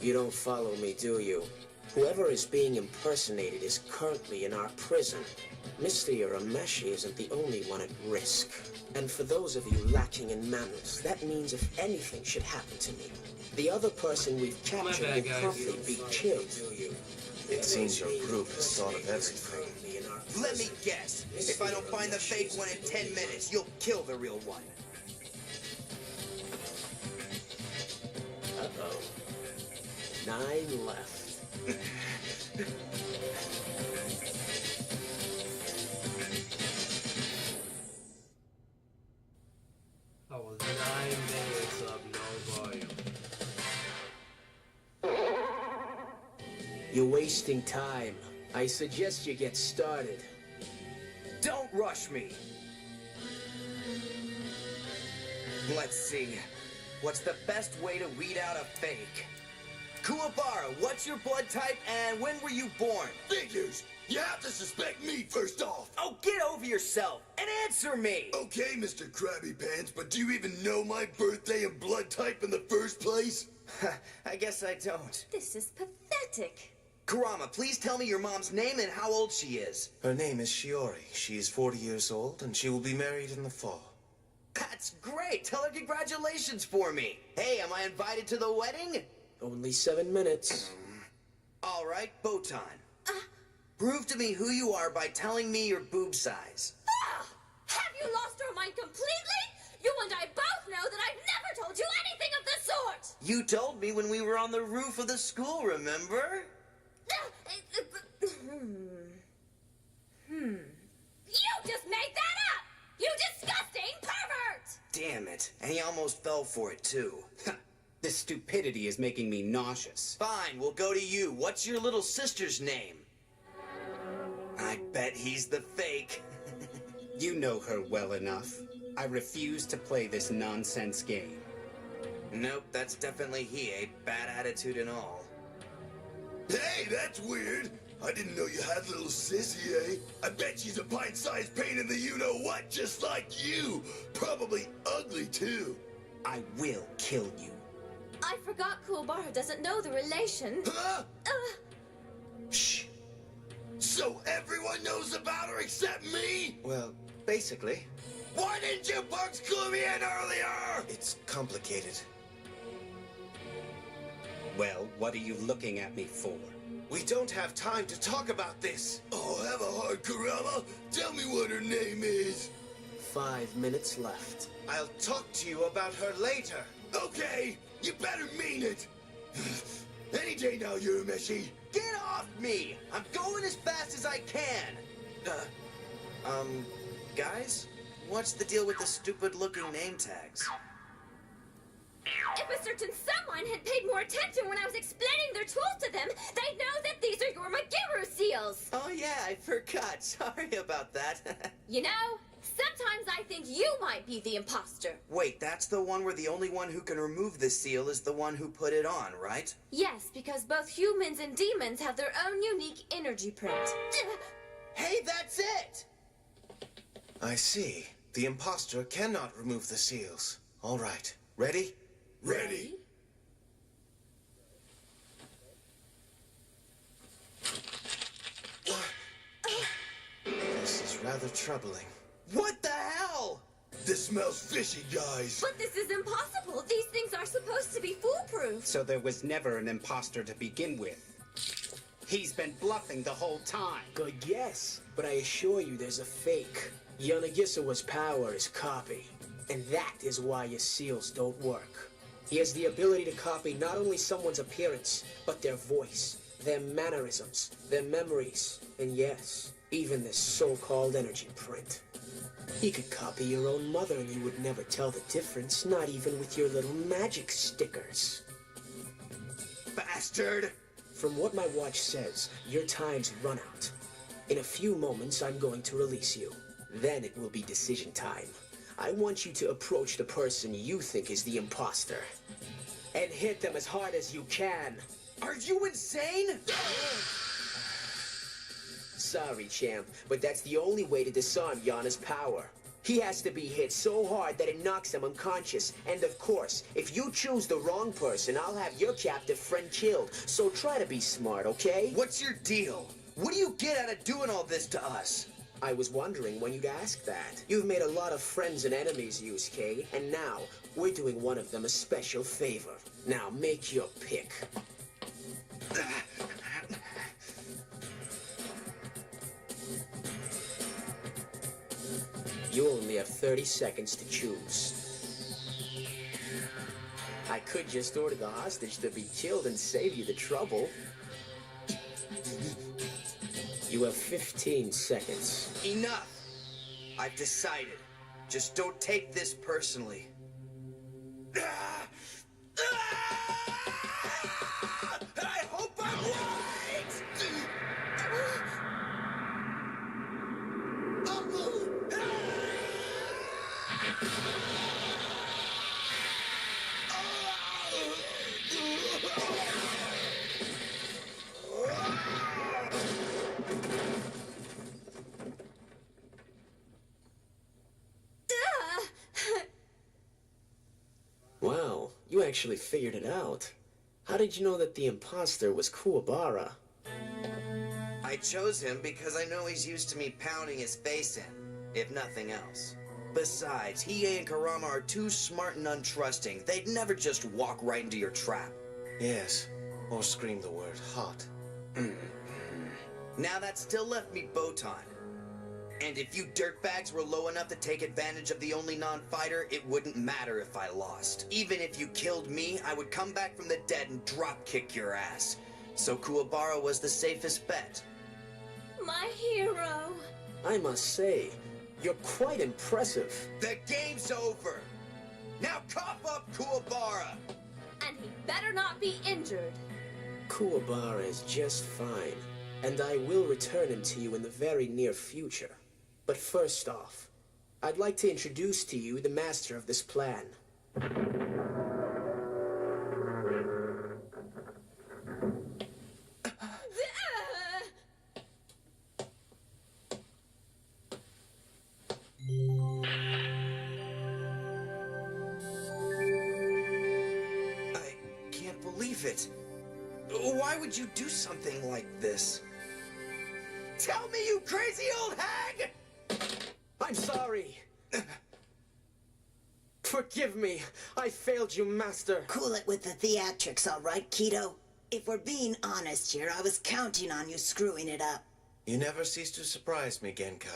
You don't follow me, do you? Whoever is being impersonated is currently in our prison. Mr. Urameshi isn't the only one at risk. And for those of you lacking in manners, that means if anything should happen to me, the other person we've captured will promptly be killed. It seems your group has thought of everything. Let me guess. If I don't find the fake one in 10 minutes, you'll kill the real one. Uh-oh. 9 left. That was 9 minutes of no volume. You're wasting time. I suggest you get started. Don't rush me. Let's see. What's the best way to weed out a fake? Kuwabara, what's your blood type and when were you born? Figures! You have to suspect me first off! Oh, get over yourself and answer me! Okay, Mr. Krabby Pants, but do you even know my birthday and blood type in the first place? I guess I don't. This is pathetic. Kurama, please tell me your mom's name and how old she is. Her name is Shiori. She is 40 years old, and she will be married in the fall. That's great! Tell her congratulations for me! Hey, am I invited to the wedding? Only 7 minutes. All right, Botan. Prove to me who you are by telling me your boob size. Have you lost your mind completely? You and I both know that I've never told you anything of the sort! You told me when we were on the roof of the school, remember? You just made that up! You disgusting pervert! Damn it. And he almost fell for it, too. This stupidity is making me nauseous. Fine, we'll go to you. What's your little sister's name? I bet he's the fake. You know her well enough. I refuse to play this nonsense game. Nope, that's definitely he, a bad attitude and all. Hey, that's weird! I didn't know you had a little sissy, eh? I bet she's a pint-sized pain in the you-know-what, just like you! Probably ugly, too. I will kill you. I forgot Kuwabara doesn't know the relation. Huh? Shh! So everyone knows about her except me? Well, basically, Why didn't you bugs clue me in earlier? it's complicated. Well, what are you looking at me for? We don't have time to talk about this. Oh, have a heart, Kurama. Tell me what her name is. 5 minutes left. I'll talk to you about her later. Okay, you better mean it. Any day now, Urameshi. Get off me! I'm going as fast as I can! Guys? What's the deal with the stupid-looking name tags? If a certain someone had paid more attention when I was explaining their tools to them, they'd know that these are your Magiru seals! Oh yeah, I forgot. Sorry about that. You know, sometimes I think you might be the imposter. Wait, that's the one where the only one who can remove the seal is the one who put it on, right? Yes, because both humans and demons have their own unique energy print. Hey, that's it! I see. The imposter cannot remove the seals. All right. Ready? Ready? This is rather troubling. What the hell? This smells fishy, guys. But this is impossible. These things are supposed to be foolproof. So there was never an imposter to begin with. He's been bluffing the whole time. Good guess, but I assure you there's a fake. Yanagisawa's power is copy, and that is why your seals don't work. He has the ability to copy not only someone's appearance, but their voice, their mannerisms, their memories, and yes, even their so-called energy print. He could copy your own mother and you would never tell the difference, not even with your little magic stickers. Bastard! From what my watch says, your time's run out. In a few moments, I'm going to release you. Then it will be decision time. I want you to approach the person you think is the imposter. And hit them as hard as you can. Are you insane? Sorry, champ, but that's the only way to disarm Yana's power. He has to be hit so hard that it knocks him unconscious. And of course, if you choose the wrong person, I'll have your captive friend killed. So try to be smart, okay? What's your deal? What do you get out of doing all this to us? I was wondering when you'd ask that. You've made a lot of friends and enemies, Yusuke, and now we're doing one of them a special favor. Now make your pick. You only have 30 seconds to choose. I could just order the hostage to be killed and save you the trouble. You have 15 seconds. Enough! I've decided. Just don't take this personally. I hope I'm right! Wow, you actually figured it out. How did you know that the imposter was Kuwabara? I chose him because I know he's used to me pounding his face in, if nothing else. Besides, Hiei and Kurama are too smart and untrusting. They'd never just walk right into your trap. Yes, or scream the word hot. Now that still left me Botan. And if you dirtbags were low enough to take advantage of the only non-fighter, it wouldn't matter if I lost. Even if you killed me, I would come back from the dead and drop-kick your ass. So Kuwabara was the safest bet. My hero. I must say, you're quite impressive. The game's over! Now cough up Kuwabara! And he better not be injured. Kuwabara is just fine, and I will return him to you in the very near future. But first off, I'd like to introduce to you the master of this plan. I can't believe it. Why would you do something like this? Tell me, you crazy old hag! I'm sorry. Forgive me. I failed you, master. Cool it with the theatrics, all right, Keto? If we're being honest here, I was counting on you screwing it up. You never cease to surprise me, Genkai.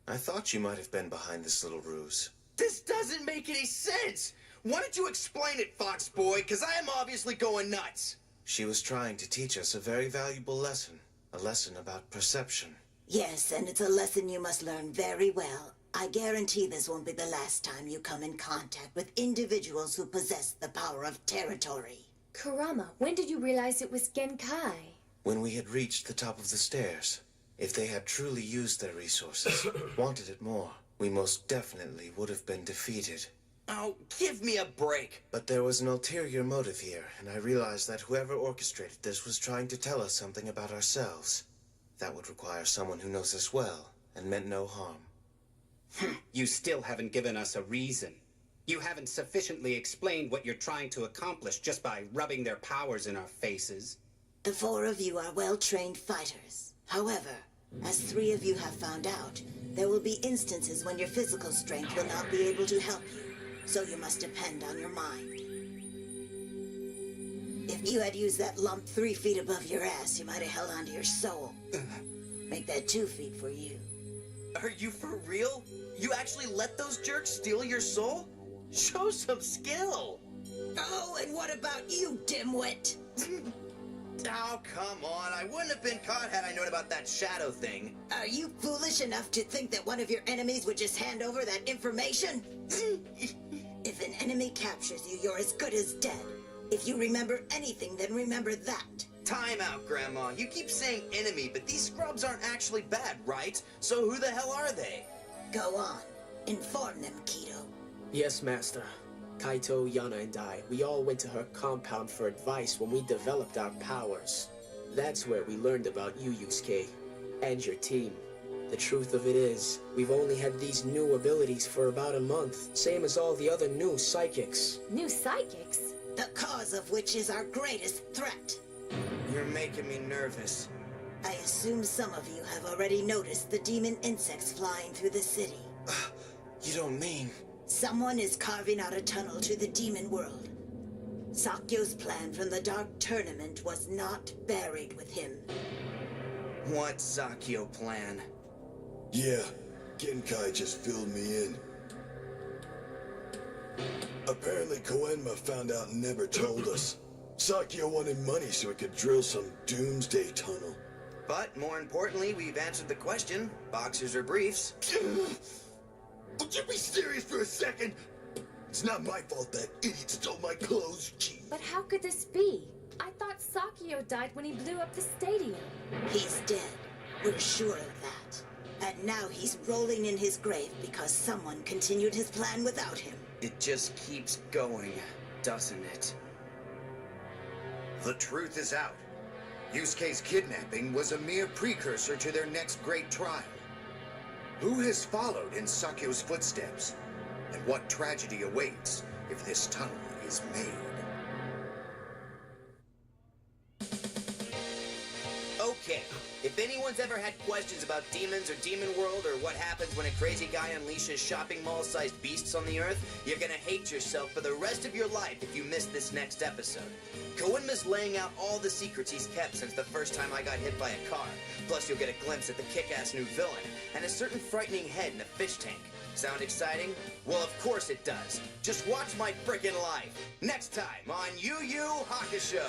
I thought you might have been behind this little ruse. This doesn't make any sense! Why don't you explain it, Fox Boy? Because I am obviously going nuts. She was trying to teach us a very valuable lesson. A lesson about perception. Yes, and it's a lesson you must learn very well. I guarantee this won't be the last time you come in contact with individuals who possess the power of territory. Kurama, when did you realize it was Genkai? When we had reached the top of the stairs. If they had truly used their resources, wanted it more, we most definitely would have been defeated. Oh, give me a break. But there was an ulterior motive here, and I realized that whoever orchestrated this was trying to tell us something about ourselves. That would require someone who knows us well, and meant no harm. You still haven't given us a reason. You haven't sufficiently explained what you're trying to accomplish just by rubbing their powers in our faces. The four of you are well-trained fighters. However, as three of you have found out, there will be instances when your physical strength will not be able to help you. So you must depend on your mind. If you had used that lump 3 feet above your ass, you might have held onto your soul. Make that 2 feet for you. Are you for real? You actually let those jerks steal your soul? Show some skill! Oh, and what about you, dimwit? Oh, come on. I wouldn't have been caught had I known about that shadow thing. Are you foolish enough to think that one of your enemies would just hand over that information? If an enemy captures you, you're as good as dead. If you remember anything, then remember that. Time out, Grandma. You keep saying enemy, but these scrubs aren't actually bad, right? So who the hell are they? Go on. Inform them, Keto. Yes, master. Kaito, Yana, and I, we all went to her compound for advice when we developed our powers. That's where we learned about you, Yusuke, and your team. The truth of it is, we've only had these new abilities for about a month, same as all the other new psychics. New psychics? The cause of which is our greatest threat. You're making me nervous. I assume some of you have already noticed the demon insects flying through the city. You don't mean... Someone is carving out a tunnel to the demon world. Sakyo's plan from the Dark Tournament was not buried with him. What Sakyo plan? Yeah, Genkai just filled me in. Apparently Koenma found out and never told us. Sakyo wanted money so he could drill some doomsday tunnel. But more importantly, we've answered the question, boxers or briefs. Would you be serious for a second? It's not my fault that idiot stole my clothes. Gee. But how could this be? I thought Sakyo died when he blew up the stadium. He's dead. We're sure of that. And now he's rolling in his grave because someone continued his plan without him. It just keeps going, doesn't it? The truth is out. Yusuke's kidnapping was a mere precursor to their next great trial. Who has followed in Sakyo's footsteps? And what tragedy awaits if this tunnel is made? Okay, if anyone's ever had questions about demons or Demon World or what happens when a crazy guy unleashes shopping mall-sized beasts on the Earth, you're gonna hate yourself for the rest of your life if you miss this next episode. Koenma's laying out all the secrets he's kept since the first time I got hit by a car. Plus, you'll get a glimpse at the kick-ass new villain and a certain frightening head in a fish tank. Sound exciting? Well, of course it does. Just watch my frickin' life. Next time on Yu Yu Hakusho.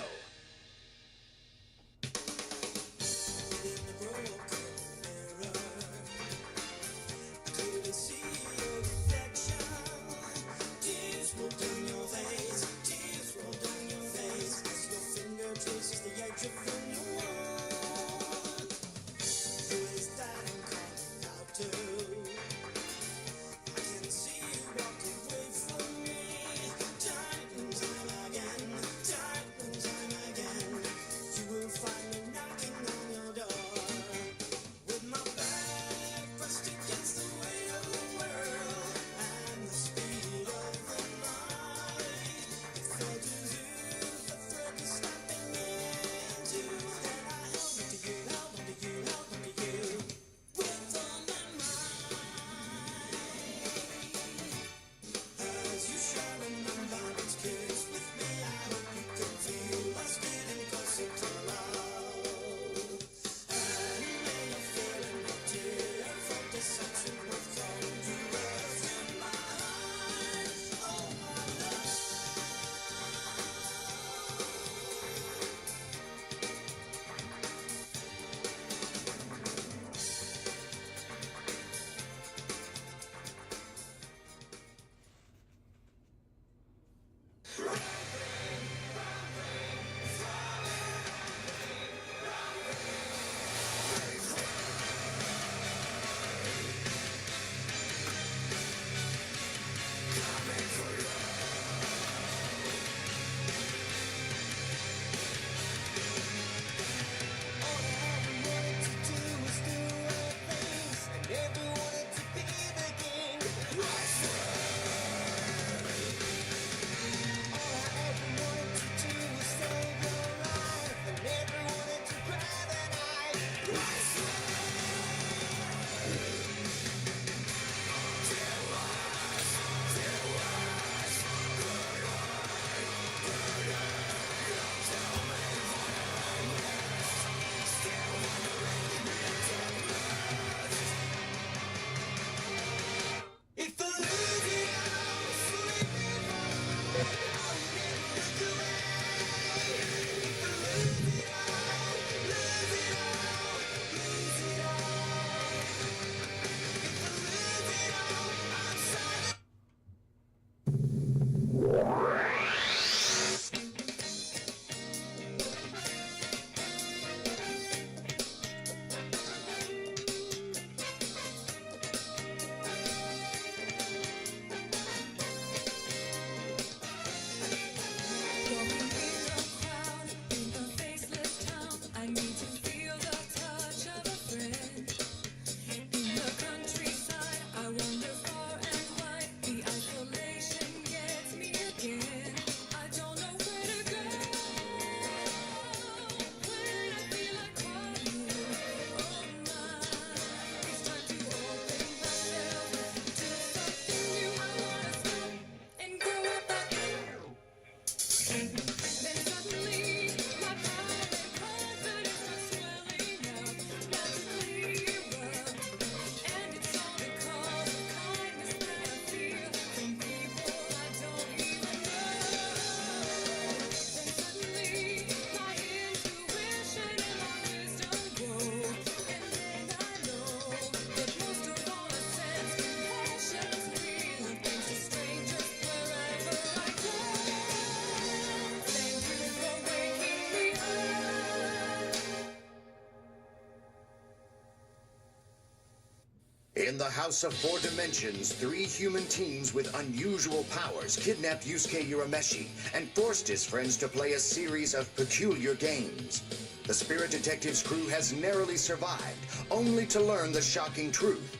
In the House of Four Dimensions, 3 human teams with unusual powers kidnapped Yusuke Urameshi and forced his friends to play a series of peculiar games. The Spirit Detectives crew has narrowly survived, only to learn the shocking truth.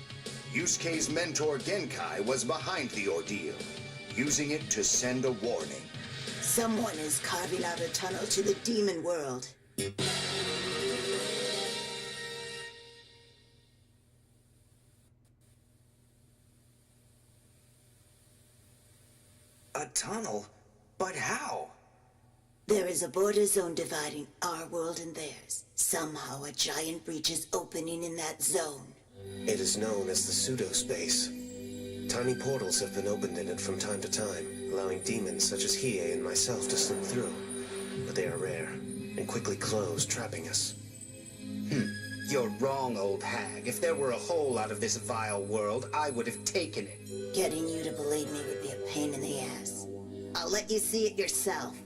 Yusuke's mentor Genkai was behind the ordeal, using it to send a warning. Someone is carving out a tunnel to the demon world. A tunnel? But how? There is a border zone dividing our world and theirs. Somehow a giant breach is opening in that zone. It is known as the pseudo-space. Tiny portals have been opened in it from time to time, allowing demons such as Hiei and myself to slip through. But they are rare, and quickly close, trapping us. You're wrong, old hag. If there were a hole out of this vile world, I would have taken it. Getting you to believe me would be a pain in the ass. I'll let you see it yourself.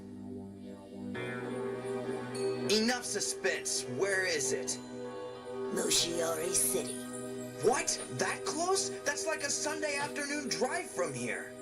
Enough suspense. Where is it? Mushiori City. What? That close? That's like a Sunday afternoon drive from here.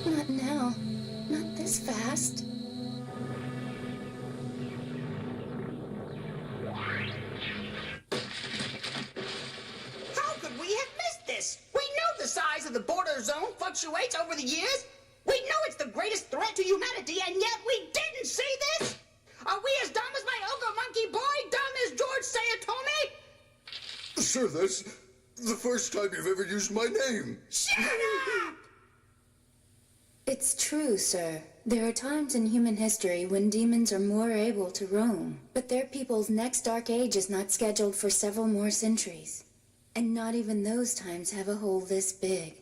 Not now. Not this fast. How could we have missed this? We know the size of the border zone fluctuates over the years. We know it's the greatest threat to humanity, and yet we didn't see this? Are we as dumb as my ogre monkey boy? Dumb as George Sayatomi? Sir, that's the first time you've ever used my name. Shut up! It's true, sir. There are times in human history when demons are more able to roam, but their people's next dark age is not scheduled for several more centuries. And not even those times have a hole this big.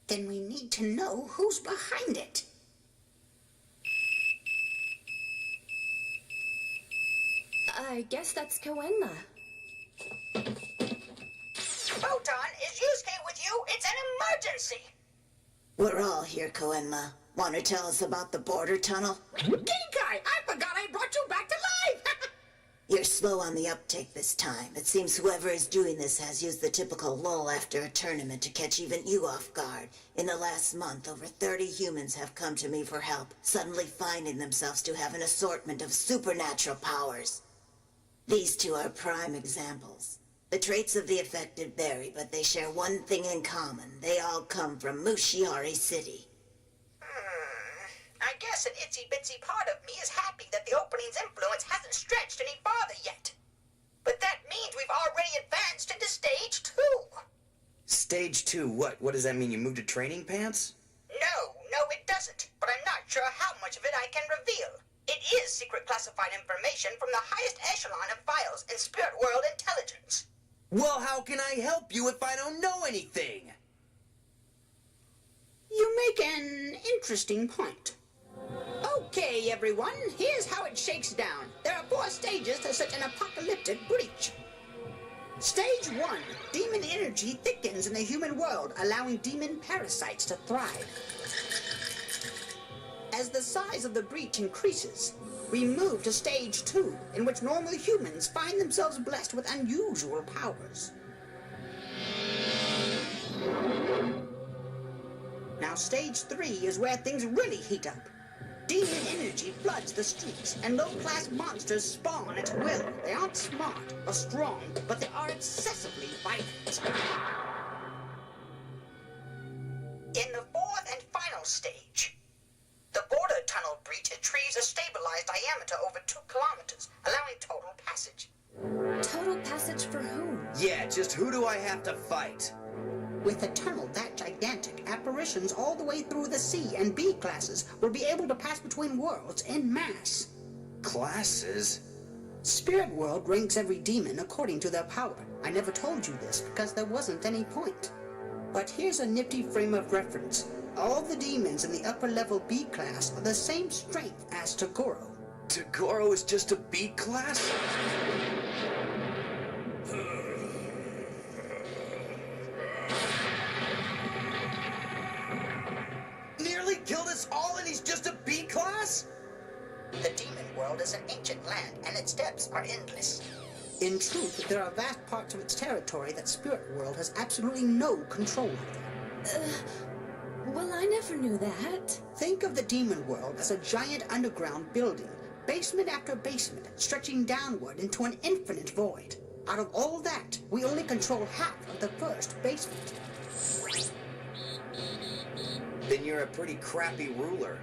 Then we need to know who's behind it. I guess that's Koenma. Photon, is Yusuke with you? It's an emergency! We're all here, Koenma. Want to tell us about the border tunnel? Genkai, I forgot I brought you back to life! You're slow on the uptake this time. It seems whoever is doing this has used the typical lull after a tournament to catch even you off guard. In the last month, over 30 humans have come to me for help, suddenly finding themselves to have an assortment of supernatural powers. These two are prime examples. The traits of the affected vary, but they share one thing in common. They all come from Mushiori City. I guess an itsy-bitsy part of me is happy that the opening's influence hasn't stretched any farther yet. But that means we've already advanced into Stage 2. Stage 2? What? What does that mean? You moved to training pants? No, it doesn't. But I'm not sure how much of it I can reveal. It is secret classified information from the highest echelon of files in Spirit World Intelligence. Well, how can I help you if I don't know anything? You make an interesting point. Okay, everyone, here's how it shakes down. There are 4 stages to such an apocalyptic breach. Stage 1, demon energy thickens in the human world, allowing demon parasites to thrive. As the size of the breach increases, we move to Stage 2, in which normal humans find themselves blessed with unusual powers. Now, Stage 3 is where things really heat up. Demon energy floods the streets, and low-class monsters spawn at will. They aren't smart or strong, but they are excessively violent. In the 4th and final stage, the border tunnel breach achieves a stabilized diameter over 2 kilometers, allowing total passage. Total passage for whom? Yeah, just who do I have to fight? With a tunnel that gigantic, gigantic apparitions all the way through the C and B classes will be able to pass between worlds en masse. Classes? Spirit World ranks every demon according to their power. I never told you this because there wasn't any point. But here's a nifty frame of reference. All the demons in the upper level B class are the same strength as Tagoro. Tagoro is just a B class? Nearly killed us all and he's just a B class? The demon world is an ancient land and its depths are endless. In truth, there are vast parts of its territory that Spirit World has absolutely no control over. Well, I never knew that. Think of the demon world as a giant underground building, basement after basement, stretching downward into an infinite void. Out of all that, we only control half of the first basement. Then you're a pretty crappy ruler.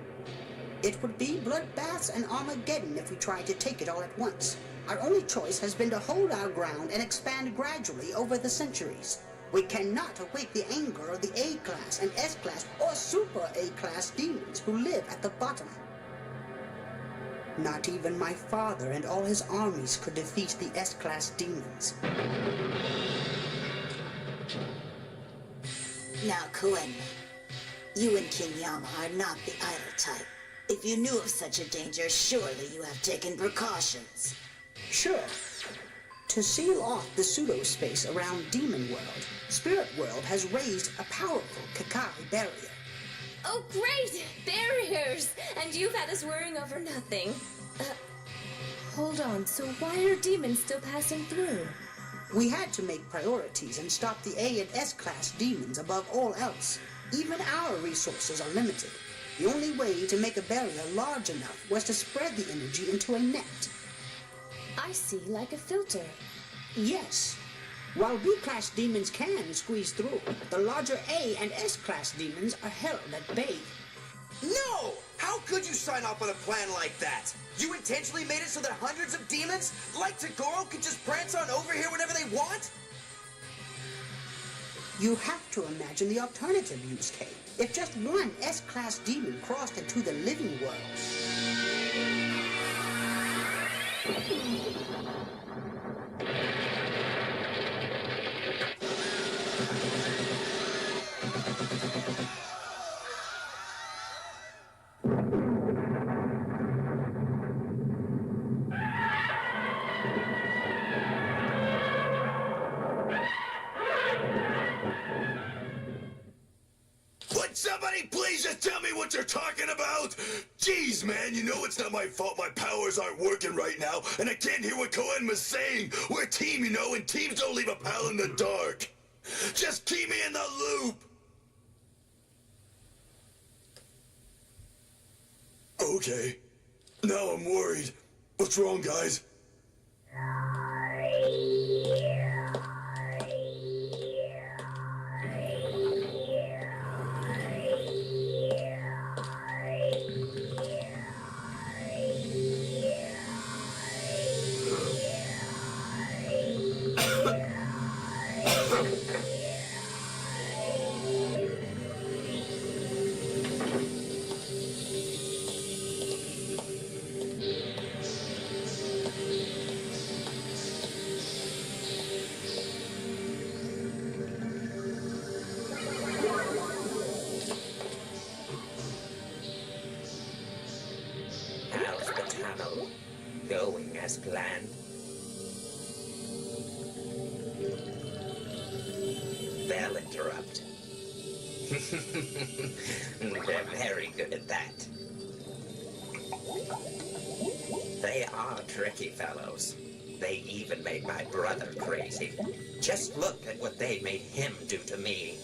It would be bloodbaths and Armageddon if we tried to take it all at once. Our only choice has been to hold our ground and expand gradually over the centuries. We cannot awake the anger of the A-class and S-class or Super A-class demons who live at the bottom. Not even my father and all his armies could defeat the S-class demons. Now, Koenma, you and Kinyama are not the idle type. If you knew of such a danger, surely you have taken precautions. Sure. To seal off the pseudo-space around Demon World, Spirit World has raised a powerful Kakari barrier. Oh, great! Barriers! And you've had us worrying over nothing. Hold on, so why are demons still passing through? We had to make priorities and stop the A and S-class demons above all else. Even our resources are limited. The only way to make a barrier large enough was to spread the energy into a net. I see, like a filter. Yes. While B-class demons can squeeze through, the larger A and S-class demons are held at bay. No! How could you sign off on a plan like that? You intentionally made it so that hundreds of demons, like Tagoro, could just prance on over here whenever they want? You have to imagine the alternative, Yusuke. If just one S-class demon crossed into the living world. Would somebody please just tell me what you're talking about? Jeez, man, you know it's not my fault my powers aren't working right now, and I can't hear what Koenma's saying. We're a team, you know, and teams don't leave a pal in the dark. Just keep me in the loop. Okay. Now I'm worried. What's wrong, guys? How's the tunnel going as planned? They'll interrupt. They're very good at that. They are tricky fellows. They even made my brother crazy. Just look at what they made him do to me.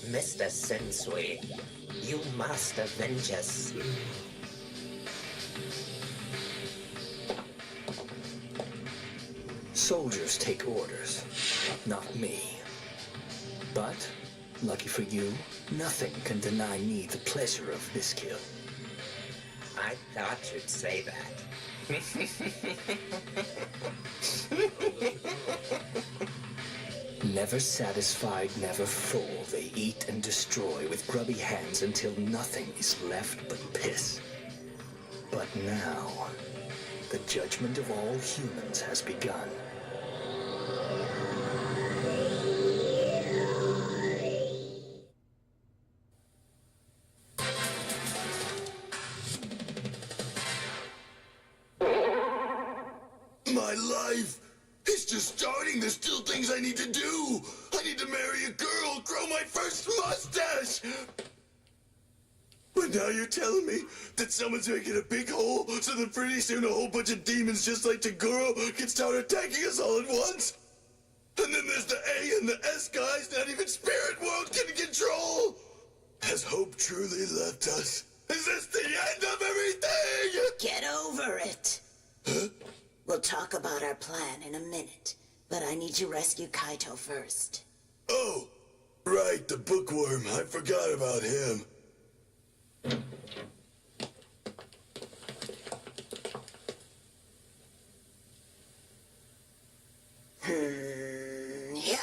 Mr. Sensui, you must avenge us. Soldiers take orders, not me. But, lucky for you, nothing can deny me the pleasure of this kill. I thought you'd say that. Never satisfied, never full, they eat and destroy with grubby hands until nothing is left but piss. But now, the judgment of all humans has begun. My life is just starting. There's still things I need to do. I need to marry a girl, grow my first mustache. But now you're telling me that someone's making a big hole so that pretty soon a whole bunch of demons just like Tagoro can start attacking us all at once? And then there's the A and the S guys not even Spirit World can control. Has hope truly left us? Is this the end of everything? Get over it. Huh? We'll talk about our plan in a minute, but I need to rescue Kaito first. Oh, right, the bookworm. I forgot about him. Yeah.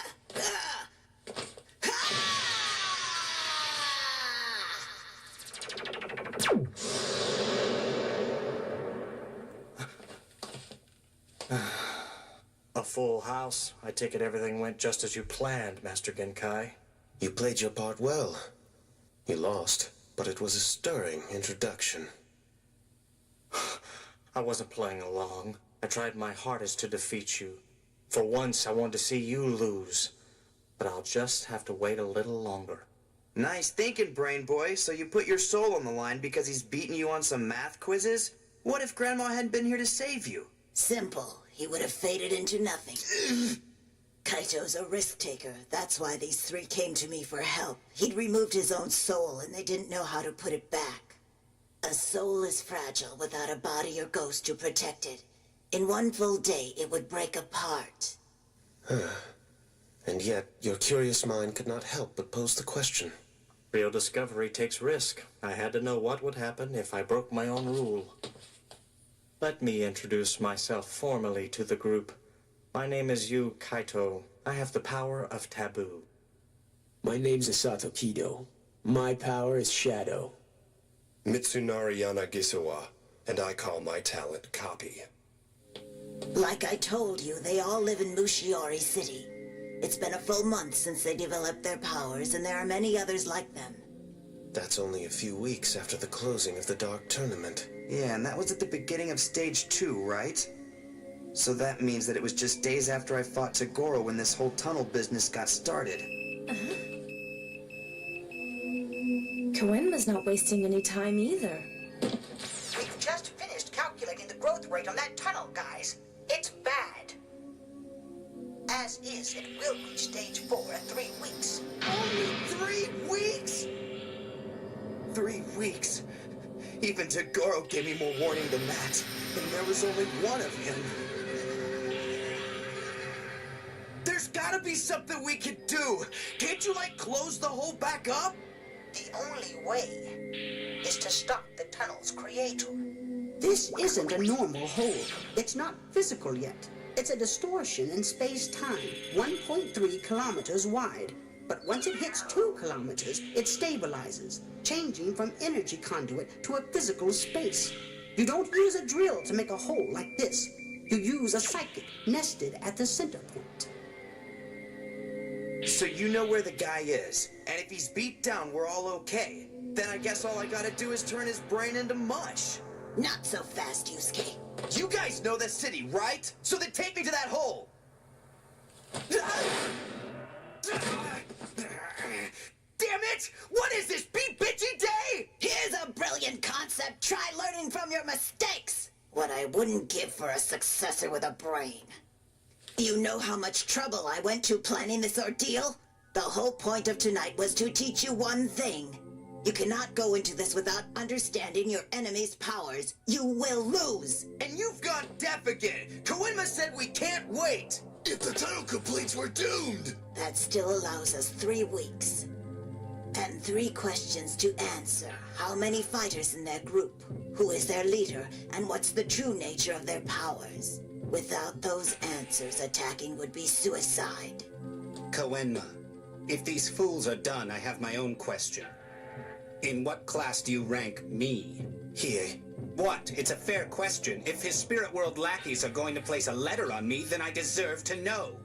A full house. I take it everything went just as you planned, Master Genkai. You played your part well. You lost, but it was a stirring introduction. I wasn't playing along. I tried my hardest to defeat you. For once, I wanted to see you lose. But I'll just have to wait a little longer. Nice thinking, brain boy. So you put your soul on the line because he's beating you on some math quizzes? What if Grandma hadn't been here to save you? Simple. He would have faded into nothing. Kaito's a risk taker. That's why these three came to me for help. He'd removed his own soul, and they didn't know how to put it back. A soul is fragile without a body or ghost to protect it. In one full day, it would break apart. And yet, your curious mind could not help but pose the question. Real discovery takes risk. I had to know what would happen if I broke my own rule. Let me introduce myself formally to the group. My name is Yu Kaito. I have the power of taboo. My name's Asato Kido. My power is shadow. Mitsunari Yanagisawa, and I call my talent copy. Like I told you, they all live in Mushiori City. It's been a full month since they developed their powers, and there are many others like them. That's only a few weeks after the closing of the Dark Tournament. Yeah, and that was at the beginning of Stage 2, right? So that means that it was just days after I fought Tagoro when this whole tunnel business got started. Koenma's not wasting any time either. We've just finished calculating the growth rate on that tunnel, guys. It's bad. As is, it will reach Stage 4 in 3 weeks. Only 3 weeks? 3 weeks? Even Tagoro gave me more warning than that, and there was only one of him. There's gotta be something we could do. Can't you, like, close the hole back up? The only way is to stop the tunnel's creator. This isn't a normal hole. It's not physical yet. It's a distortion in space-time, 1.3 kilometers wide. But once it hits 2 kilometers, it stabilizes, changing from energy conduit to a physical space. You don't use a drill to make a hole like this. You use a psychic nested at the center point. So you know where the guy is, and if he's beat down, we're all okay. Then I guess all I gotta do is turn his brain into mush. Not so fast, Yusuke. You guys know the city, right? So then take me to that hole! Damn it! What is this, Be Bitchy Day? Here's a brilliant concept. Try learning from your mistakes. What I wouldn't give for a successor with a brain. You know how much trouble I went to planning this ordeal? The whole point of tonight was to teach you one thing. You cannot go into this without understanding your enemy's powers. You will lose. And you've gone deaf again. Koenma said we can't wait. If the tunnel completes, we're doomed. That still allows us 3 weeks. And 3 questions to answer. How many fighters in their group? Who is their leader? And what's the true nature of their powers? Without those answers, attacking would be suicide. Koenma, if these fools are done, I have my own question. In what class do you rank me? Hiei. What? It's a fair question. If his spirit world lackeys are going to place a letter on me, then I deserve to know.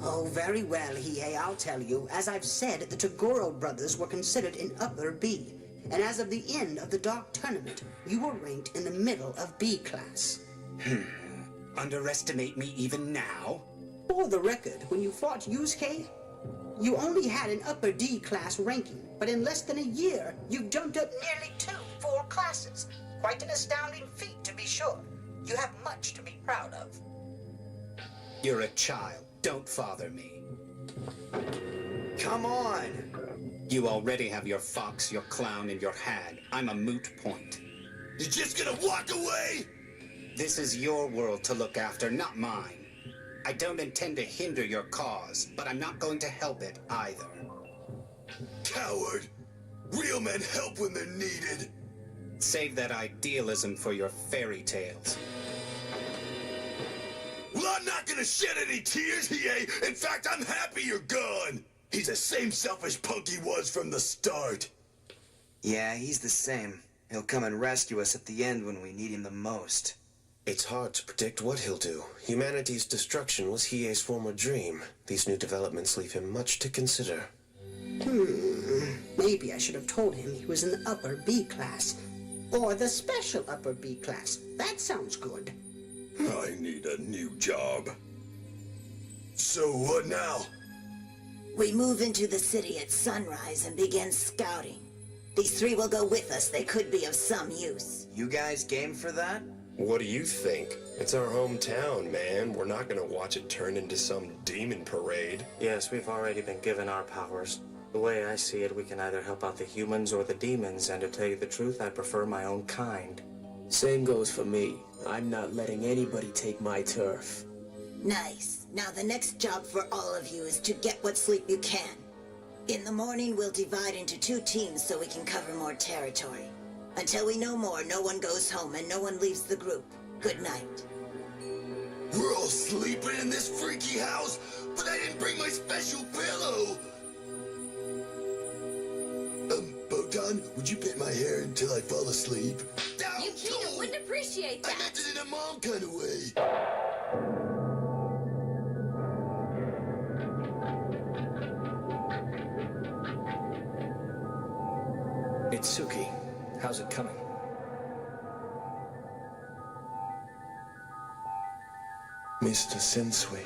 Oh, very well, Hiei, I'll tell you. As I've said, the Toguro brothers were considered in Upper B. And as of the end of the Dark Tournament, you were ranked in the middle of B class. Underestimate me even now? For the record, when you fought Yusuke, you only had an Upper D class ranking, but in less than a year, you've jumped up nearly 2 full classes. Quite an astounding feat, to be sure. You have much to be proud of. You're a child. Don't father me. Come on! You already have your fox, your clown, and your hag. I'm a moot point. You're just gonna walk away? This is your world to look after, not mine. I don't intend to hinder your cause, but I'm not going to help it either. Coward! Real men help when they're needed. Save that idealism for your fairy tales. Well, I'm not gonna shed any tears, Hiei. In fact, I'm happy you're gone. He's the same selfish punk he was from the start. Yeah, he's the same. He'll come and rescue us at the end when we need him the most. It's hard to predict what he'll do. Humanity's destruction was Hiei's former dream. These new developments leave him much to consider. Maybe I should have told him he was in the Upper B class. Or the special Upper B class. That sounds good. I need a new job. So what now? We move into the city at sunrise and begin scouting. These 3 will go with us. They could be of some use. You guys game for that? What do you think? It's our hometown, man. We're not gonna watch it turn into some demon parade. Yes, we've already been given our powers. The way I see it, we can either help out the humans or the demons, and to tell you the truth, I prefer my own kind. Same goes for me. I'm not letting anybody take my turf. Nice. Now the next job for all of you is to get what sleep you can. In the morning, we'll divide into 2 teams so we can cover more territory. Until we know more, no one goes home and no one leaves the group. Good night. We're all sleeping in this freaky house, but I didn't bring my special pillow. Botan, would you pet my hair until I fall asleep? Yukino wouldn't appreciate that. I meant it in a mom kind of way. Itsuki, how's it coming? Mr. Sensui,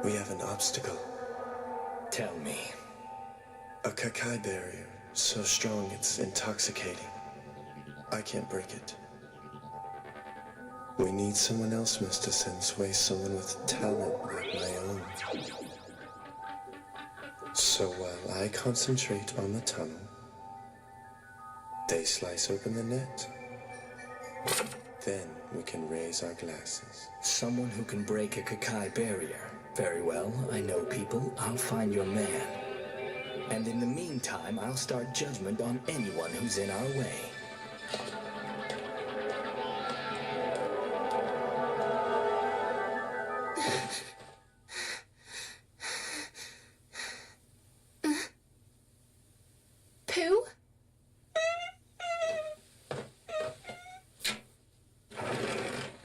we have an obstacle. Tell me. A Kakai barrier, so strong it's intoxicating. I can't break it. We need someone else, Mr. Sensui, someone with talent like my own. So while I concentrate on the tunnel, they slice open the net. Then we can raise our glasses. Someone who can break a Kakai barrier. Very well, I know people. I'll find your man. And in the meantime, I'll start judgment on anyone who's in our way. Pooh?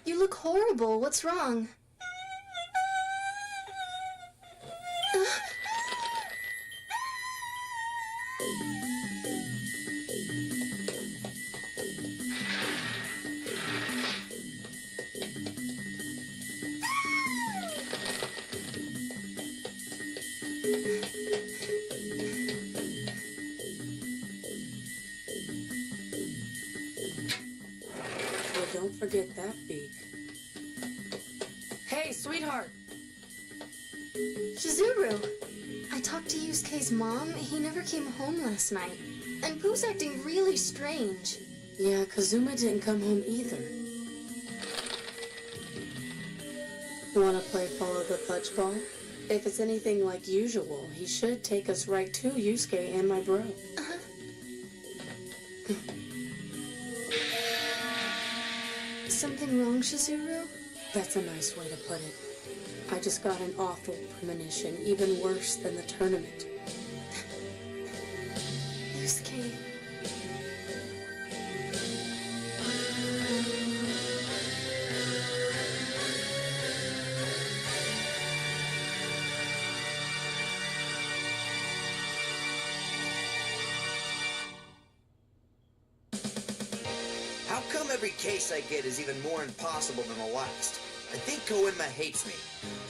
You look horrible. What's wrong? Well, don't forget that beak. Hey, sweetheart! Shizuru! I talked to Yusuke's mom. He never came home last night. And Pooh's acting really strange. Yeah, Kazuma didn't come home either. Wanna play follow the fudge ball? If it's anything like usual, he should take us right to Yusuke and my bro. Something wrong, Shizuru? That's a nice way to put it. I just got an awful premonition, even worse than the tournament. Yusuke. How come every case I get is even more impossible than the last? I think Koenma hates me.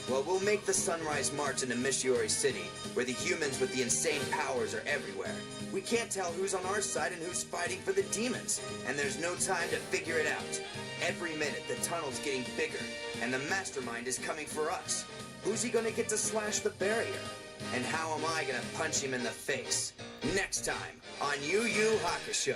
Well, we'll make the Sunrise March into Mishiori City, where the humans with the insane powers are everywhere. We can't tell who's on our side and who's fighting for the demons, and there's no time to figure it out. Every minute, the tunnel's getting bigger, and the mastermind is coming for us. Who's he gonna get to slash the barrier? And how am I gonna punch him in the face? Next time on Yu Yu Hakusho.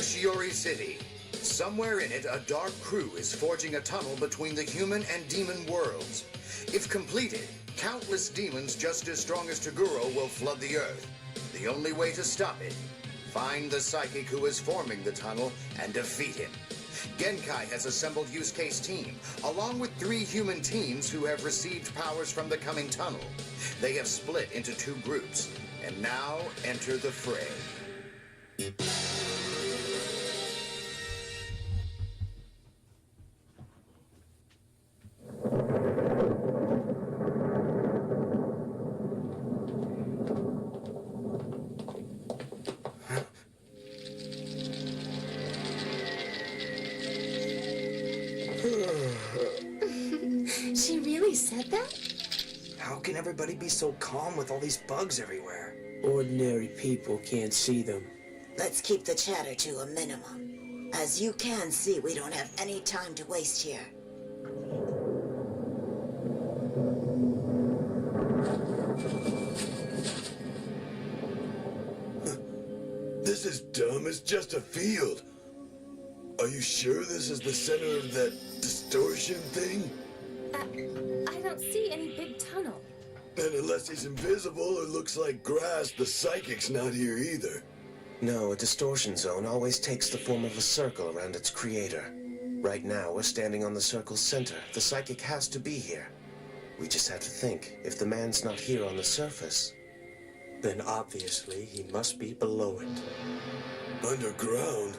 Mishiori City. Somewhere in it, a dark crew is forging a tunnel between the human and demon worlds. If completed, countless demons just as strong as Toguro will flood the earth. The only way to stop it, find the psychic who is forming the tunnel and defeat him. Genkai has assembled Yusuke's team, along with 3 human teams who have received powers from the coming tunnel. They have split into 2 groups, and now enter the fray. She really said that? How can everybody be so calm with all these bugs everywhere? Ordinary people can't see them. Let's keep the chatter to a minimum. As you can see, we don't have any time to waste here. This is dumb. It's just a field. Are you sure this is the center of that distortion thing? I don't see any big tunnel. And unless he's invisible or looks like grass, the psychic's not here either. No, a distortion zone always takes the form of a circle around its creator. Right now, we're standing on the circle's center. The psychic has to be here. We just have to think, if the man's not here on the surface... Then obviously he must be below it. Underground?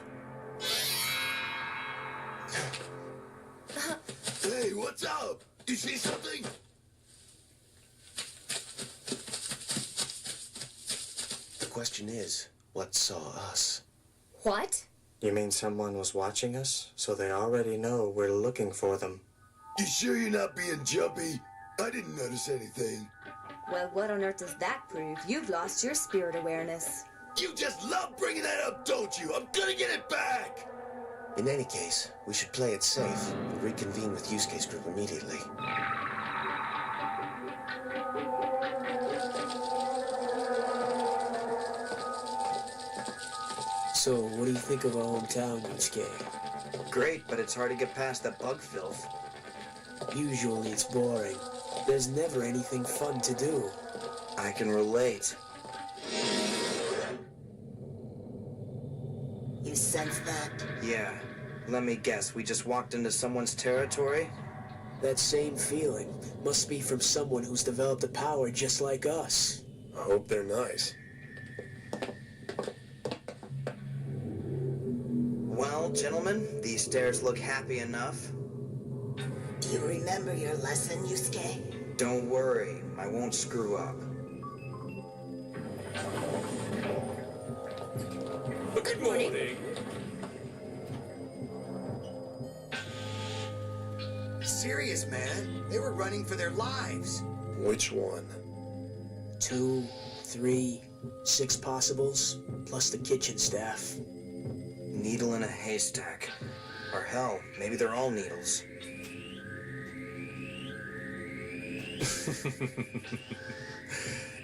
Hey, what's up? You see something? The question is, what saw us? What? You mean someone was watching us, so they already know we're looking for them? You sure you're not being jumpy? I didn't notice anything. Well, what on earth does that prove? You've lost your spirit awareness. You just love bringing that up, don't you? I'm gonna get it back! In any case, we should play it safe and reconvene with Yusuke's group immediately. So, what do you think of our hometown, Yusuke? Great, but it's hard to get past the bug filth. Usually it's boring. There's never anything fun to do. I can relate. You sense that? Yeah. Let me guess, we just walked into someone's territory? That same feeling must be from someone who's developed a power just like us. I hope they're nice. Well, gentlemen, these stairs look happy enough. Do you remember your lesson, Yusuke? Don't worry, I won't screw up. Good morning. Serious, man. They were running for their lives. Which one? 2, 3, 6 possibles, plus the kitchen staff. Needle in a haystack. Or hell, maybe they're all needles.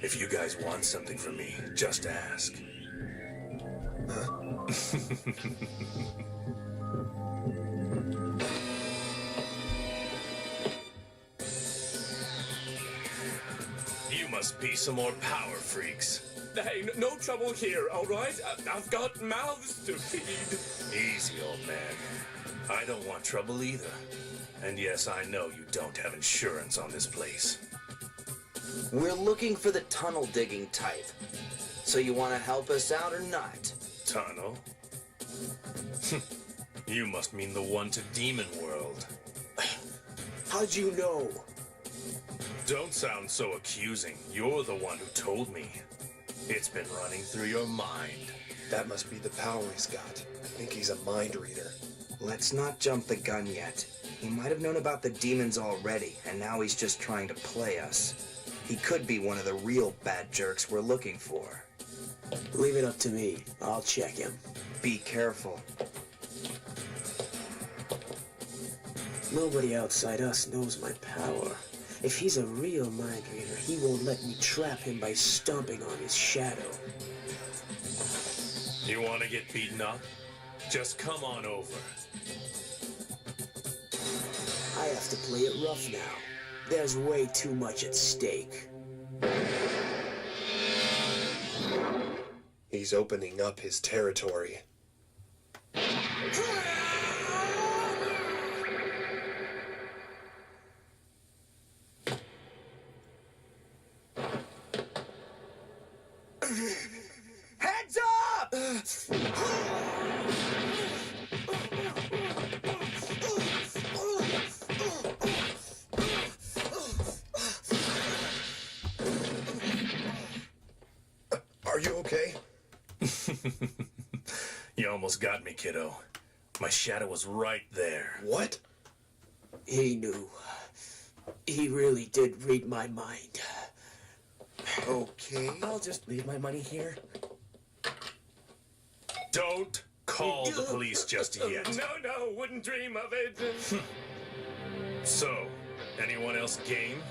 If you guys want something from me, just ask. Huh? You must be some more power freaks. Hey, no trouble here, all right? I've got mouths to feed. Easy, old man. I don't want trouble either. And yes, I know you don't have insurance on this place. We're looking for the tunnel digging type. So you want to help us out or not? Tunnel? You must mean the one to Demon World. How'd you know? Don't sound so accusing. You're the one who told me. It's been running through your mind. That must be the power he's got. I think he's a mind reader. Let's not jump the gun yet. He might have known about the demons already, and now he's just trying to play us. He could be one of the real bad jerks we're looking for. Leave it up to me. I'll check him. Be careful. Nobody outside us knows my power. If he's a real mind reader, he won't let me trap him by stomping on his shadow. You want to get beaten up? Just come on over. I have to play it rough now. There's way too much at stake. He's opening up his territory. Heads up! Are you okay? You almost got me, kiddo. My shadow was right there. What? He knew. He really did read my mind. Okay. I'll just leave my money here. Don't call the police just yet. No, wouldn't dream of it. So, anyone else game?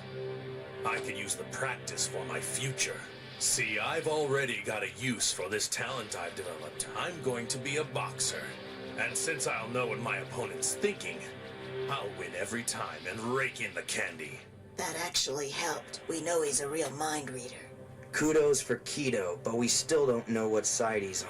I could use the practice for my future. See, I've already got a use for this talent I've developed. I'm going to be a boxer. And since I'll know what my opponent's thinking, I'll win every time and rake in the candy. That actually helped. We know he's a real mind reader. Kudos for Keto, but we still don't know what side he's on.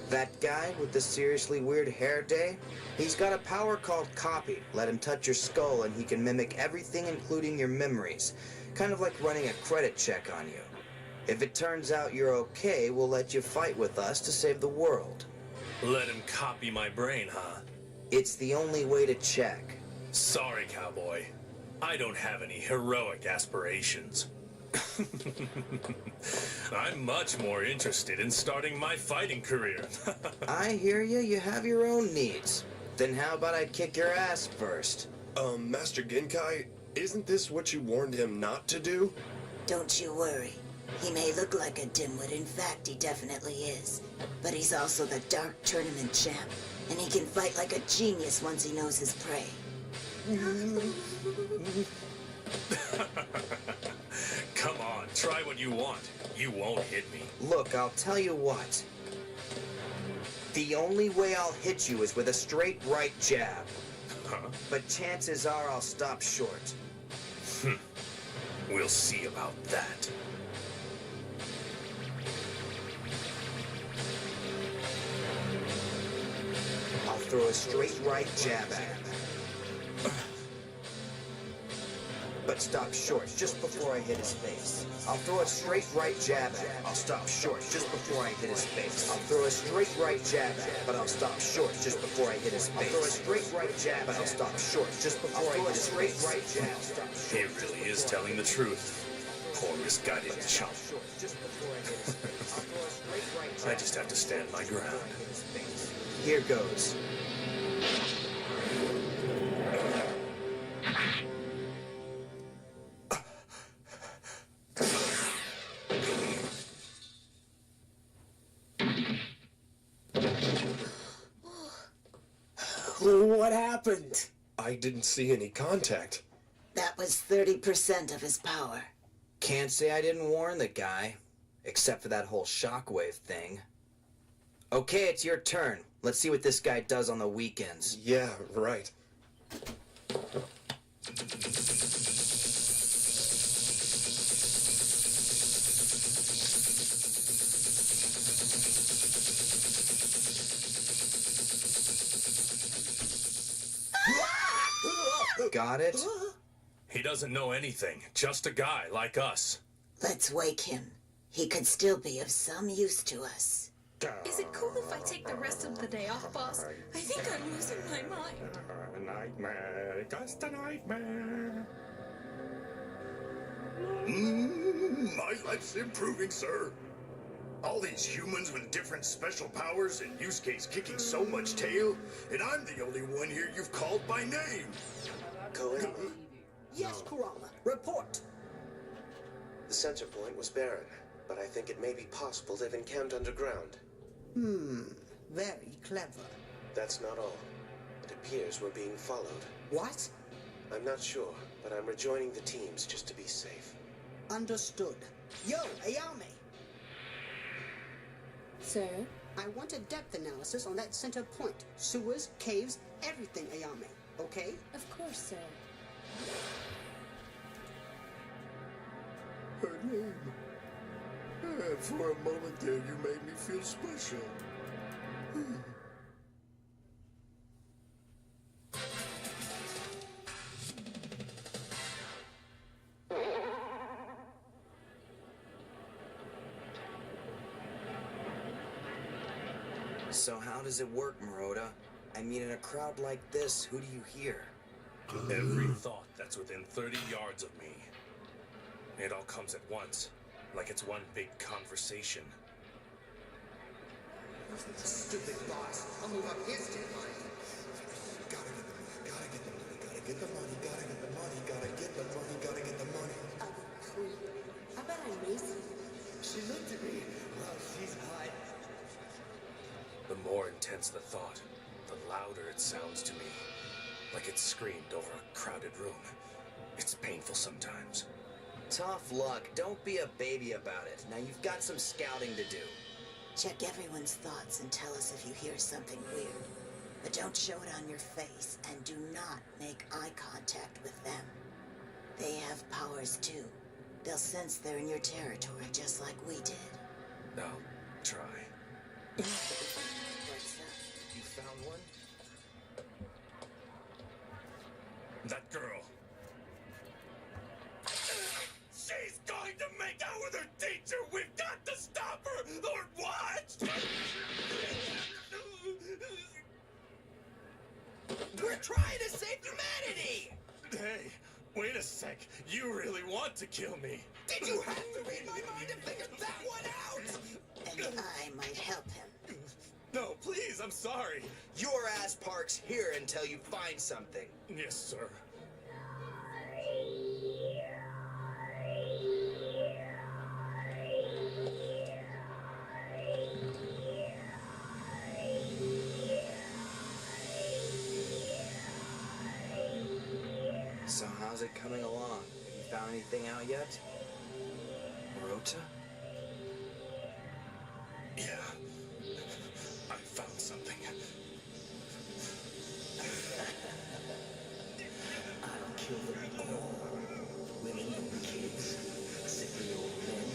That guy with the seriously weird hair day? He's got a power called Copy. Let him touch your skull and he can mimic everything including your memories. Kind of like running a credit check on you. If it turns out you're okay, we'll let you fight with us to save the world. Let him copy my brain, huh? It's the only way to check. Sorry, cowboy. I don't have any heroic aspirations. I'm much more interested in starting my fighting career. I hear you. You have your own needs. Then how about I kick your ass first? Master Genkai, isn't this what you warned him not to do? Don't you worry. He may look like a dimwit. In fact, he definitely is. But he's also the Dark Tournament champ. And he can fight like a genius once he knows his prey. Come on, try what you want. You won't hit me. Look, I'll tell you what. The only way I'll hit you is with a straight right jab. Huh? But chances are I'll stop short. We'll see about that. I'll throw a straight right jab at him. But stop short just before I hit his face. I'll throw a straight right jab at him. I'll stop short just before I hit his face. I'll throw a straight right jab at him, but I'll stop short just before I hit his face. I'll throw a straight right jab, but I'll stop short just before I hit his face. Right jab. He really is telling the truth. Poor misguided chump. I just have to stand my ground. Here goes. What happened? I didn't see any contact. That was 30% of his power. Can't say I didn't warn the guy. Except for that whole shockwave thing. Okay, it's your turn. Let's see what this guy does on the weekends. Yeah, right. Got it? He doesn't know anything. Just a guy like us. Let's wake him. He could still be of some use to us. Is it cool if I take the rest of the day off, boss? I think I'm losing my mind. Nightmare, just a nightmare. My life's improving, sir. All these humans with different special powers and use case kicking so much tail, and I'm the only one here you've called by name. Cohen, Yes, Kurama. Report. the center point was barren, but I think it may be possible they've encamped underground. Very clever. That's not all. It appears we're being followed. What? I'm not sure, but I'm rejoining the teams just to be safe. Understood. Yo, Ayame. Sir? I want a depth analysis on that center point. Sewers, caves, everything, Ayame. Okay? Of course, sir. Her name. And for a moment there, you made me feel special. So how does it work, Maroda? I mean, in a crowd like this, who do you hear? Every thought that's within 30 yards of me. It all comes at once, like it's one big conversation. Stupid boss. I'll move up his deadline. Gotta get the money, gotta get the money, gotta get the money, gotta get the money. I bet I miss you. She looked at me. Wow, she's hot. The more intense the thought, the louder it sounds to me. Like it's screamed over a crowded room. It's painful sometimes. Tough luck. Don't be a baby about it. Now you've got some scouting to do. Check everyone's thoughts and tell us if you hear something weird. But don't show it on your face, and do not make eye contact with them. They have powers too. They'll sense they're in your territory just like we did. I'll try. What's up? You found one? That girl. She's going to make out with her teacher! We've got to stop her! Or what? We're trying to save humanity! Hey, wait a sec. You really want to kill me. Did you have to read my mind to figure that one out? And I might help him. No, please, I'm sorry. Your ass parks here until you find something. Yes, sir. So how's it coming along? Have you found anything out yet? Rota? Yeah. I found something. I'll kill them all. Women and kids, sickly old men,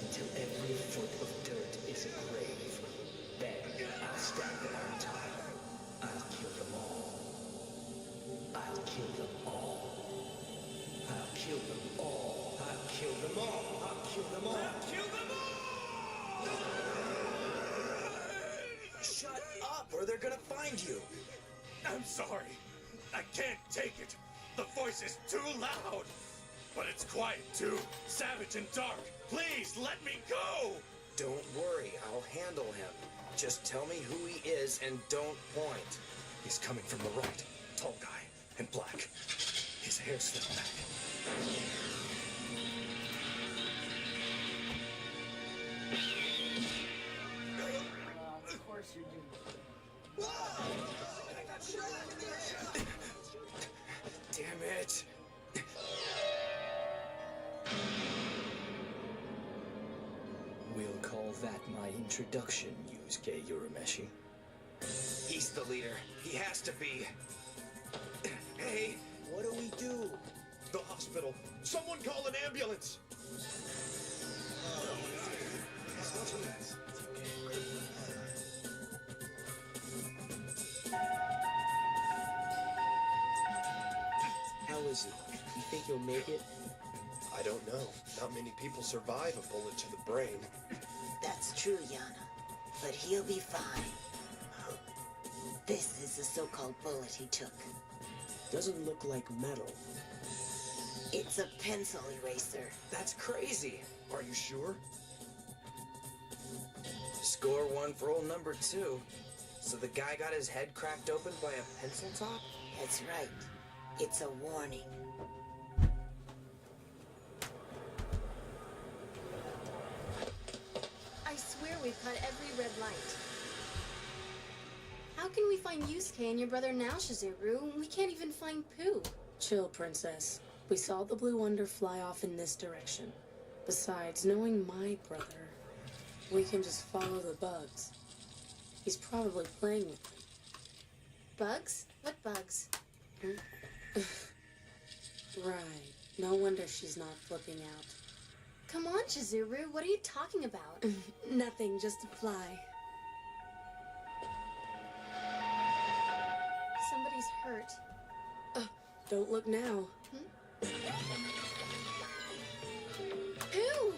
until every foot of dirt is a grave. Then I'll stand there on top. I'll kill them all. I'll kill them all. I'll kill them all. I'll kill them all. I'll kill them all. I'll kill them all! Shut up, or they're gonna find you. I'm sorry. I can't take it. The voice is too loud. But it's quiet, too. Savage and dark. Please, let me go! Don't worry, I'll handle him. Just tell me who he is and don't point. He's coming from the right. Tall guy, in black. His hair's slicked back. Of course you do. Damn it. We'll call that my introduction, Yusuke Urameshi. He's the leader. He has to be. Hey, What do we do? The hospital. Someone call an ambulance. How is he? You think he'll make it? I don't know. Not many people survive a bullet to the brain. That's true, Yana. But he'll be fine. This is the so-called bullet he took. Doesn't look like metal. It's a pencil eraser. that's crazy. Are you sure? Score one for old number 2. So the guy got his head cracked open by a pencil top? That's right. It's a warning. I swear we've cut every red light. How can we find Yusuke and your brother now, Shizuru? We can't even find Pooh. Chill, Princess. We saw the Blue Wonder fly off in this direction. Besides, knowing my brother, we can just follow the bugs. He's probably playing with them. Bugs? What bugs? Right. No wonder she's not flipping out. Come on, Shizuru. What are you talking about? Nothing, just a fly. Somebody's hurt. Don't look now. Pooh!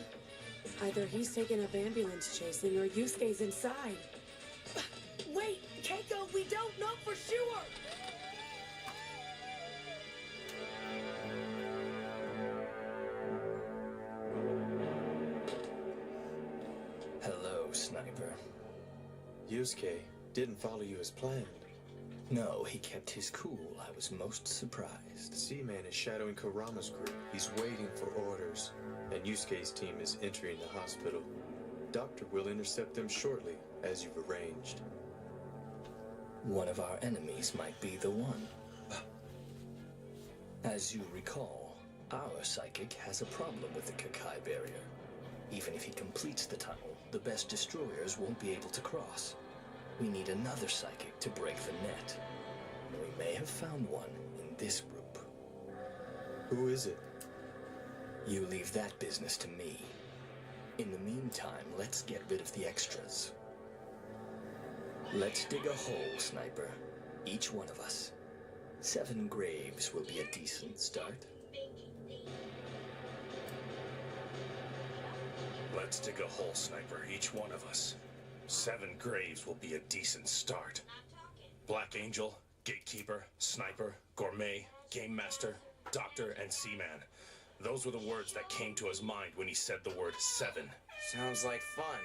Either he's taking up ambulance chasing or Yusuke's inside. Wait, Keiko, we don't know for sure! Hello, Sniper. Yusuke didn't follow you as planned. No, he kept his cool. I was most surprised. Seaman is shadowing Kurama's group. He's waiting for orders. And Yusuke's team is entering the hospital. Doctor will intercept them shortly, as you've arranged. One of our enemies might be the one. As you recall, Our psychic has a problem with the Kakai barrier. Even if he completes the tunnel, the best destroyers won't be able to cross. We need another psychic to break the net. We may have found one in this group. Who is it? You leave that business to me. In the meantime, let's get rid of the extras. Let's dig a hole, Sniper. Each one of us. 7 graves will be a decent start. Let's dig a hole, Sniper, each one of us. 7 graves will be a decent start. Black Angel, Gatekeeper, Sniper, Gourmet, Game Master, Doctor, and Seaman. Those were the words that came to his mind when he said the word 7. Sounds like fun.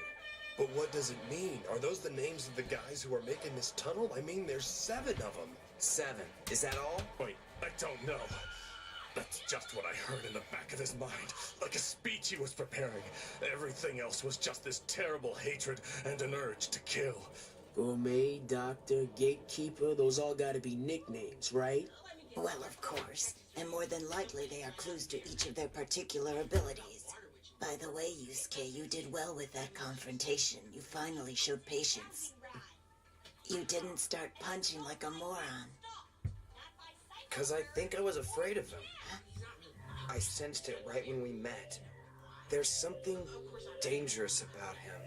But what does it mean? Are those the names of the guys who are making this tunnel? I mean, there's 7 of them. 7. Is that all? Wait, I don't know. That's just what I heard in the back of his mind, like a speech he was preparing. Everything else was just this terrible hatred and an urge to kill. Gourmet, Doctor, Gatekeeper, those all gotta be nicknames, right? Well, of course. And more than likely, they are clues to each of their particular abilities. By the way, Yusuke, you did well with that confrontation. You finally showed patience. You didn't start punching like a moron. 'Cause I think I was afraid of him. I sensed it right when we met. There's something dangerous about him.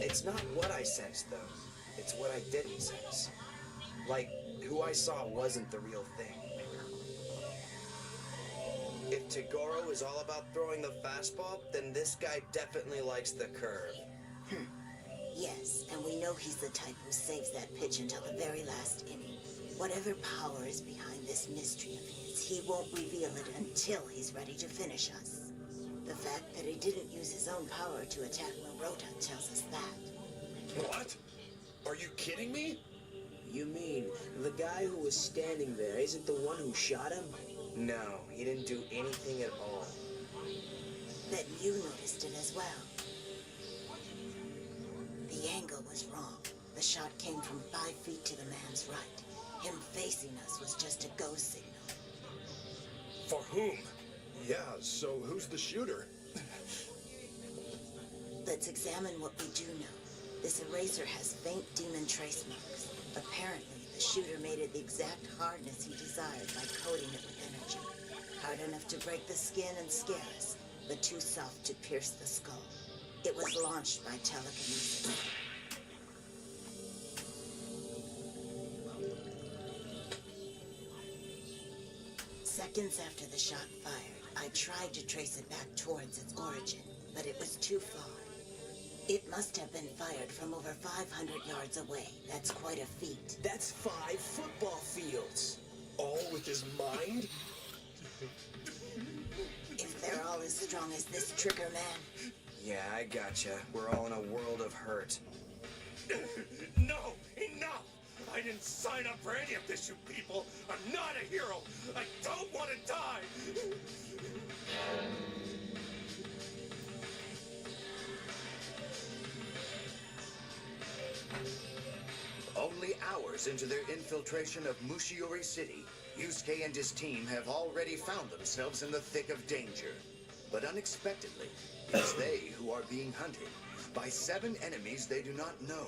It's not what I sensed, though. It's what I didn't sense. Like, who I saw wasn't the real thing. If Tagoro is all about throwing the fastball, then this guy definitely likes the curve. Yes, and we know he's the type who saves that pitch until the very last inning. Whatever power is behind this mystery of his, he won't reveal it until he's ready to finish us. The fact that he didn't use his own power to attack Murota tells us that. What? Are you kidding me? You mean, the guy who was standing there isn't the one who shot him? No, he didn't do anything at all. Then you noticed it as well. The angle was wrong. The shot came from 5 feet to the man's right. Him facing us was just a go signal. For whom? Yeah, so who's the shooter? Let's examine what we do know. This eraser has faint demon trace marks. Apparently, the shooter made it the exact hardness he desired by coating it with energy. Hard enough to break the skin and scare us, but too soft to pierce the skull. It was launched by telekinesis. Seconds after the shot fired, I tried to trace it back towards its origin, but it was too far. It must have been fired from over 500 yards away. That's quite a feat. That's 5 football fields. All with his mind? If they're all as strong as this trigger man. Yeah, I gotcha. We're all in a world of hurt. No! Enough! I didn't sign up for any of this, you people! I'm not a hero! I don't want to die! Only hours into their infiltration of Mushiori City, Yusuke and his team have already found themselves in the thick of danger. But unexpectedly, it's they who are being hunted by 7 enemies they do not know.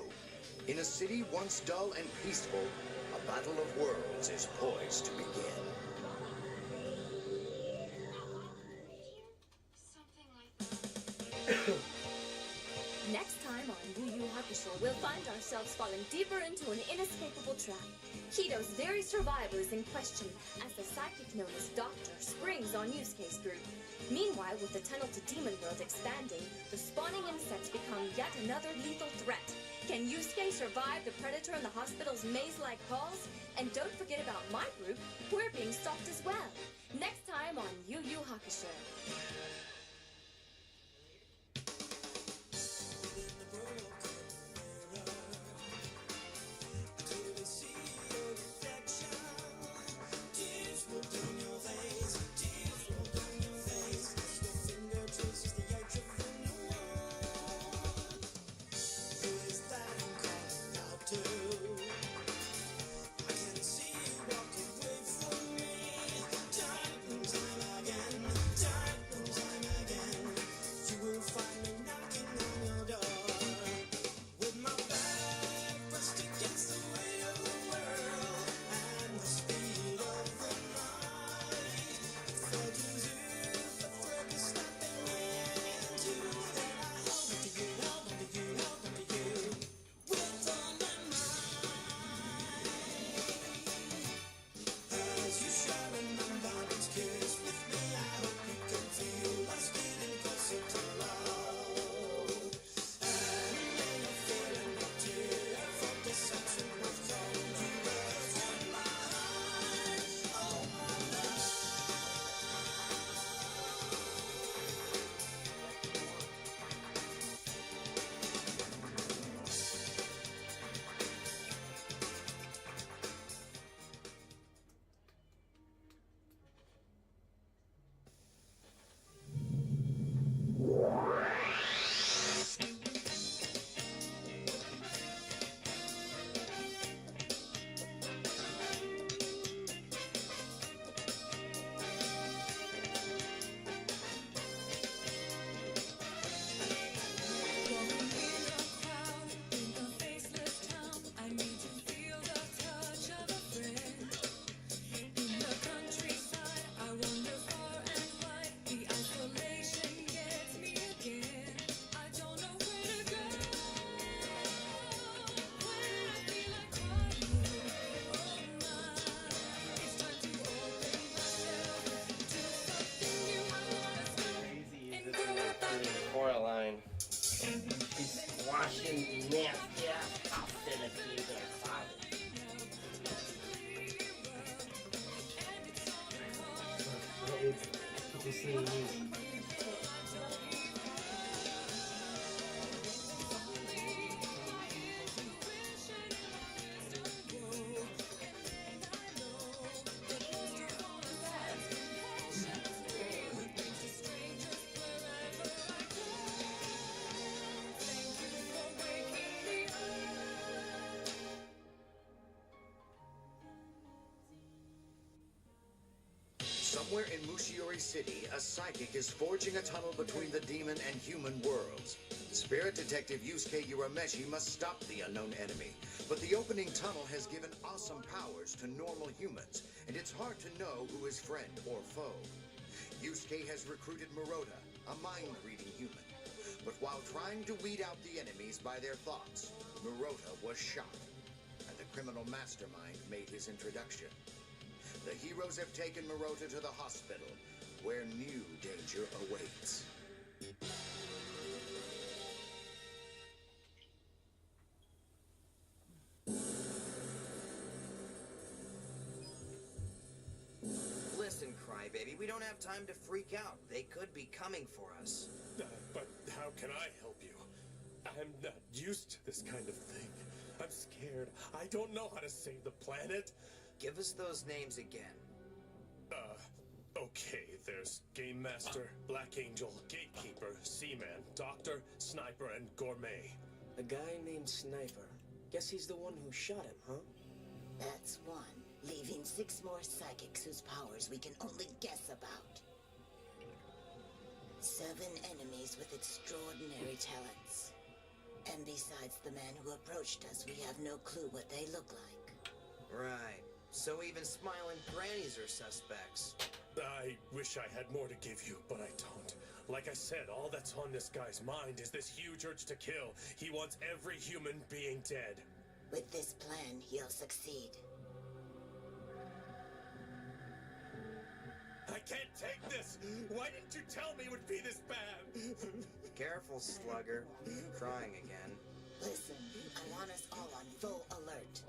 In a city once dull and peaceful, a battle of worlds is poised to begin. Next time on Yu Yu Hakusho, we'll find ourselves falling deeper into an inescapable trap. Kido's very survival is in question as the psychic known as Doctor springs on Yusuke's group. Meanwhile, with the tunnel to Demon World expanding, the spawning insects become yet another lethal threat. Can Yusuke survive the predator in the hospital's maze-like halls? And don't forget about my group, we're being stalked as well. Next time on Yu Yu Hakusho. to see me. Somewhere in Mushiori City, a psychic is forging a tunnel between the demon and human worlds. Spirit Detective Yusuke Urameshi must stop the unknown enemy, but the opening tunnel has given awesome powers to normal humans, and it's hard to know who is friend or foe. Yusuke has recruited Murota, a mind-reading human. But while trying to weed out the enemies by their thoughts, Murota was shot, and the criminal mastermind made his introduction. The heroes have taken Murota to the hospital, where new danger awaits. Listen, Crybaby, we don't have time to freak out. They could be coming for us. But how can I help you? I'm not used to this kind of thing. I'm scared. I don't know how to save the planet. Give us those names again. Okay, there's Game Master, Black Angel, Gatekeeper, Seaman, Doctor, Sniper, and Gourmet. A guy named Sniper. Guess he's the one who shot him, huh? That's one, leaving 6 more psychics whose powers we can only guess about. 7 enemies with extraordinary talents. And besides the man who approached us, we have no clue what they look like. Right. So even smiling grannies are suspects. I wish I had more to give you, but I don't. Like I said, all that's on this guy's mind is this huge urge to kill. He wants every human being dead. With this plan, he'll succeed. I can't take this! Why didn't you tell me it would be this bad? Careful, Slugger. Crying again. Listen, I want us all on full alert.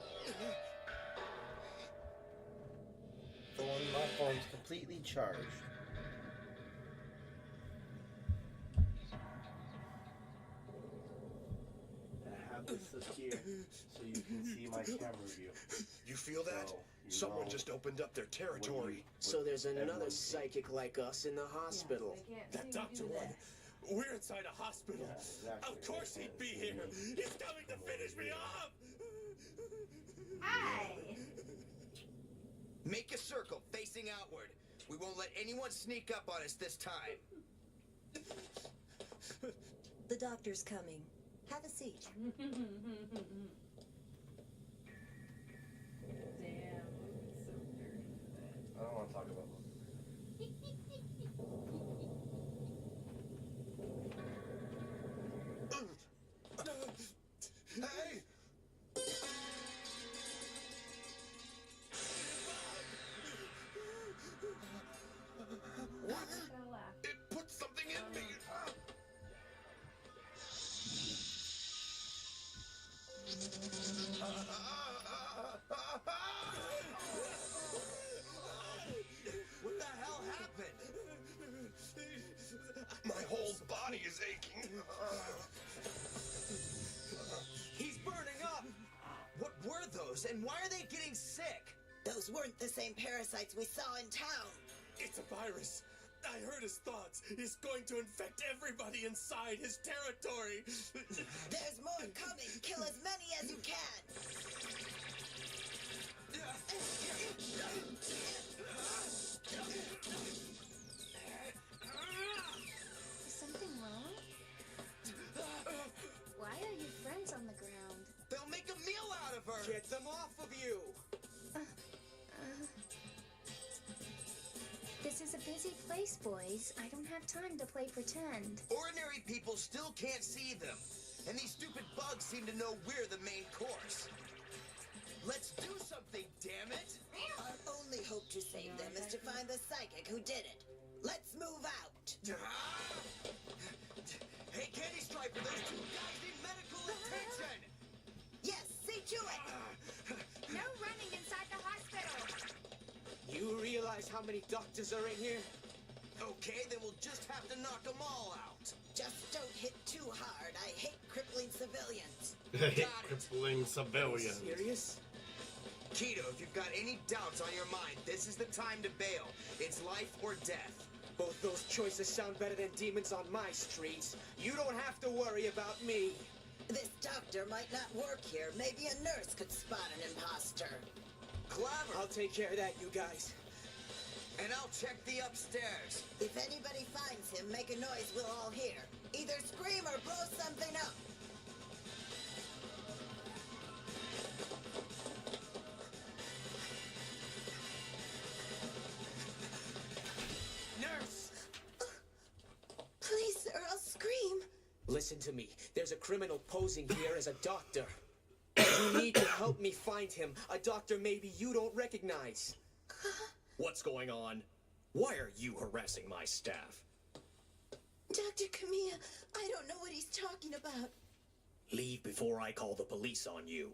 My phone's completely charged. I have this up here so you can see my camera view. You feel that? So, Someone just opened up their territory. So there's another psychic like us in the hospital. That Dr. One. We're inside a hospital. Yeah, exactly. Of course he'd be here. He's coming to finish me off. Hi! Make a circle facing outward. We won't let anyone sneak up on us this time. The doctor's coming. Have a seat. Damn. I don't want to talk about Hey! What? It put something in me. What the hell happened? My whole body is aching. He's burning up! What were those, and why are they getting sick? Those weren't the same parasites we saw in town. It's a virus. I heard his thoughts. He's going to infect everybody inside his territory. There's more coming. Kill as many as you can. Is something wrong? Why are your friends on the ground? They'll make a meal out of her! Get them off of you! This is a busy place, boys. I don't have time to play pretend. Ordinary people still can't see them. And these stupid bugs seem to know we're the main course. Let's do something, damn it! Our only hope to save them is to find the psychic who did it. Let's move out. Hey, Candy Striper, those 2 guys need medical attention! Yes, see to it. No running inside the hospital! You realize how many doctors are in here? Okay, then we'll just have to knock them all out. Just don't hit too hard. I hate crippling civilians. Crippling civilians. Serious? Keto, if you've got any doubts on your mind, this is the time to bail. It's life or death. Both those choices sound better than demons on my streets. You don't have to worry about me. This doctor might not work here. Maybe a nurse could spot an imposter. Clever. I'll take care of that, you guys. And I'll check the upstairs. If anybody finds him, make a noise we'll all hear. Either scream or blow something up. Nurse! Please, sir, I'll scream. Listen to me. There's a criminal posing here as a doctor. You need to help me find him. A doctor maybe you don't recognize. What's going on? Why are you harassing my staff? Dr. Kamiya, I don't know what he's talking about. Leave before I call the police on you.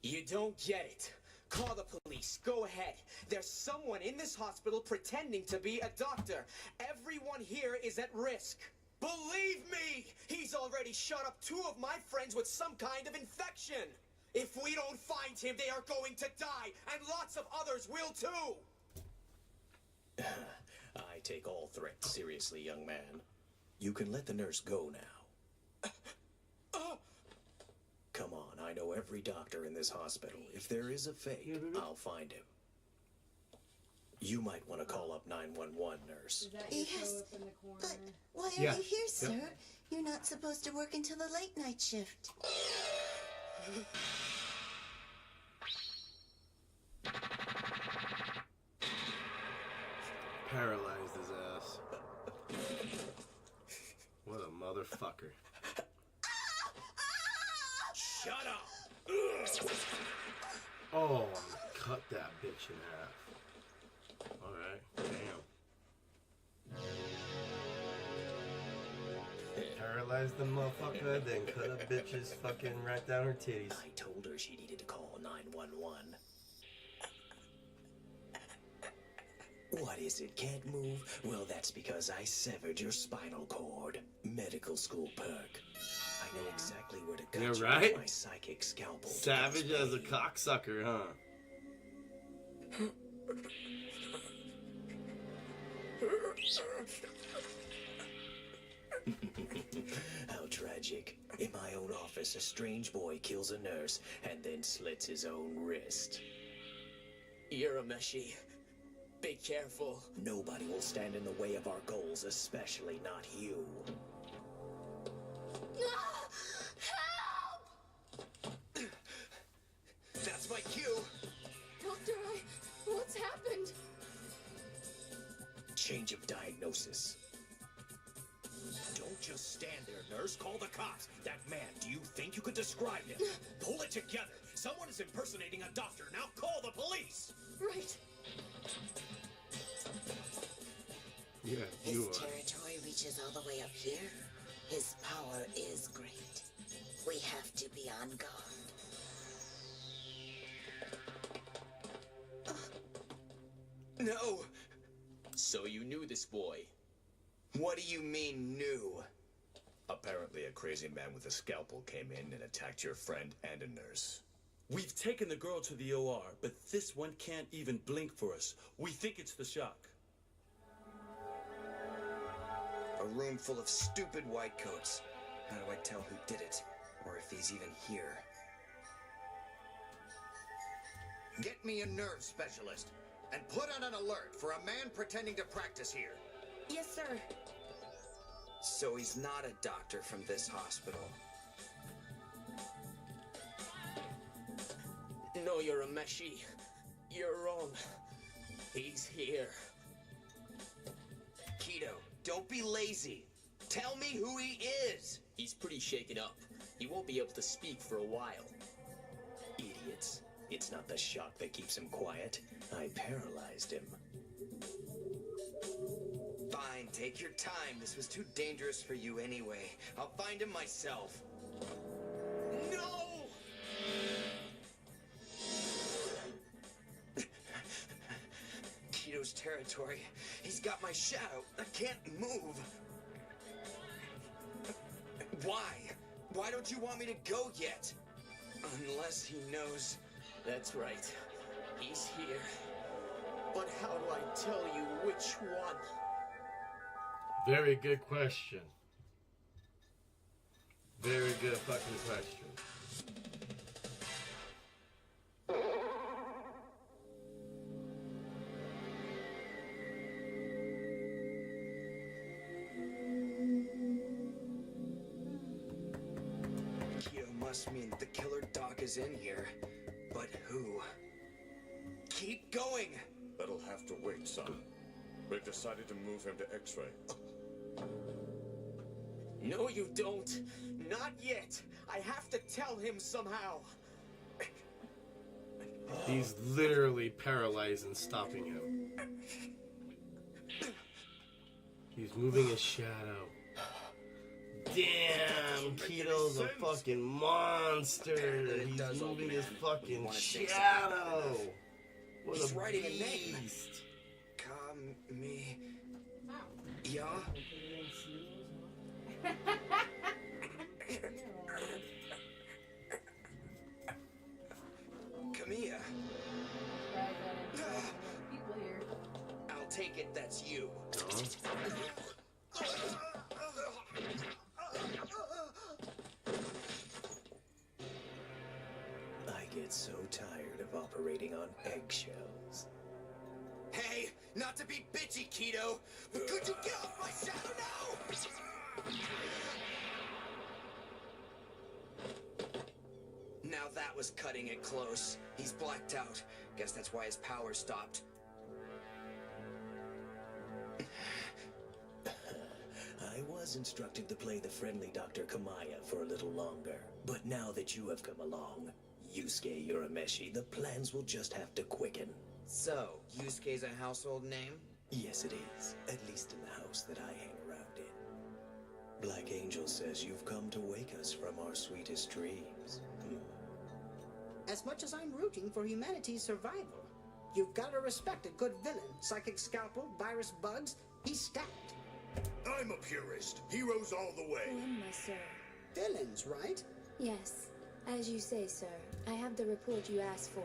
You don't get it. Call the police. Go ahead. There's someone in this hospital pretending to be a doctor. Everyone here is at risk. Believe me, he's already shot up 2 of my friends with some kind of infection. If we don't find him, they are going to die, and lots of others will too. I take all threats seriously, young man. You can let the nurse go now. Come on, I know every doctor in this hospital. If there is a fake, I'll find him. You might want to call up 911, nurse. Yes, but why are you here, sir? You're not supposed to work until the late night shift. Paralyzed his ass. What a motherfucker. Shut up! Oh, cut that bitch in half. Alright, damn. Paralyze the motherfucker, then cut a bitch's fucking right down her titties. I told her she needed to call 911. What is it, can't move? Well, that's because I severed your spinal cord. Medical school perk. I know exactly where to cut you right? with my psychic scalpel. Savage as a cocksucker, huh? How tragic. In my own office, a strange boy kills a nurse and then slits his own wrist. You're a Meshi. Be careful. Nobody will stand in the way of our goals, especially not you. Help! That's my cue. Doctor, what's happened? Change of diagnosis. Don't just stand there, nurse. Call the cops. That man, do you think you could describe him? Pull it together. Someone is impersonating a doctor. Now call the police. Right. Yeah, His you are. territory reaches all the way up here. His power is great. We have to be on guard. No. So you knew this boy. What do you mean, new? Apparently a crazy man with a scalpel came in and attacked your friend and a nurse. We've taken the girl to the OR, but this one can't even blink for us. We think it's the shock. A room full of stupid white coats. How do I tell who did it? Or if he's even here? Get me a nerve specialist and put on an alert for a man pretending to practice here. Yes, sir. So he's not a doctor from this hospital. No, you're a Meshi. You're wrong. He's here. Keto, don't be lazy. Tell me who he is. He's pretty shaken up. He won't be able to speak for a while. Idiots. It's not the shock that keeps him quiet. I paralyzed him. Fine, take your time. This was too dangerous for you anyway. I'll find him myself. No! Keto's territory. He's got my shadow. I can't move. Why? Why don't you want me to go yet? Unless he knows. That's right. He's here. But how do I tell you which one? Very good question. Very good fucking question. Keto must mean the killer doc is in here. But who? Keep going! That'll have to wait, son. We've decided to move him to X-ray. No, you don't. Not yet. I have to tell him somehow. He's literally paralyzed and stopping him. He's moving his shadow. Damn, Keto's a fucking monster. He's moving his fucking shadow. What He's a writing a name. beast. Me. Yeah? Kamiya. I'll take it that's you. I get so tired of operating on eggshells. Hey, not to be bitchy, Keto, but could you get off my shadow now? Now that was cutting it close. He's blacked out. Guess that's why his power stopped. I was instructed to play the friendly Dr. Kamaya for a little longer. But now that you have come along, Yusuke Urameshi, the plans will just have to quicken. So, Yusuke's a household name? Yes, it is. At least in the house that I hang around in. Black Angel says you've come to wake us from our sweetest dreams. As much as I'm rooting for humanity's survival, you've got to respect a good villain. Psychic scalpel, virus bugs, he's stacked. I'm a purist. Heroes all the way. Dilemma, sir. Villains, right? Yes. As you say, sir. I have the report you asked for.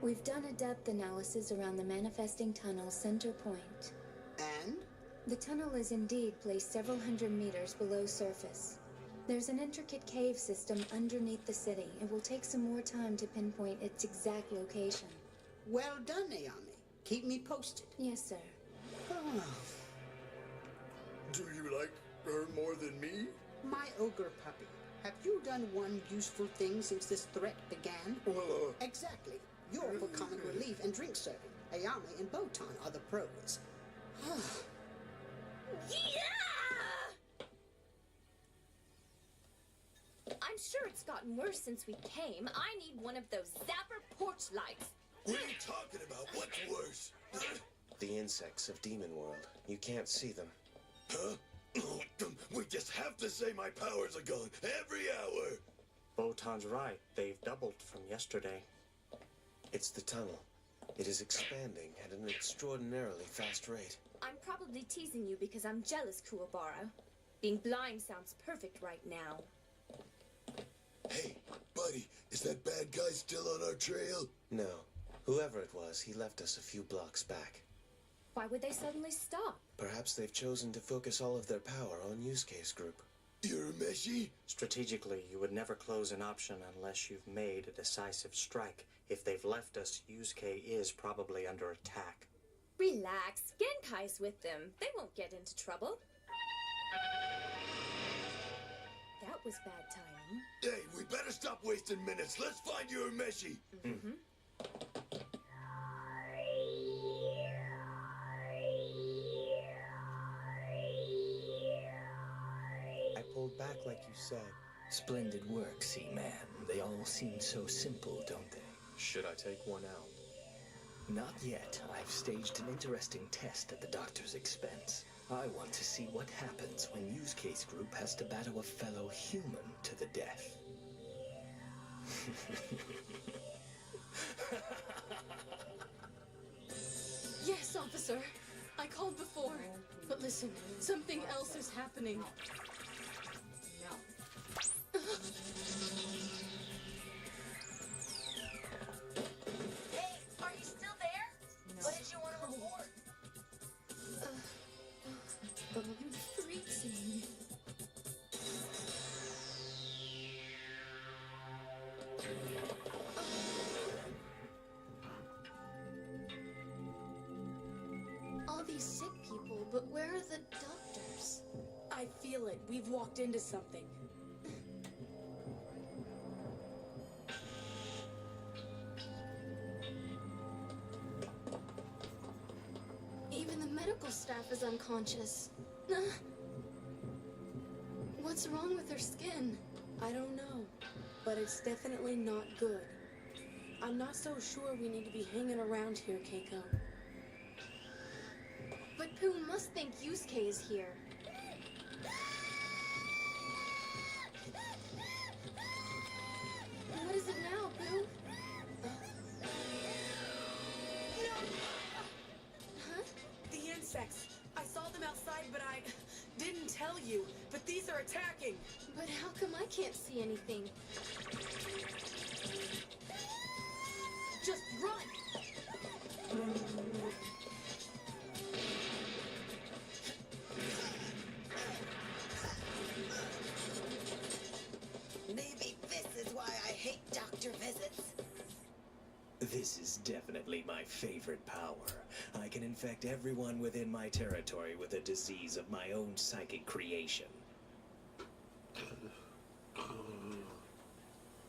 We've done a depth analysis around the manifesting tunnel's center point. And? The tunnel is indeed placed several hundred meters below surface. There's an intricate cave system underneath the city. It will take some more time to pinpoint its exact location. Well done, Naomi. Keep me posted. Yes, sir. Do you like her more than me? My ogre puppy, have you done one useful thing since this threat began? Well, Exactly. You're for comic relief and drink serving. Ayame and Botan are the pros. I'm sure it's gotten worse since we came. I need one of those zapper porch lights. What are you talking about? What's worse? The insects of Demon World. You can't see them. Huh? We just have to say my powers are gone every hour. Botan's right. They've doubled from yesterday. It's the tunnel. It is expanding at an extraordinarily fast rate. I'm probably teasing you because I'm jealous, Kuwabara. Being blind sounds perfect right now. Hey, buddy, is that bad guy still on our trail? No. Whoever it was, he left us a few blocks back. Why would they suddenly stop? Perhaps they've chosen to focus all of their power on Yusuke's group. Urameshi? Strategically, you would never close an option unless you've made a decisive strike. If they've left us, Yusuke is probably under attack. Relax. Genkai's with them. They won't get into trouble. That was bad timing. Hey, we better stop wasting minutes. Let's find Urameshi. Mm-hmm. I pulled back like you said. Splendid work, Seaman. They all seem so simple, don't they? Should I take one out? Not yet. I've staged an interesting test at the doctor's expense. I want to see what happens when Yusuke's group has to battle a fellow human to the death. Yes, officer. I called before, but listen, something else is happening. Hey, are you still there? What did you want to report? I'm freezing. All these sick people, but where are the doctors? I feel it. We've walked into something. Even the medical staff is unconscious. What's wrong with her skin? I don't know, but it's definitely not good. I'm not so sure we need to be hanging around here, Keiko. But Pooh must think Yusuke is here. What is it now, Pooh? Huh? The insects. I saw them outside, but I didn't tell you. But these are attacking. But how come I can't see anything? Just run! Maybe this is why I hate doctor visits. This is definitely my favorite power. I can infect everyone within my territory with a disease of my own psychic creation.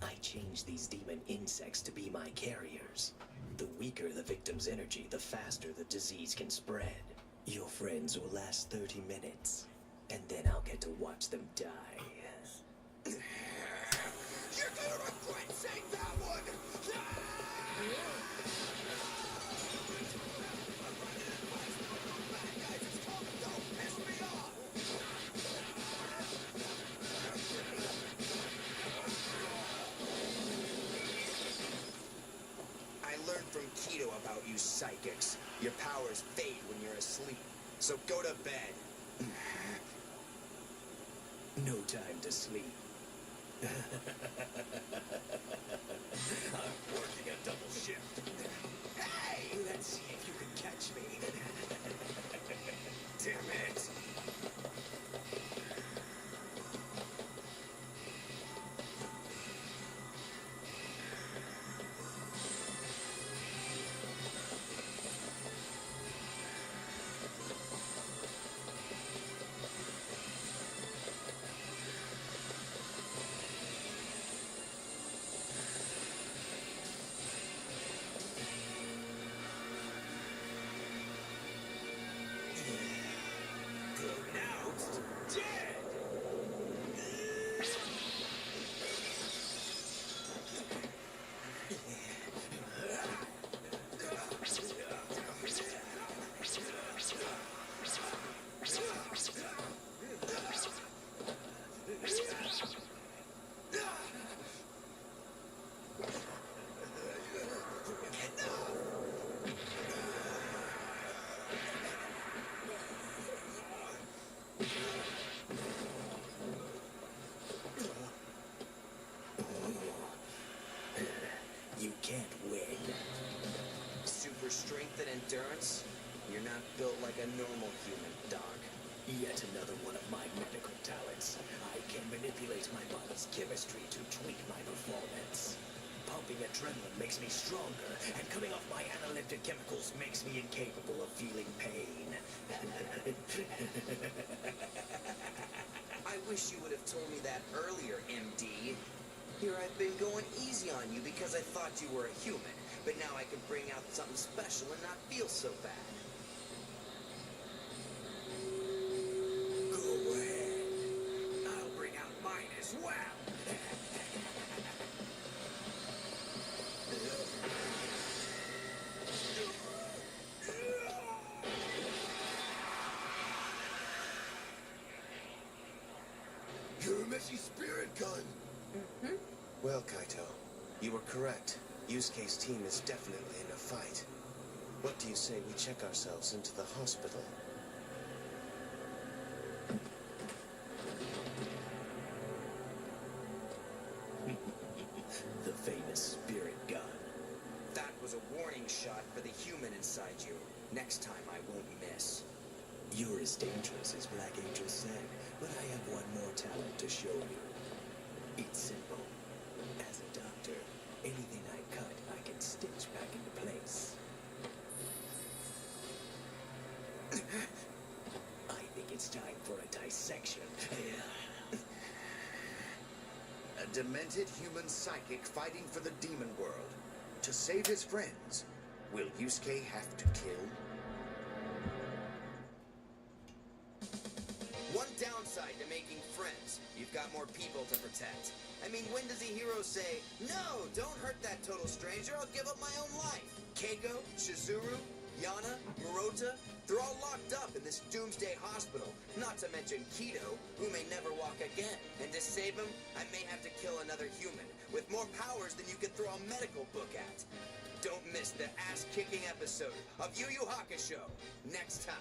I change these demon insects to be my carriers. The weaker the victim's energy, the faster the disease can spread. Your friends will last 30 minutes, and then I'll get to watch them die. You're gonna regret saying that one! I learned from Keto about you psychics. Your powers fade when you're asleep. So go to bed. No time to sleep. I'm working a double shift. Hey! Let's see if you can catch me. Damn it! Pronounced dead! You can't win. Super strength and endurance? You're not built like a normal human, Doc. Yet another one of my medical talents. I can manipulate my body's chemistry to tweak my performance. Pumping adrenaline makes me stronger, and coming off my analytic chemicals makes me incapable of feeling pain. I wish you would have told me that earlier, MD. Here I've been going easy on you because I thought you were a human, but now I can bring out something special and not feel so bad. Go ahead. I'll bring out mine as well. You're a messy spirit gun! Well, Kaito, you were correct. Yusuke's team is definitely in a fight. What do you say we check ourselves into the hospital? The famous spirit gun. That was a warning shot for the human inside you. Next time I won't miss. You're as dangerous as Black Angel said, but I have one more talent to show you. It's simple. As a doctor, anything I cut, I can stitch back into place. I think it's time for a dissection. A demented human psychic fighting for the demon world. To save his friends, will Yusuke have to kill? One downside to making friends, you've got more people to protect. I mean, when does a hero say, no, don't hurt that total stranger, I'll give up my own life? Keiko, Shizuru, Yana, Murota, they're all locked up in this doomsday hospital, not to mention Kido, who may never walk again. And to save him, I may have to kill another human, with more powers than you could throw a medical book at. Don't miss the ass-kicking episode of Yu Yu Hakusho next time.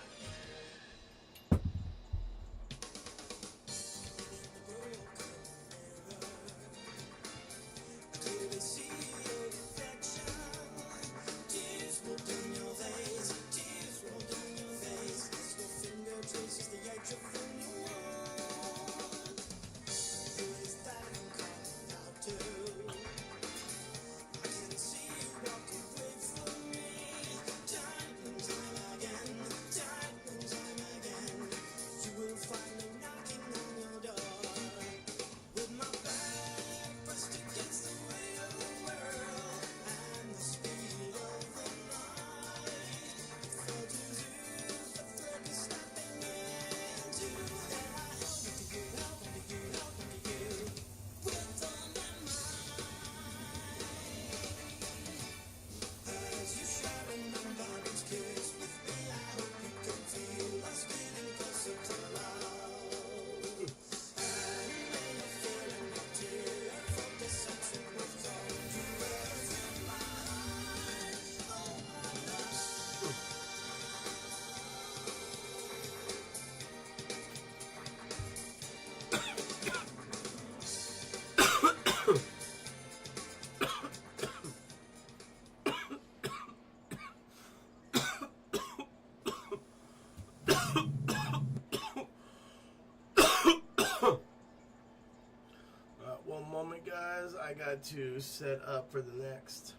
One moment, guys. I got to set up for the next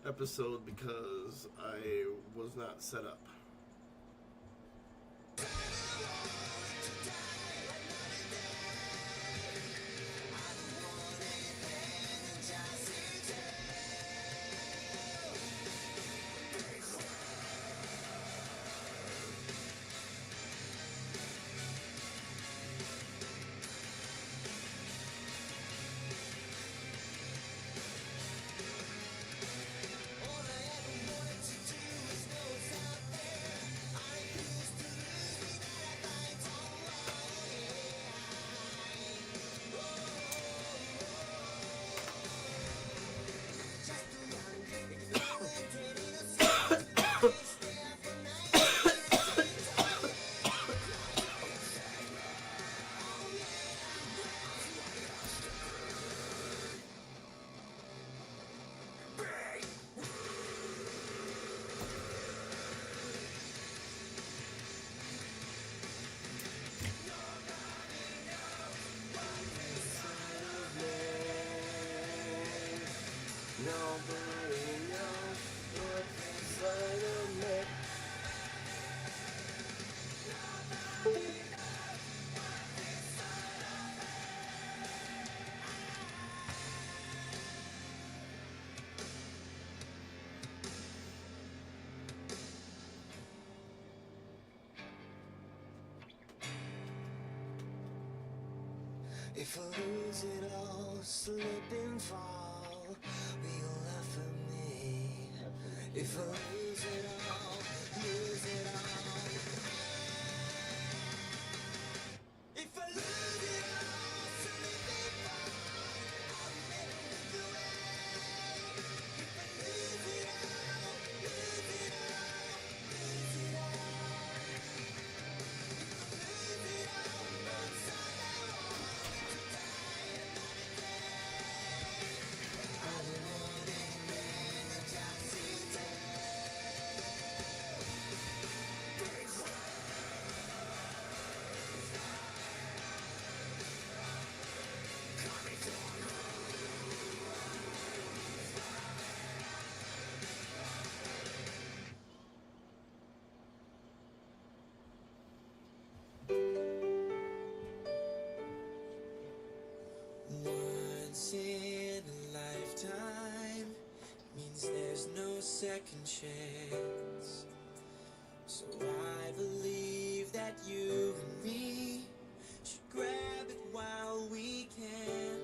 episode because I was not set up. Nobody knows what's inside of me. If I lose it all, slip and fall, will you laugh at me? If I lose it all, lose it all. If I lose it all, slip and fall, I'll never look away. If I lose it all, lose second chance. So I believe that you and me should grab it while we can.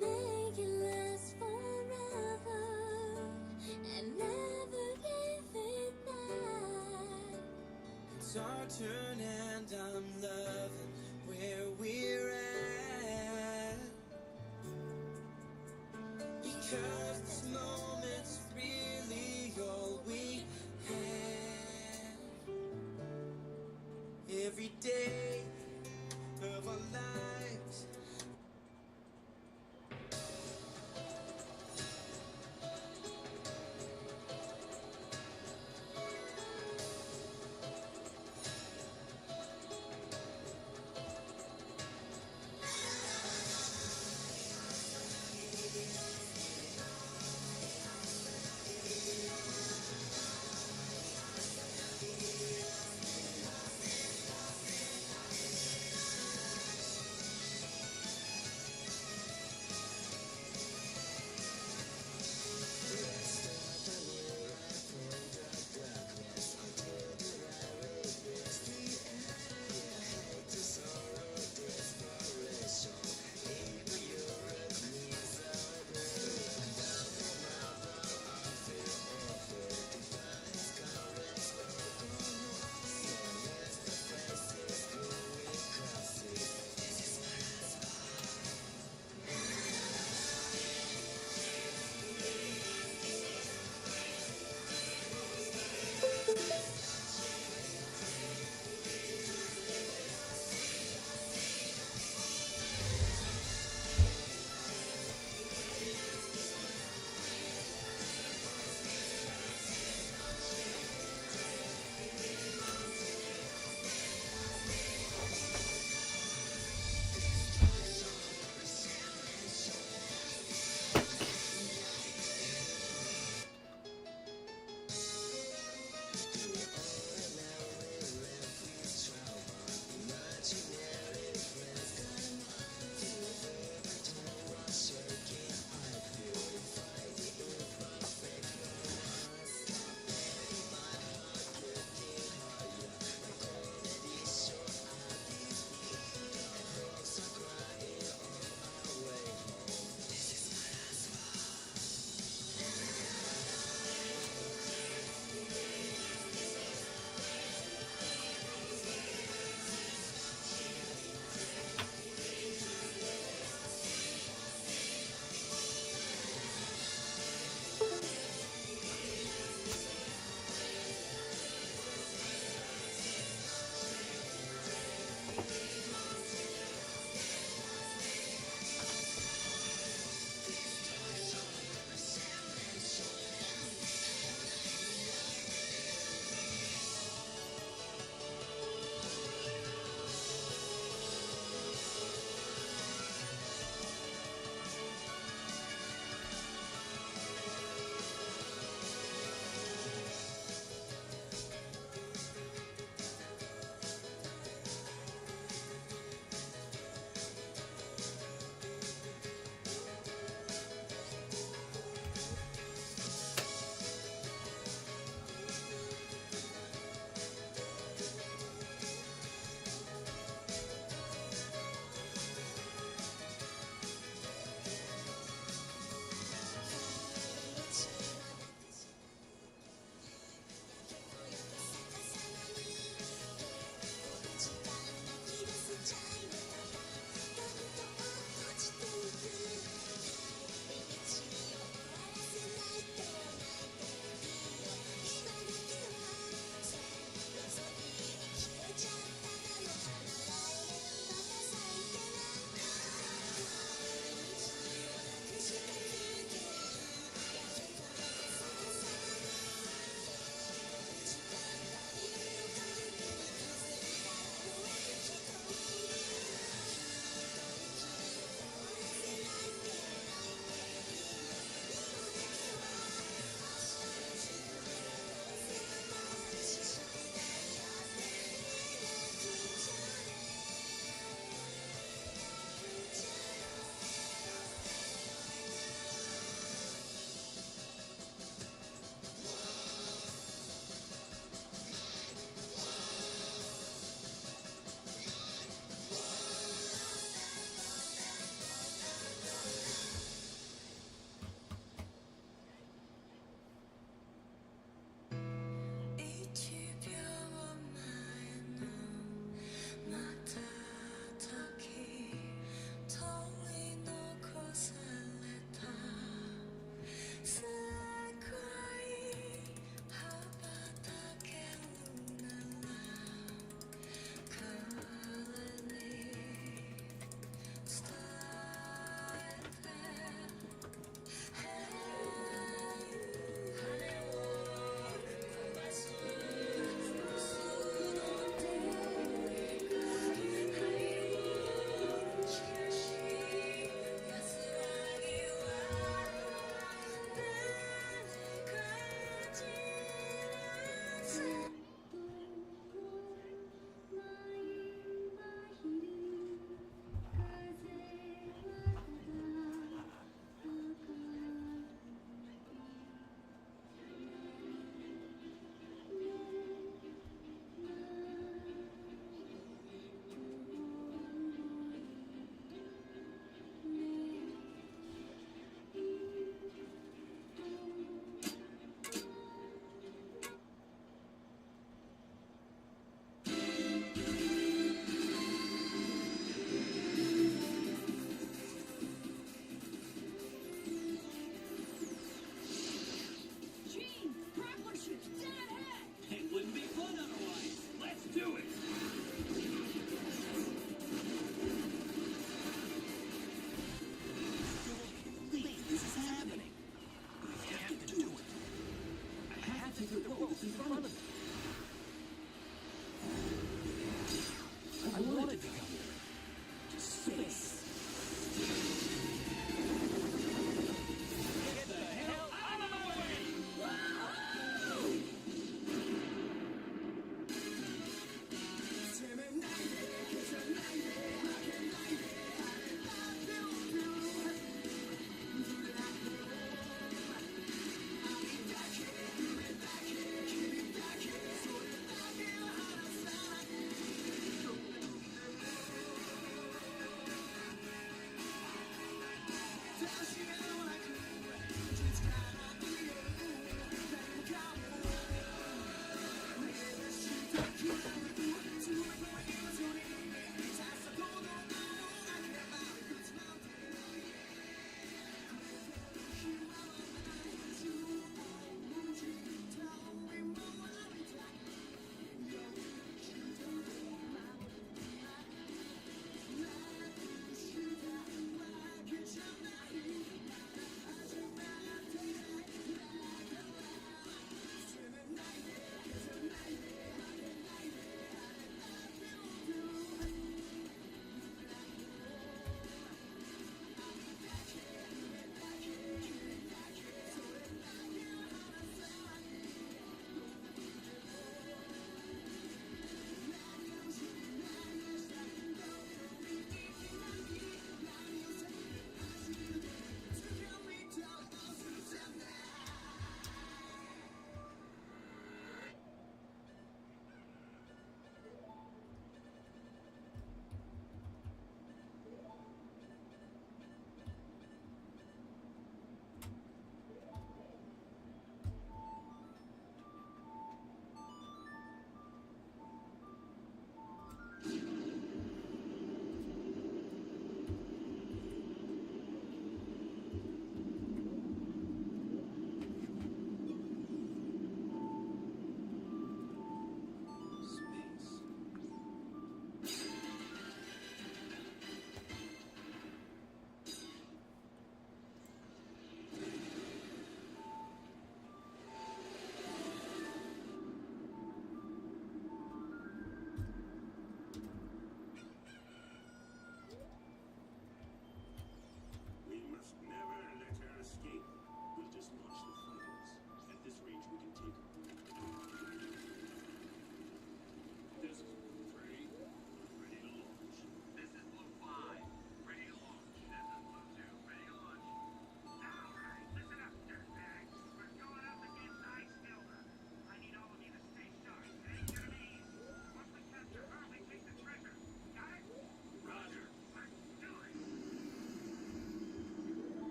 Make it last forever and never give it back. It's our turn and I'm loving where we're at. Because this moment's really all we have. Every day of our lives.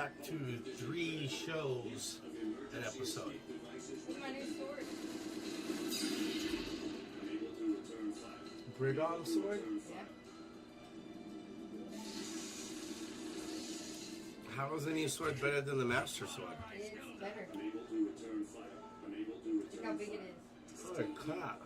back to 3 shows an episode. Where's my new sword? Brigand sword? Yeah. How is the new sword better than the master sword? It's better. Look how big it is. Holy crap.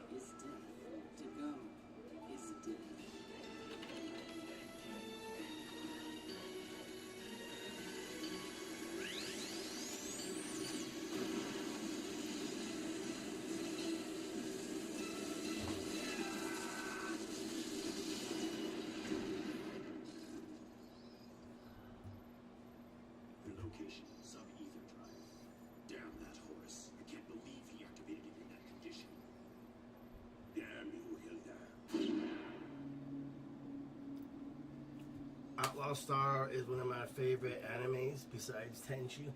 Outlaw Star is one of my favorite animes besides Tenchu.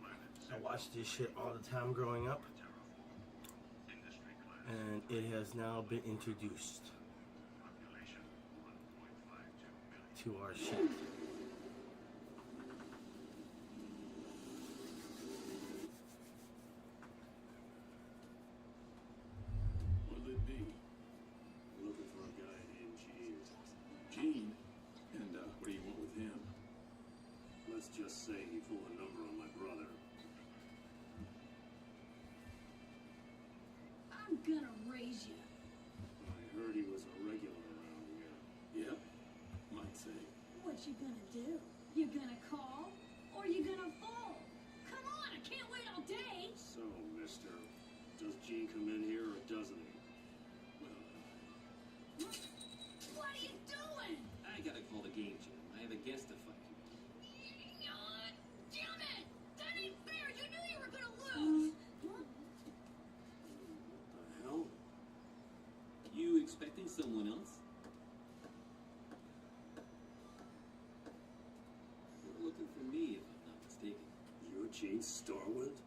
I watched this shit all the time growing up. And it has now been introduced to our shit. What'll it be? Looking for a guy named Gene. Gene? And what do you want with him? Let's just say he pulled a number on my brother. I'm gonna raise you. I heard he was a regular around here. Yep, might say. What you gonna do? You gonna call? Or you gonna fall? Come on, I can't wait all day! So, mister, does Gene come in here or doesn't he? What are you doing? I gotta call the game, Jim. I have a guest to fight. Damn it! That ain't fair! You knew you were gonna lose! What the hell? You expecting someone else? You're looking for me, if I'm not mistaken. You're Gene Starwind?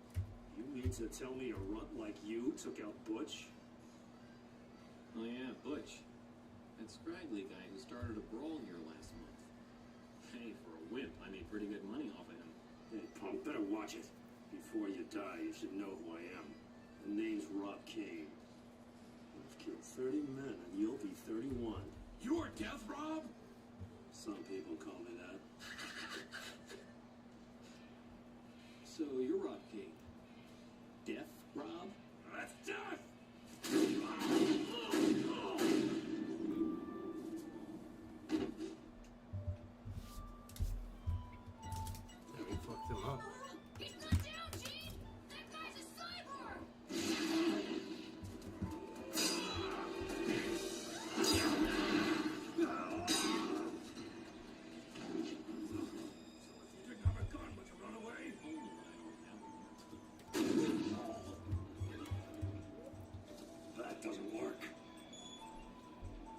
You mean to tell me a runt like you took out Butch? Oh yeah, Butch. That scraggly guy who started a brawl here last month. Hey, for a wimp, I made pretty good money off of him. Hey, punk, better watch it. Before you die, you should know who I am. The name's Rob Kane. I've killed 30 men, and you'll be 31. You're Death Rob? Some people call me that. So you're Rob King. Death Rob? That's death! Yeah, we fucked him up. He's not down, Gene! That guy's a cyborg! You didn't have a gun, but you run away? That doesn't work.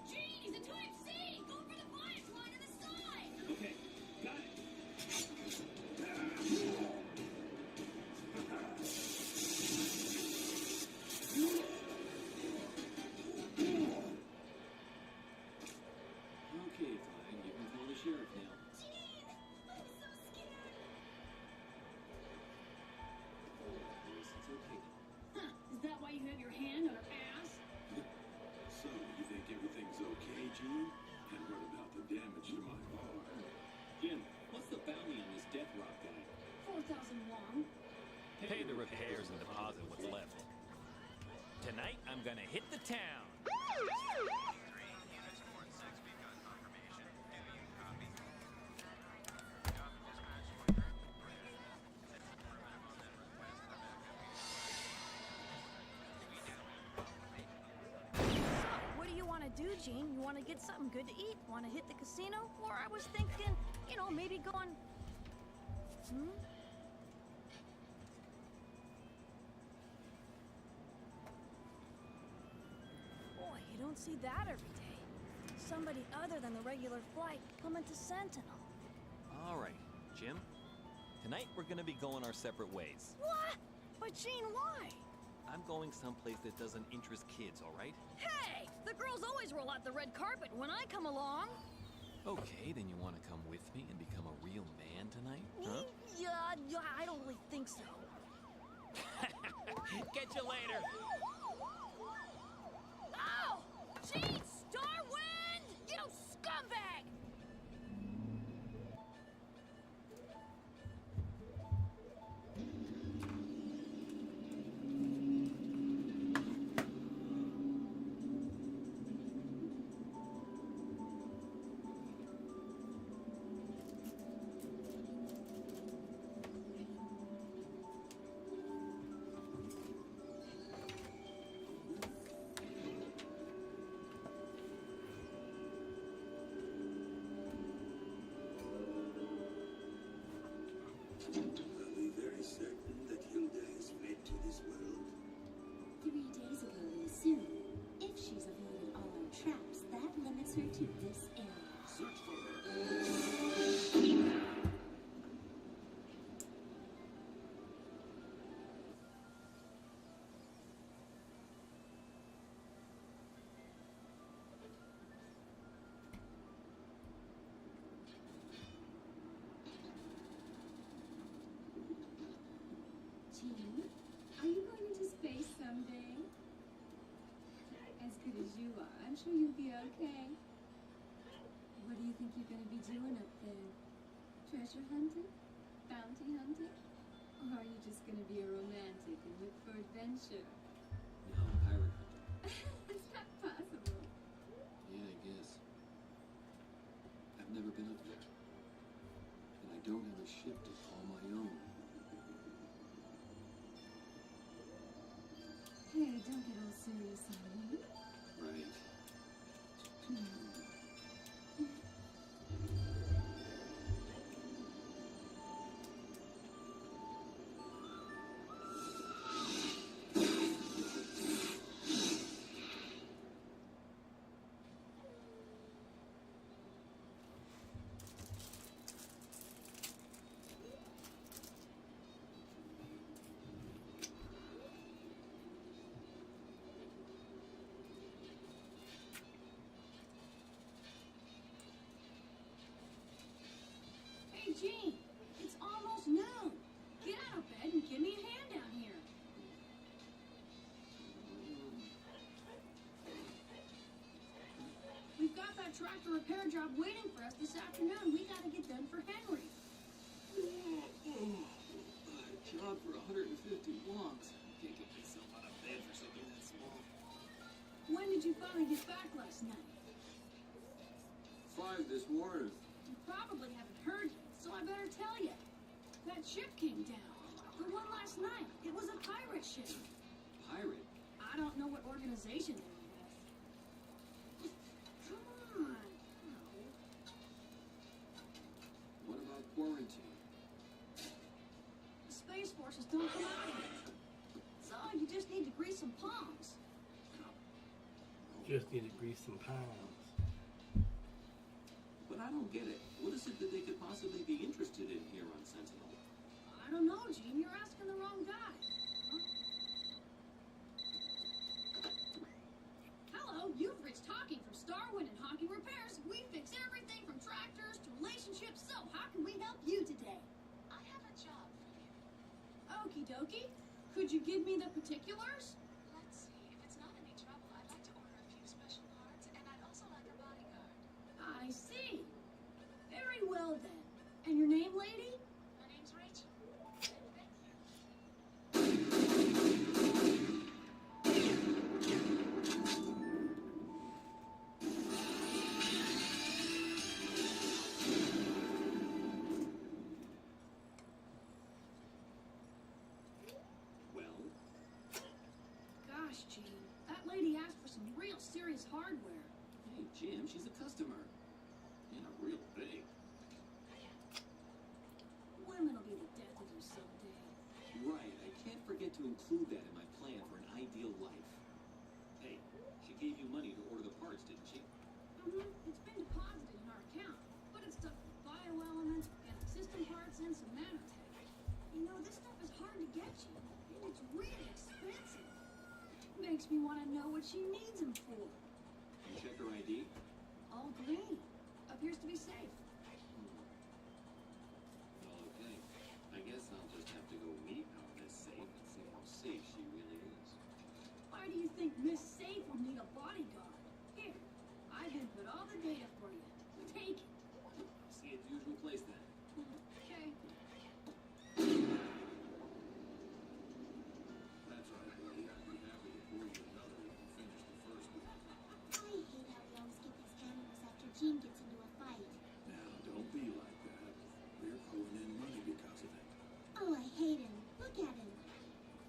Gene, he's a type C! Go for the bias line in the side! Okay, got it. Okay, fine. You can call the sheriff now. Gene! I'm so scared! It's okay. Huh, is that why you have your hand on her ass? So, you think everything's okay, Gene? And what about the damage to my bar? Jim, what's the bounty on this Death Rob guy? 4,000 won. Pay the repairs and deposit what's left. Tonight, I'm gonna hit the town. What do you want to do, Gene? You want to get something good to eat? Want to hit the casino? Or I was thinking, you know, maybe go on... Boy, you don't see that every day. Somebody other than the regular flight coming to Sentinel. All right, Jim. Tonight, we're gonna be going our separate ways. What? But Gene, why? I'm going someplace that doesn't interest kids, all right? Hey! The girls always roll out the red carpet when I come along. Okay, then you want to come with me and become a real man tonight, huh? Yeah, I don't really think so. Catch you later. Ow! Gene Starwind! You scumbag! Are we very certain that Hilda has fled to this world? 3 days ago we assumed. If she's avoided all our traps, that limits her to this area. Search for her. Jean, are you going into space someday? As good as you are, I'm sure you'll be okay. What do you think you're going to be doing up there? Treasure hunting? Bounty hunting? Or are you just going to be a romantic and look for adventure? No, pirate hunter. Is that possible? Yeah, I guess. I've never been up there. And I don't have a ship to call my own. Hey, don't get all serious on me. Right. Hey, Gene, it's almost noon. Get out of bed and give me a hand down here. We've got that tractor repair job waiting for us this afternoon. We gotta get done for Henry. Job for 150 wonks. Can't get myself out of bed for something that small. When did you finally get back last night? 5 this morning. You probably haven't heard yet, so I better tell you. That ship came down. The one last night. It was a pirate ship. Pirate? I don't know what organization they were with. Come on. What about quarantine? The Space Forces don't come out here. So you just need to grease some palms. Just need to grease some palms. But I don't get it. What is it that they could possibly be interested in here on Sentinel? I don't know, Gene. You're asking the wrong guy. Hello, you've reached Hockey from Starwind and Hockey Repairs. We fix everything from tractors to relationships. So how can we help you today? I have a job for you. Okie dokie. Could you give me the particulars? Let's see. If it's not any trouble, I'd like to order a few special parts, and I'd also like a bodyguard. I see. Very well then. And your name, lady? My name's Rachel. Thank you. Well? Gosh, Gene. That lady asked for some real serious hardware. Hey, Jim, she's a customer. Yeah, real big. Women will be the death of you someday. Right, I can't forget to include that in my plan for an ideal life. Hey, she gave you money to order the parts, didn't she? It's been deposited in our account, but it's stuff with bioelements, organic system parts, and some nanotech. You know, this stuff is hard to get you, and it's really expensive. Makes me want to know what she needs them for. You check her ID? All green. Appears to be Jean gets into a fight. Now, don't be like that. We're pulling in money because of it. Oh, I hate him. Look at him.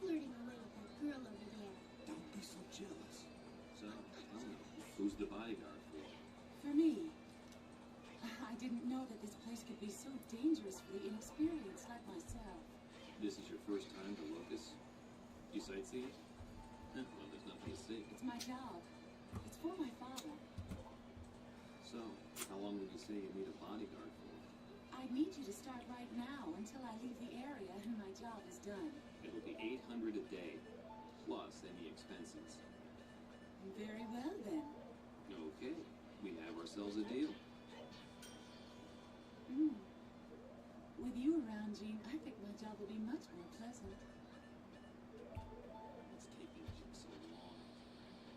Flirting away with that girl over there. Don't be so jealous. So, tell me, who's the bodyguard for? For me. I didn't know that this place could be so dangerous for the inexperienced like myself. This is your first time to Locust? You sightsee? Well, there's nothing to see. It's my job. It's for my father. So, how long would you say you need a bodyguard for? I need you to start right now until I leave the area and my job is done. It'll be $800 a day, plus any expenses. Very well then. Okay, we have ourselves a deal. With you around, Jean, I think my job will be much more pleasant. What's taking you so long?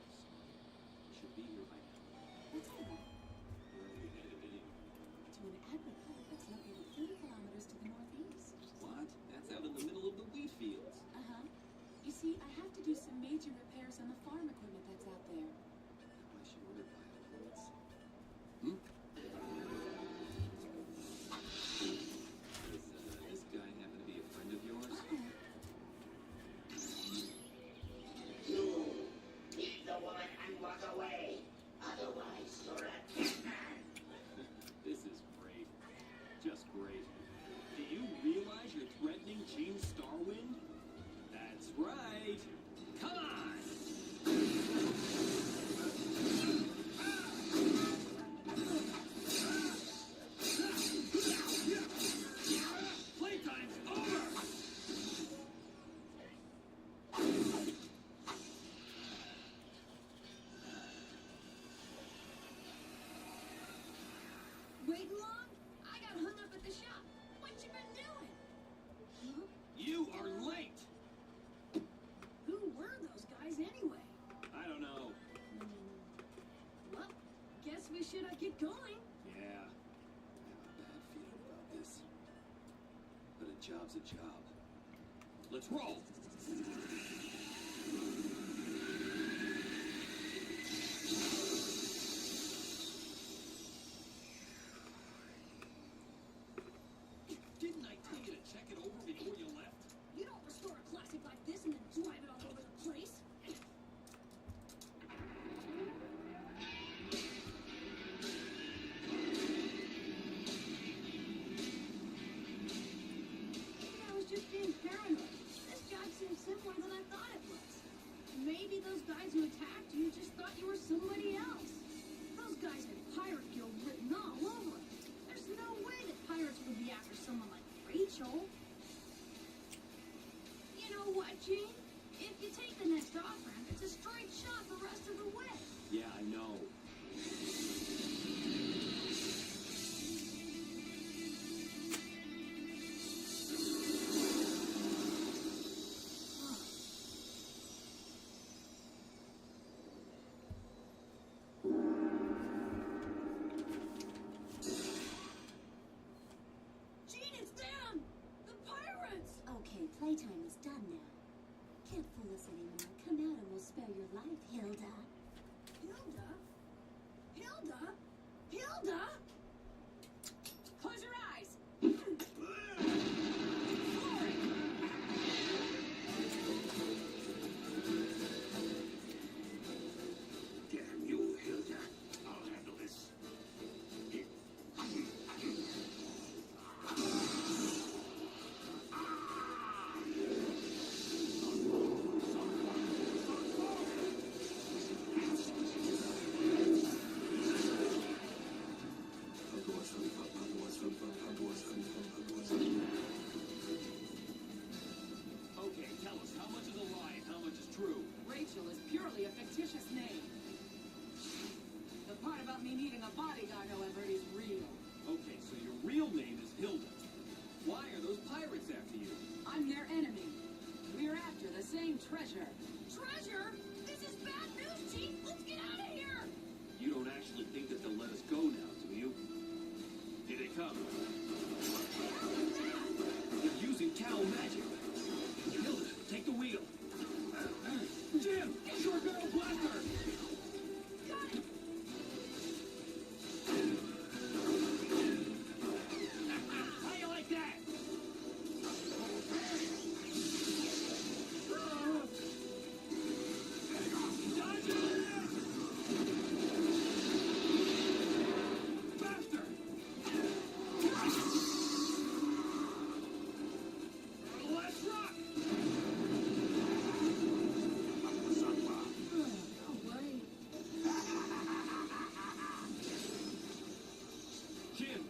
Sorry. You should be here by now. What's that? Where are you headed anyway? To an agri-plant that's located 30 kilometers to the northeast. What? That's out in the middle of the wheat fields. Uh-huh. You see, I have to do some major repairs on the farm equipment that's out there. I should order violins. Does this guy happen to be a friend of yours? You beat the woman and walk away. Otherwise, you're a dead man. This is great. Just great. Do you realize you're threatening Jean Starwind? That's right. Come on! Playtime's over! Waiting long? I got hung up at the shop. What you been doing? Huh? You are late! Who were those guys anyway? I don't know. Well, guess we should get going. Yeah. I have a bad feeling about this. But a job's a job. Let's roll! Didn't I tell you to check it over before you left? You don't restore a classic like this and then drive it all over the place. Maybe I was just being paranoid. This job seems simpler than I thought it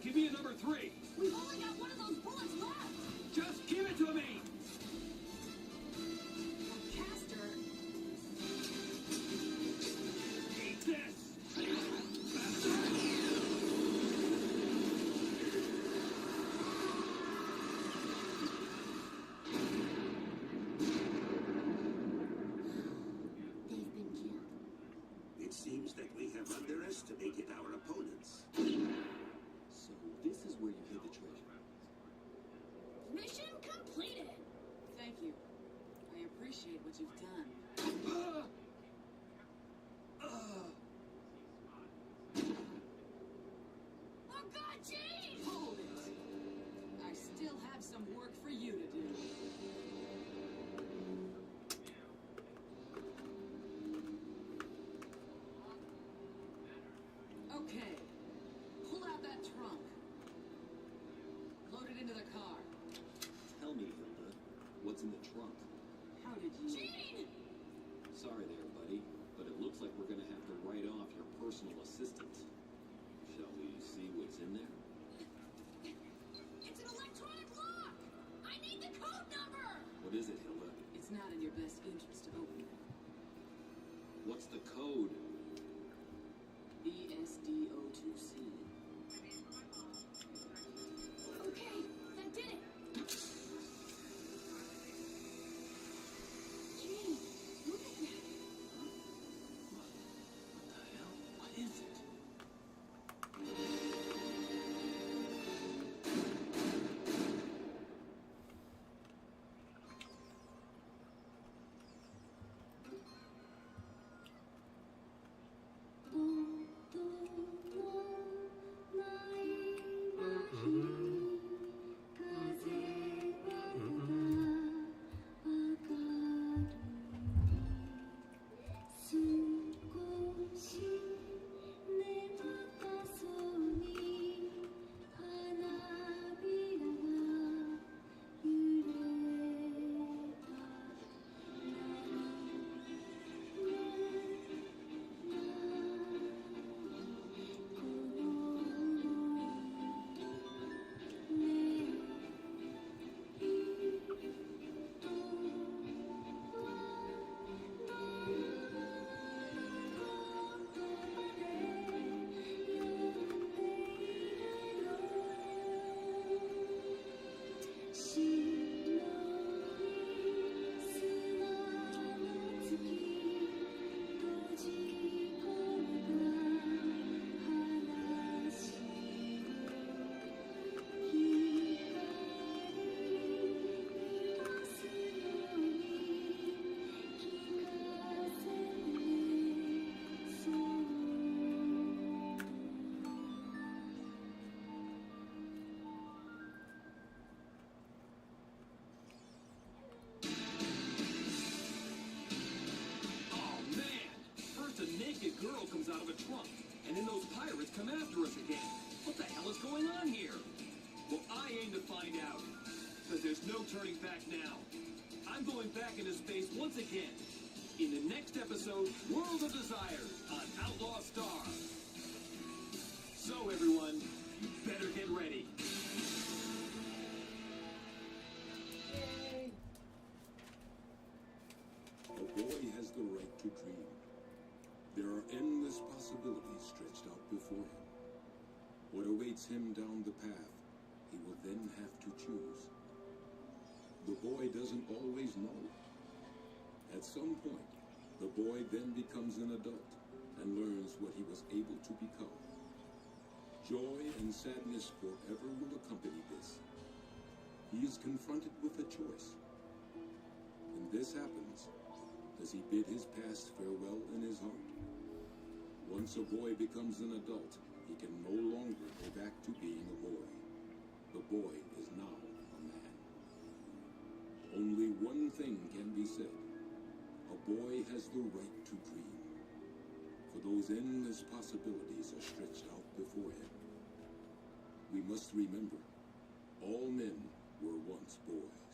Give me a number 3. We've only got one of those bullets left. Just give it to me. Caster. Eat this. It seems that we have underestimated our opponents. So this is where you hid the treasure. Mission completed. Thank you. I appreciate what you've done. Oh God, Gene! Hold it. I still have some work for you to do. Okay. Pull out that trunk. Load it into the car. Tell me, Hilda, what's in the trunk? How did you... Gene! Sorry there, buddy, but it looks like we're gonna have to write off your personal assistant. Shall we see what's in there? It's an electronic lock! I need the code number! What is it, Hilda? It's not in your best interest to open it. What's the code? ESD02C. Okay, that did it. Gene, look at that. What the hell? What is it? Girl comes out of a trunk, and then those pirates come after us again. What the hell is going on here? Well, I aim to find out, because there's no turning back now. I'm going back into space once again, in the next episode, World of Desire, on Outlaw Star. So, everyone, you better get ready. A boy has the right to dream. There are endless possibilities stretched out before him. What awaits him down the path, he will then have to choose. The boy doesn't always know. At some point, the boy then becomes an adult and learns what he was able to become. Joy and sadness forever will accompany this. He is confronted with a choice. When this happens, does he bid his past farewell in his heart? Once a boy becomes an adult, he can no longer go back to being a boy. The boy is now a man. Only one thing can be said. A boy has the right to dream. For those endless possibilities are stretched out before him. We must remember, all men were once boys.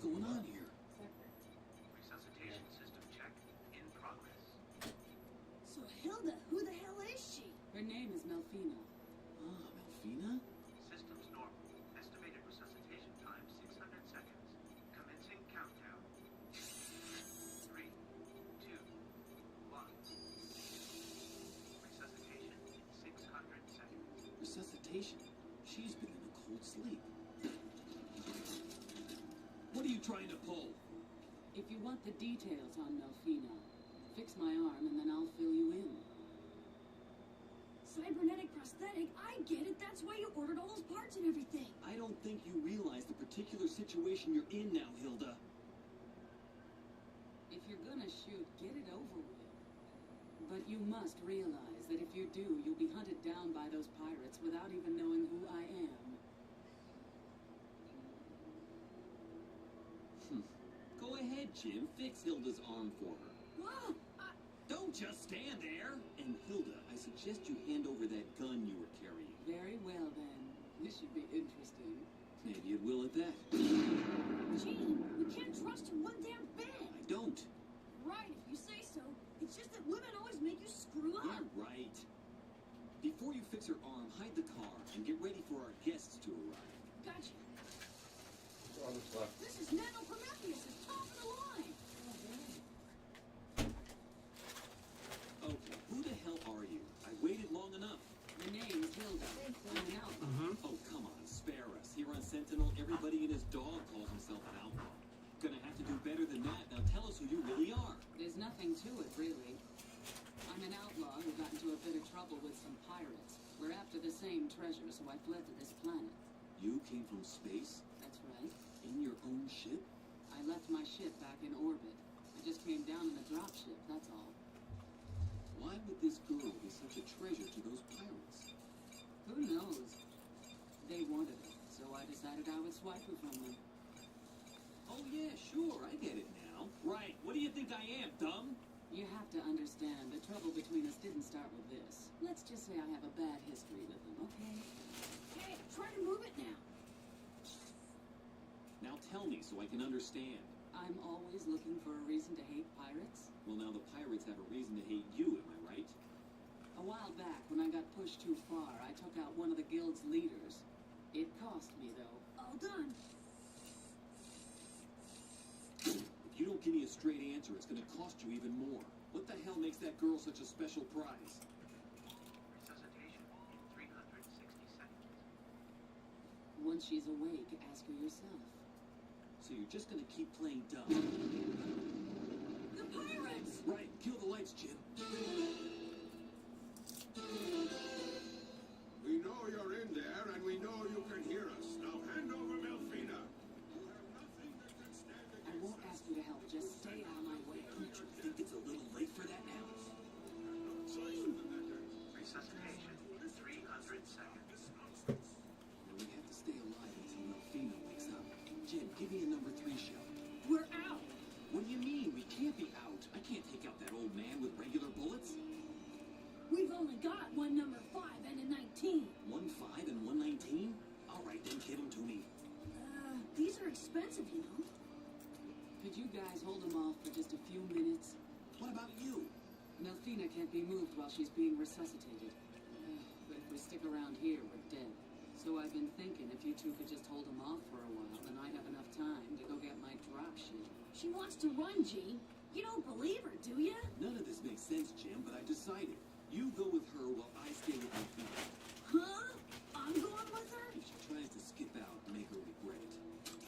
going on here? Resuscitation system check in progress. So Hilda, who the hell is she? Her name is Melfina. Ah, Melfina? Systems normal. Estimated resuscitation time 600 seconds. Commencing countdown. 3, 2, 1. Resuscitation in 600 seconds. Resuscitation? She's been in a cold sleep. What are you trying to pull? If you want the details on Melfina, fix my arm and then I'll fill you in. Cybernetic prosthetic? I get it. That's why you ordered all those parts and everything. I don't think you realize the particular situation you're in now, Hilda. If you're gonna shoot, get it over with. But you must realize that if you do, you'll be hunted down by those pirates without even knowing who I am. Go ahead, Jim. Fix Hilda's arm for her. Whoa! Don't just stand there! And Hilda, I suggest you hand over that gun you were carrying. Very well, then. This should be interesting. Maybe it will at that. Gene, we can't trust you one damn bit. I don't. Right, if you say so. It's just that women always make you screw up. Yeah, right. Before you fix her arm, hide the car and get ready for our guests to arrive. Gotcha. On the left. This is Nano Prometheus, is top of the line. Okay, who the hell are you? I waited long enough. The name's Hilda. I'm an outlaw. Oh, come on, spare us. Here on Sentinel, everybody and his dog calls himself an outlaw. Gonna have to do better than that. Now tell us who you really are. There's nothing to it, really. I'm an outlaw who got into a bit of trouble with some pirates. We're after the same treasure, so I fled to this planet. You came from space? That's right. In your own ship? I left my ship back in orbit. I just came down in a dropship, that's all. Why would this girl be such a treasure to those pirates? Who knows? They wanted it, so I decided I would swipe her from them. Oh yeah, sure, I get it now. Right, what do you think I am, dumb? You have to understand, the trouble between us didn't start with this. Let's just say I have a bad history with them, okay? Hey, try to move it now. Now tell me so I can understand. I'm always looking for a reason to hate pirates. Well, now the pirates have a reason to hate you, am I right? A while back, when I got pushed too far, I took out one of the guild's leaders. It cost me, though. All done. If you don't give me a straight answer, it's gonna cost you even more. What the hell makes that girl such a special prize? Resuscitation in 360 seconds. Once she's awake, ask her yourself. So you're just gonna keep playing dumb? The pirates! Right, kill the lights, Jim. We know you're in there, and we know you can hear us. Now hand over Melfina. You have nothing that can stand against I won't ask you to help, just stay out of my way. Don't you think it's a little late for that now? Resuscitation in 300 seconds. Now we have to stay alive until Melfina wakes up. Jim, give me a number 3 shell. We're out. What do you mean? We can't be out. I can't take out that old man with regular bullets. We've only got one number 5 and a 19. 1 5 and 1 19? All right, then give them to me. These are expensive, you know. Could you guys hold them off for just a few minutes? What about you? Melfina can't be moved while she's being resuscitated. But if we stick around here, we're dead. So I've been thinking if you two could just hold them off for a while, then I'd have enough time to go get my dropship. She wants to run, Gene. You don't believe her, do you? None of this makes sense, Jim, but I decided. You go with her while I stay with Melfina. Huh? I'm going with her? If she tries to skip out, make her regret it.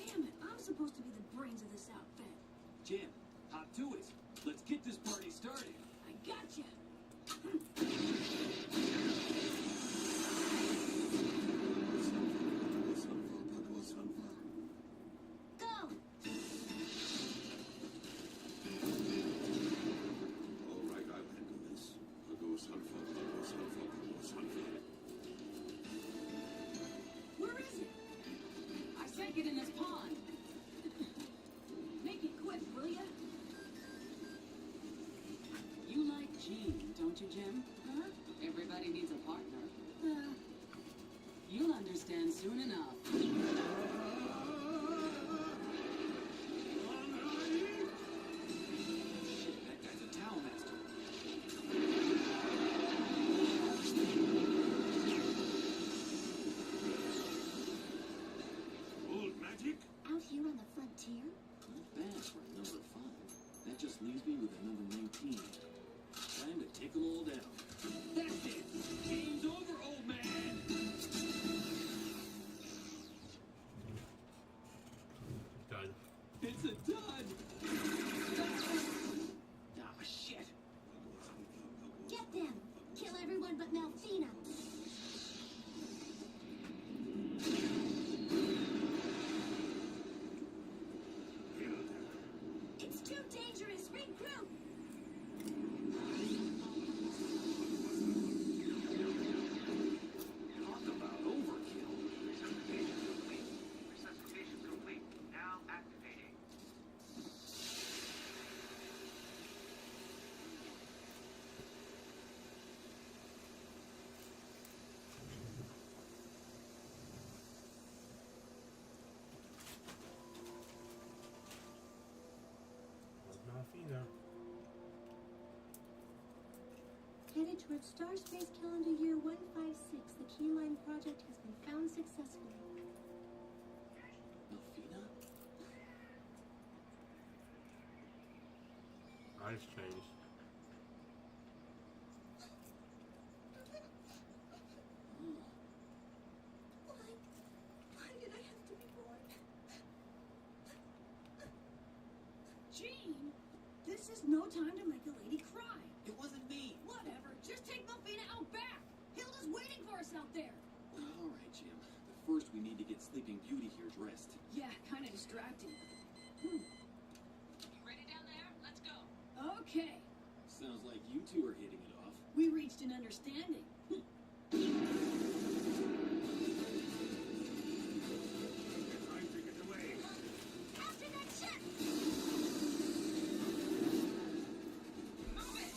Damn it, I'm supposed to be the brains of this outfit. Jim, hop to it. Let's get this party started. I gotcha. Go! All right, I'll handle this. Where is it? I said get in this pond. Make it quick, will ya? You like Jean, don't you, Jim? Huh? Everybody needs a partner. You'll understand soon enough. just leaves me with another 19. Time to take them all down. That's it! Game's over, old man! Done. It's a dud! Ah, shit! Get them! Kill everyone but Melfina! It's too dangerous! Regroup! Talk about overkill. Resuscitation complete. Resuscitation complete. Now activating. Malfina. Headed towards Star Space Calendar Year 156, the Keyline project has been found successfully. Melfina? Eyes changed. Why did I have to be born? Gene, this is no time to make a lady cry. It wasn't me. Whatever, just take Melfina out back. Hilda's waiting for us out there. All right, Jim. But first, we need to get Sleeping Beauty here dressed. Yeah, kind of distracting. You ready down there? Let's go. Okay, Sounds like you two are hitting it off. we reached an understanding. Time to get away. After that ship! Move it!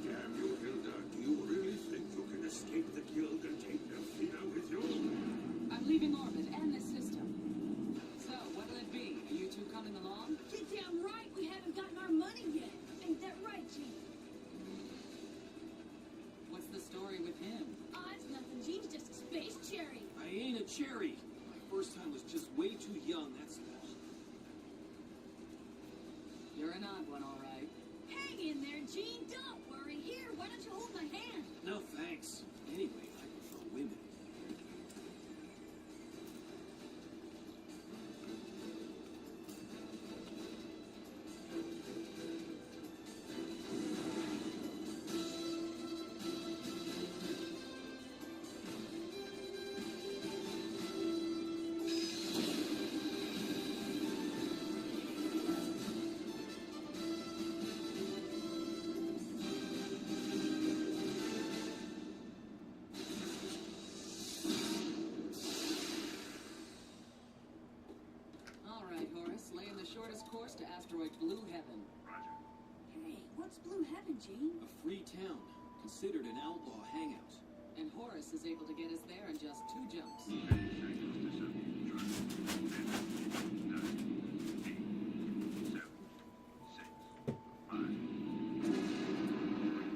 Damn you, Hilda. Do you really think you can escape the guild and take Melfina with you? I'm leaving orbit and this system. So, what'll it be? Are you two coming along? Get damn right, we haven't gotten our money yet. Ain't that right, Gene? What's the story with him? It's nothing. Gene's just a space cherry. I ain't a cherry. My first time was just way too young, that's all. You're an odd one, all right. Hang in there, Gene. Don't worry. Here, why don't you hold my hand? No thanks. Anyway, I prefer women. All right, Horace, laying the shortest course to asteroid Blue Heaven. Hey, what's Blue Heaven, Gene? A free town, considered an outlaw hangout. And Horace is able to get us there in just 2 jumps.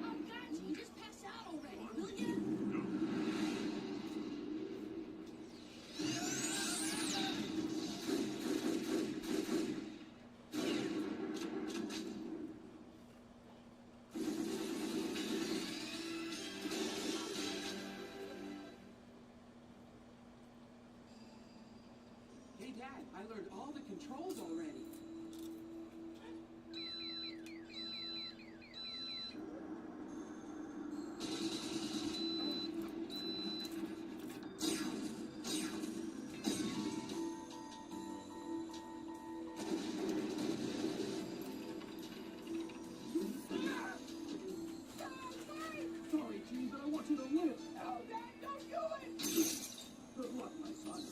Oh, God, Gene, just pass out already, will ya? Hey, Dad, I learned all the controls already. Sorry, Gene, but I want you to live. Oh, Dad, don't do it! Good luck, my son.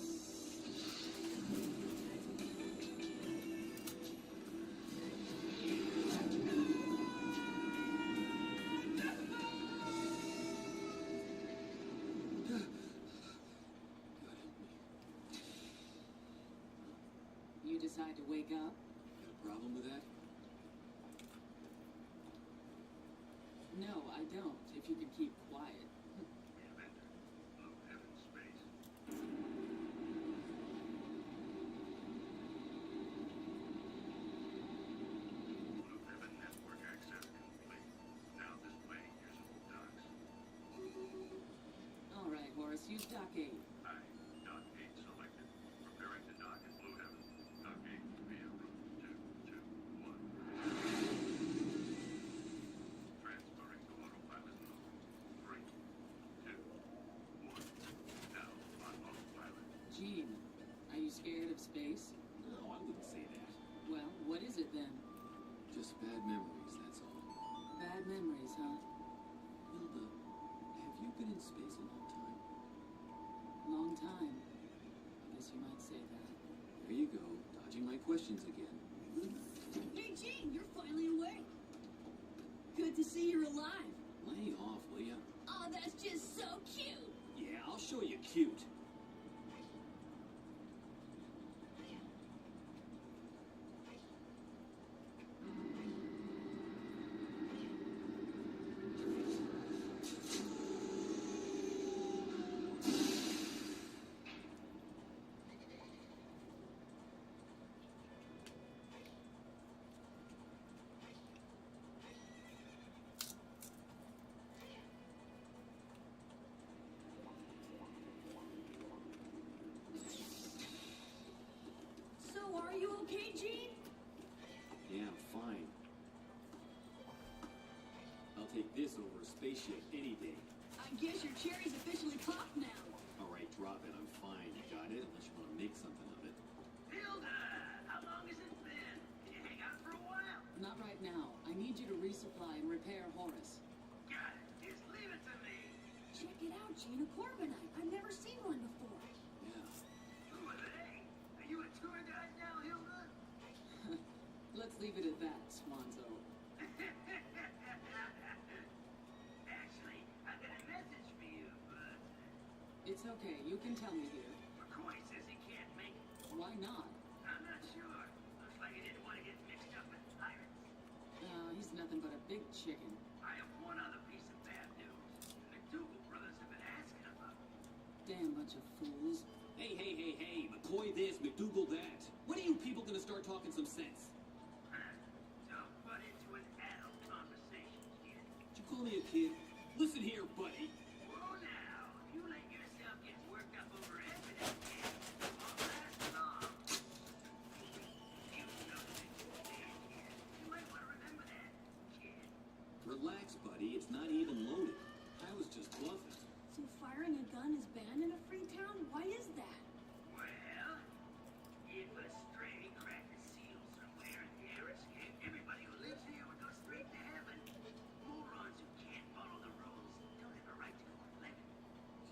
decide to wake up? Got a problem with that? No, I don't. If you could keep quiet. Inventor of heaven space. Blue heaven network access complete. Now display usable docks. All right, Horace, use Dock 8. Aye. Dock 8 selected. Preparing to dock in Blue Heaven. Dock 8 via route 221. Transferring to autopilot mode. 3, 2, 1. Now on autopilot. Gene, are you scared of space? No, I wouldn't say that. Well, what is it then? Just bad memories, that's all. Bad memories, huh? Hilda, have you been in space a long time? Long time. I guess you might say that. There you go, dodging my questions again. Hey, Gene, you're finally awake. Good to see you're alive. Lay off, will ya? Oh, that's just so cute. Yeah, I'll show you cute. So, are you okay, Gene? Yeah, I'm fine. I'll take this over a spaceship any day. I guess your cherry's officially popped now. All right, drop it. I'm fine. You got it? Unless you want to make something of it. Hilda, how long has it been? Can you hang out for a while? Not right now. I need you to resupply and repair Horace. Got it. Just leave it to me. Check it out, Gene, a Corbinite. I've never seen one before. Yeah. Who are they? Are you a tour guide now, Hilda? Let's leave it at that, Swanzo. Actually, I've got a message for you, but It's okay. You can tell me here. McCoy says he can't make it. Why not? I'm not sure. Looks like he didn't want to get mixed up with pirates. He's nothing but a big chicken. I have one other piece of bad news. The McDougal brothers have been asking about it. Damn bunch of fools. Hey, hey, hey, hey. McCoy this, McDougal that. When are you people gonna start talking some sense? Don't butt into an adult conversation, kid. Did you call me a kid? Listen here, buddy. Whoa now, if you let yourself get worked up over evidence, kid, it won't last long. You know the things you say, kid. You might want to remember that, kid. Relax, buddy. It's not even loaded. I was just bluffing. So firing a gun is banned in a free town? Why is that? Well, if a stray cracked a seal somewhere in Harris, everybody who lives here would go straight to heaven. Morons who can't follow the rules don't have a right to go on living.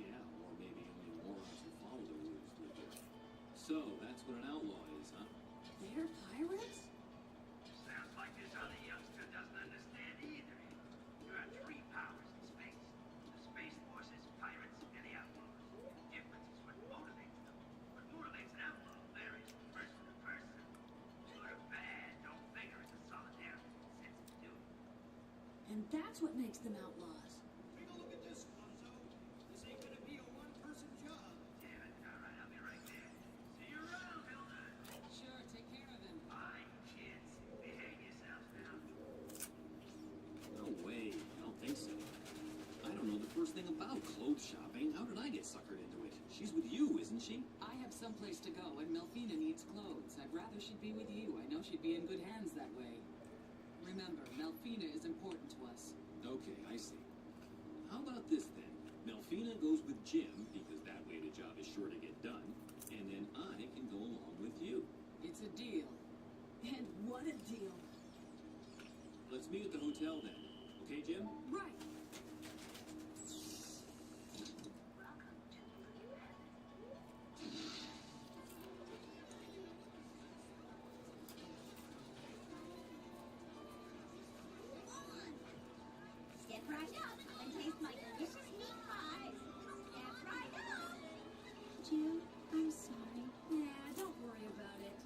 Yeah, or maybe only morons who follow the rules live there. So, that's what an outlaw is, huh? They're pirates? Sounds like this other youngster doesn't understand either. There are three powers in space. The Space Forces, pirates, and the outlaws. The difference is what motivates them. What motivates an outlaw varies from person to person. Good or bad, don't figure it's a solidarity sense of duty. And that's what makes them outlaws. Take a look at this, Swanzo. This ain't gonna be a one-person job. Damn it. All right, I'll be right there. See you around, Hilda. Sure, take care of him. Fine, kids. Behave yourselves now. No way. I don't think so. I don't know the first thing about clothes shopping. How did I get suckered into it? She's with you, isn't she? I have someplace to go, and Melfina needs clothes. I'd rather she'd be with you. I know she'd be in good hands that way. Remember, Melfina is important to us. Okay, I see. How about this then? Melfina goes with Jim, because that way the job is sure to get done, and then I can go along with you. It's a deal. And what a deal. Let's meet at the hotel then. Okay, Jim? Right. Step right up and taste my delicious meat pies. Step right up. Jim, I'm sorry. Nah, don't worry about it.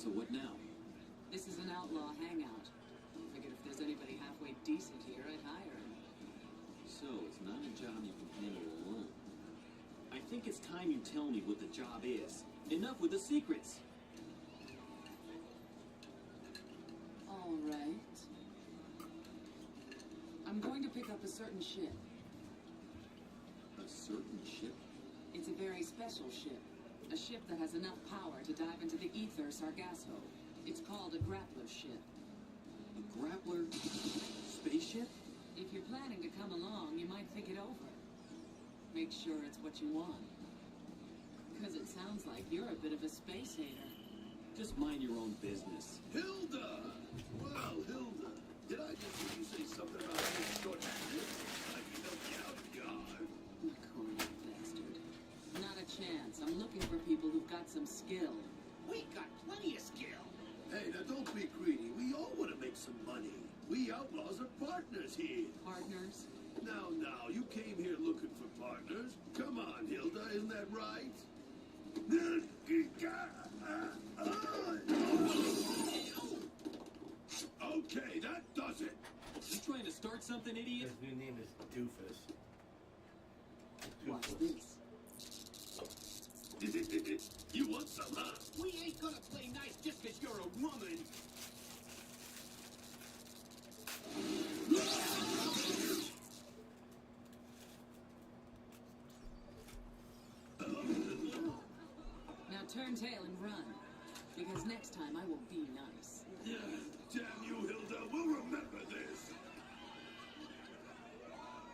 So what now? This is an outlaw hangout. Figured if there's anybody halfway decent here, I'd hire him. So it's not a job you can handle alone. I think it's time you tell me what the job is. Enough with the secrets. All right. I'm going to pick up a certain ship. A certain ship? It's a very special ship. A ship that has enough power to dive into the ether Sargasso. It's called a grappler ship. A grappler spaceship? If you're planning to come along, you might think it over. Make sure it's what you want. Because it sounds like you're a bit of a space hater. Just mind your own business. Hilda! Well, Hilda, did I just hear you say something about being short-handed? I can help you out, God. Corny bastard. Not a chance. I'm looking for people who've got some skill. We got plenty of skill. Hey, now don't be greedy. We all want to make some money. We outlaws are partners here. Partners? Now, you came here looking for partners. Come on, Hilda, isn't that right? Okay, that does it. You trying to start something, idiot? His new name is Doofus. Watch this. You want some, huh? We ain't gonna play nice just 'cause you're a woman. Now turn tail and run. Because next time I will be nice. Damn you, Hilda. We'll remember this.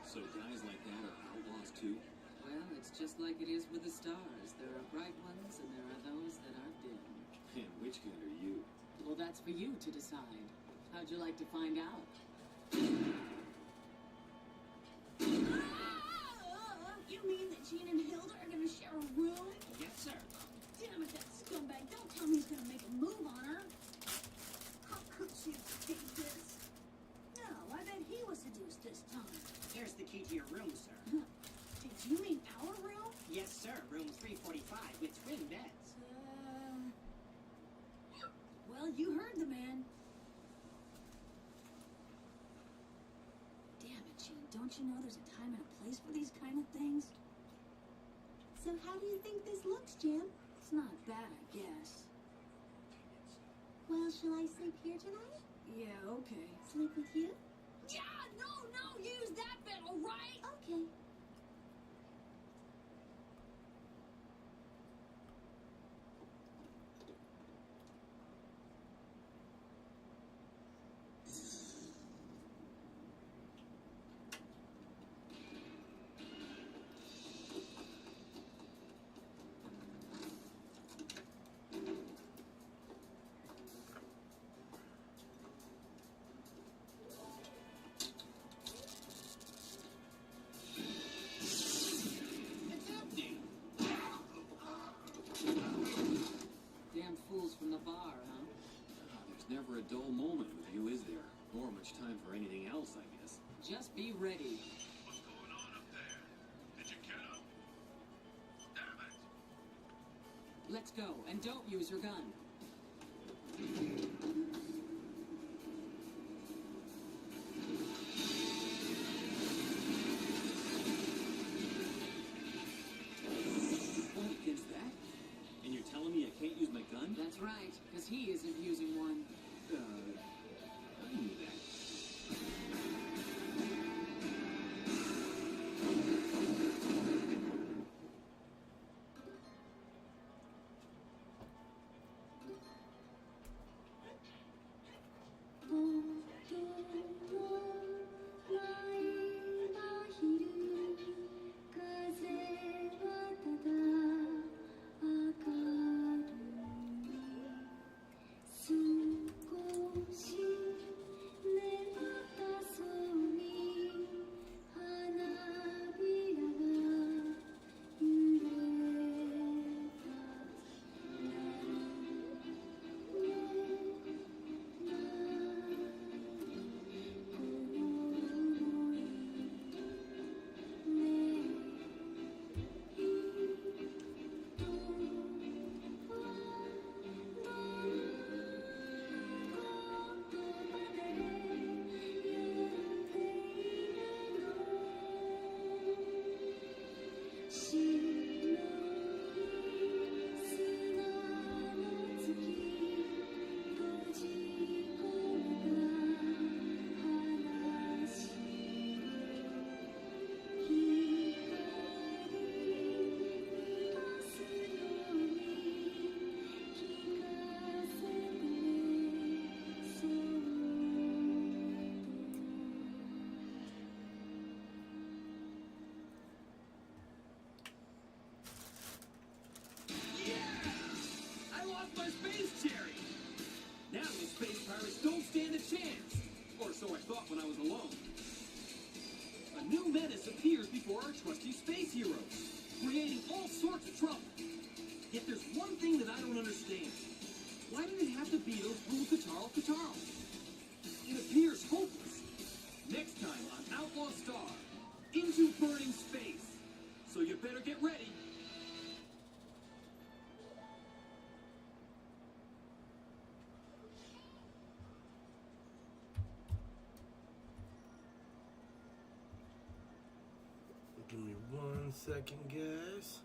So guys like that are outlaws too? Well, it's just like it is with the stars. There are bright ones and there are those that are dim. And which kind are you? Well, that's for you to decide. How'd you like to find out? You mean that Jean and Hilda are gonna share a room? Yes, sir. Damn it, that scumbag. Don't tell me he's gonna make a move on her. How could she escape this? No, I bet he was seduced this time. Here's the key to your room, sir. Did you mean our room? Yes, sir. Room 345 with twin beds. Well, you heard the man. Damn it, Jean. Don't you know there's a time and a place for these kind of things? So how do you think this looks, Jim? It's not bad, I guess. Well, shall I sleep here tonight? Yeah, okay. Sleep with you? Yeah, no, use that bed, all right? Okay. It's empty. Damn fools from the bar, huh? There's never a dull moment with you, is there? Or much time for anything else, I guess. Just be ready. What's going on up there? Did you get him? Damn it! Let's go, and don't use your gun. What against that? And you're telling me I can't use my gun? That's right, because he isn't using one. I knew that. Why did it have to be those blue Kataro? It appears hopeless. Next time on Outlaw Star, into burning space. So you better get ready. Give me 1 second, guys.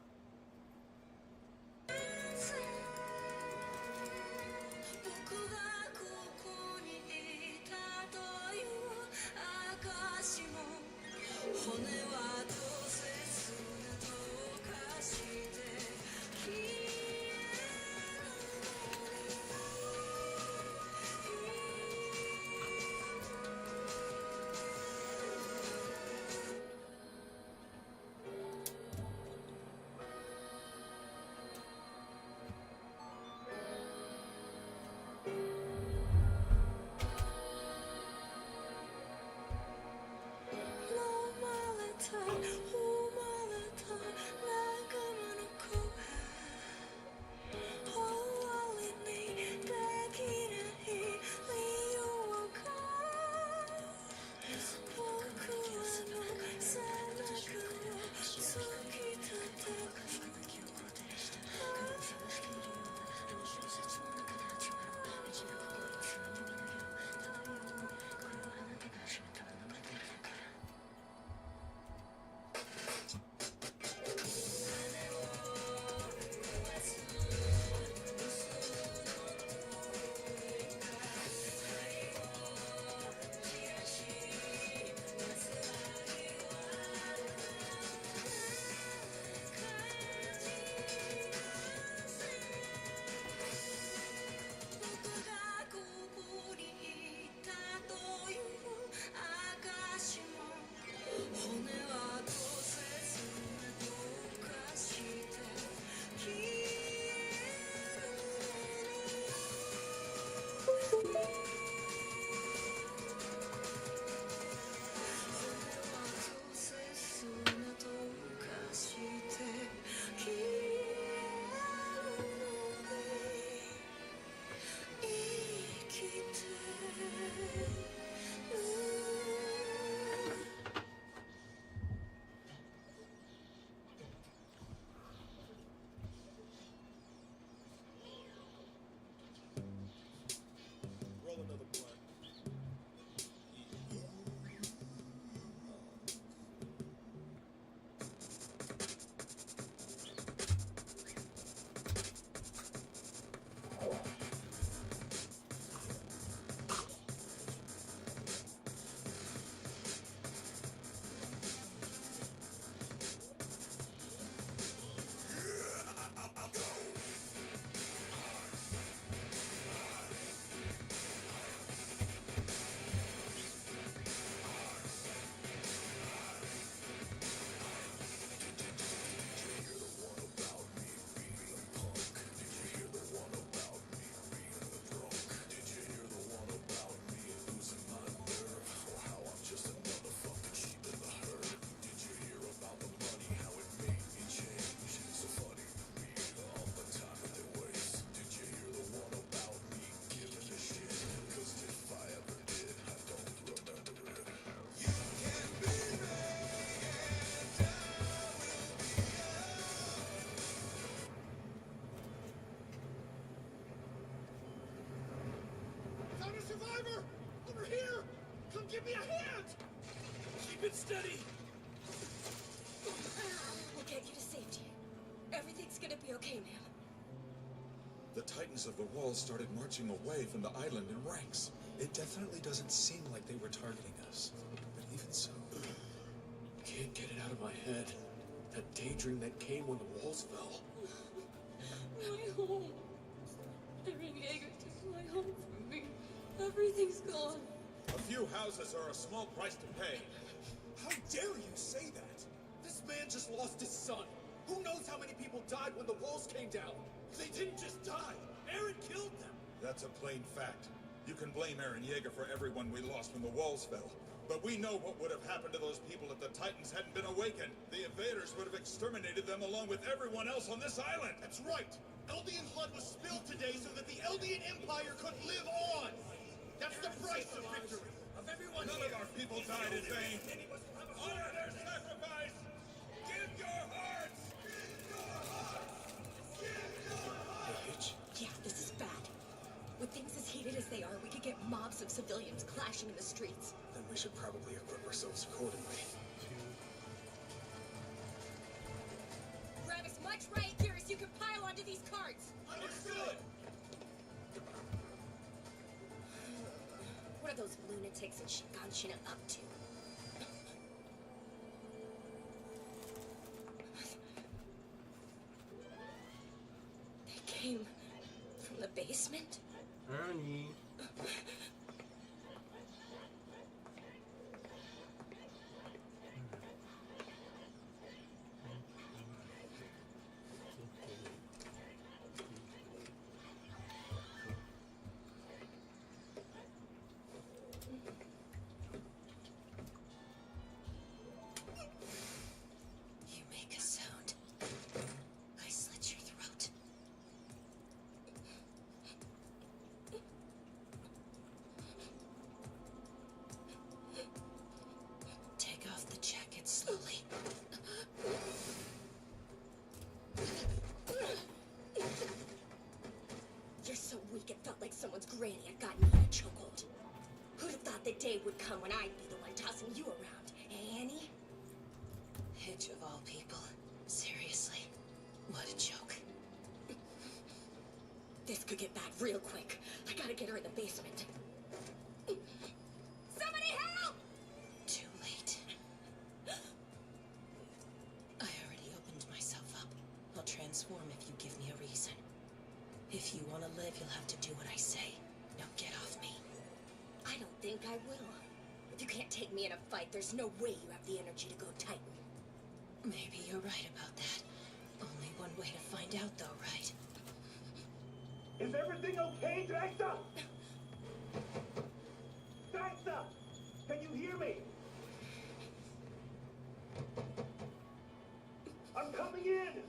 Survivor! Over here! Come give me a hand! Keep it steady! We'll get you to safety. Everything's gonna be okay, ma'am. The Titans of the Wall started marching away from the island in ranks. It definitely doesn't seem like they were targeting us. But even so, can't get it out of my head. That daydream that came when the walls fell. My home. Aaron Yeager took my home from me. Everything's gone. A few houses are a small price to pay. How dare you say that? This man just lost his son. Who knows how many people died when the walls came down? They didn't just die. Aaron killed them. That's a plain fact. You can blame Aaron Yeager for everyone we lost when the walls fell. But we know what would have happened to those people if the Titans hadn't been awakened. The invaders would have exterminated them along with everyone else on this island. That's right. Eldian blood was spilled today so that the Eldian Empire could live on. That's the price of victory. Of everyone None of our people died in vain. Honor their sacrifice. Give your hearts. Hey, Hitch. Yeah, this is bad. With things as heated as they are, we could get mobs of civilians clashing in the streets. Then we should probably equip ourselves accordingly. Grab as much riot gear as you can pile onto these carts. Understood. What are those lunatics in Shiganshina up to? They came from the basement? Ernie. You make a sound. I slit your throat. Take off the jacket slowly. You're so weak it felt like someone's granny had gotten you in a chokehold. Who'd have thought the day would come when I'd be the one tossing you around, eh, Annie? Hitch of all people. Seriously, what a joke. This could get bad real quick. I gotta get her in the basement. Somebody help! Too late. I already opened myself up. I'll transform if you give me a reason. If you want to live, you'll have to do what I say. Now get off me. I don't think I will. If you can't take me in a fight, there's no way you have the energy to go Titan. Maybe you're right about that. Only one way to find out, though, right? Is everything okay, Draxa? Draxa! Can you hear me? I'm coming in!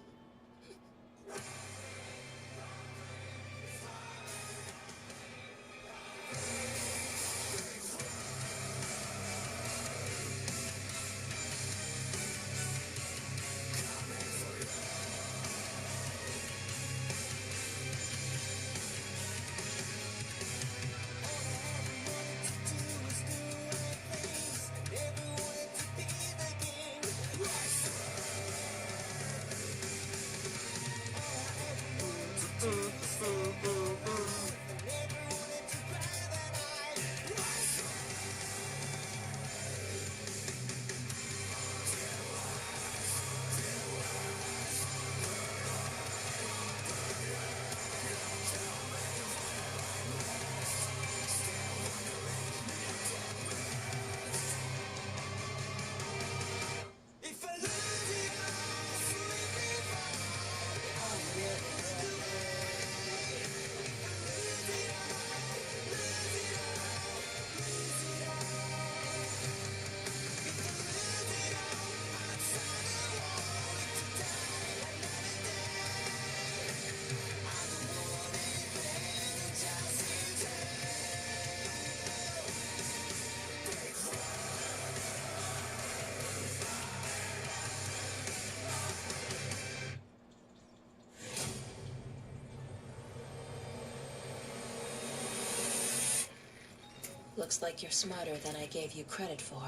Looks like you're smarter than I gave you credit for.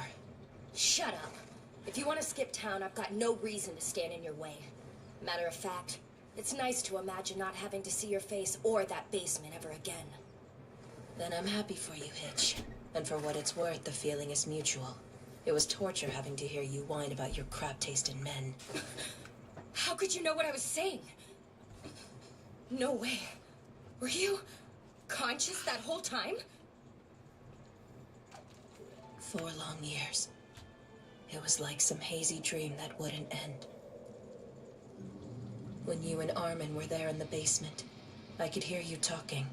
Shut up. If you want to skip town, I've got no reason to stand in your way. Matter of fact, it's nice to imagine not having to see your face or that basement ever again. Then I'm happy for you, Hitch. And for what it's worth, the feeling is mutual. It was torture having to hear you whine about your crap-tasting men. How could you know what I was saying? No way. Were you conscious that whole time? 4 long years. It was like some hazy dream that wouldn't end. When you and Armin were there in the basement, I could hear you talking,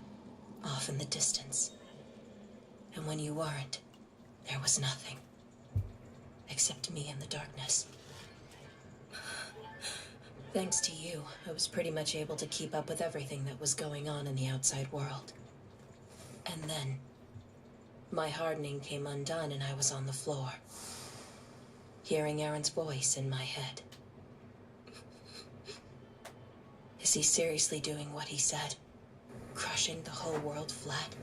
off in the distance. And when you weren't, there was nothing. Except me in the darkness. Thanks to you, I was pretty much able to keep up with everything that was going on in the outside world. And then, my hardening came undone and I was on the floor, hearing Aaron's voice in my head. Is he seriously doing what he said? Crushing the whole world flat?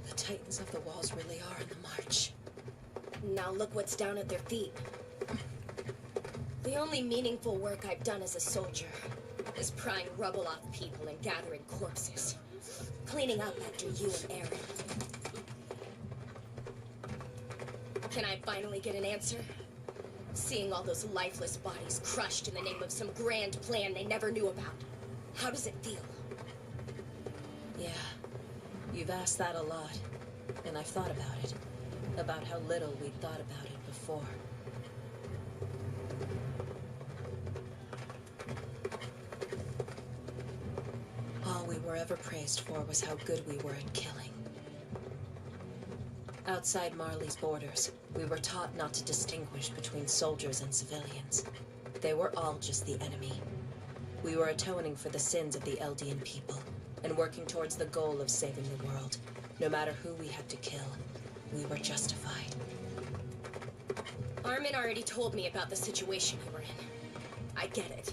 The Titans of the Walls really are in the march. Now look what's down at their feet. The only meaningful work I've done as a soldier is prying rubble off people and gathering corpses. Cleaning up after you and Aaron. Can I finally get an answer? Seeing all those lifeless bodies crushed in the name of some grand plan they never knew about. How does it feel? Yeah, you've asked that a lot. And I've thought about it. About how little we'd thought about it before. All we were ever praised for was how good we were at killing. Outside Marley's borders, we were taught not to distinguish between soldiers and civilians. They were all just the enemy. We were atoning for the sins of the Eldian people, and working towards the goal of saving the world. No matter who we had to kill, we were justified. Armin already told me about the situation you were in. I get it.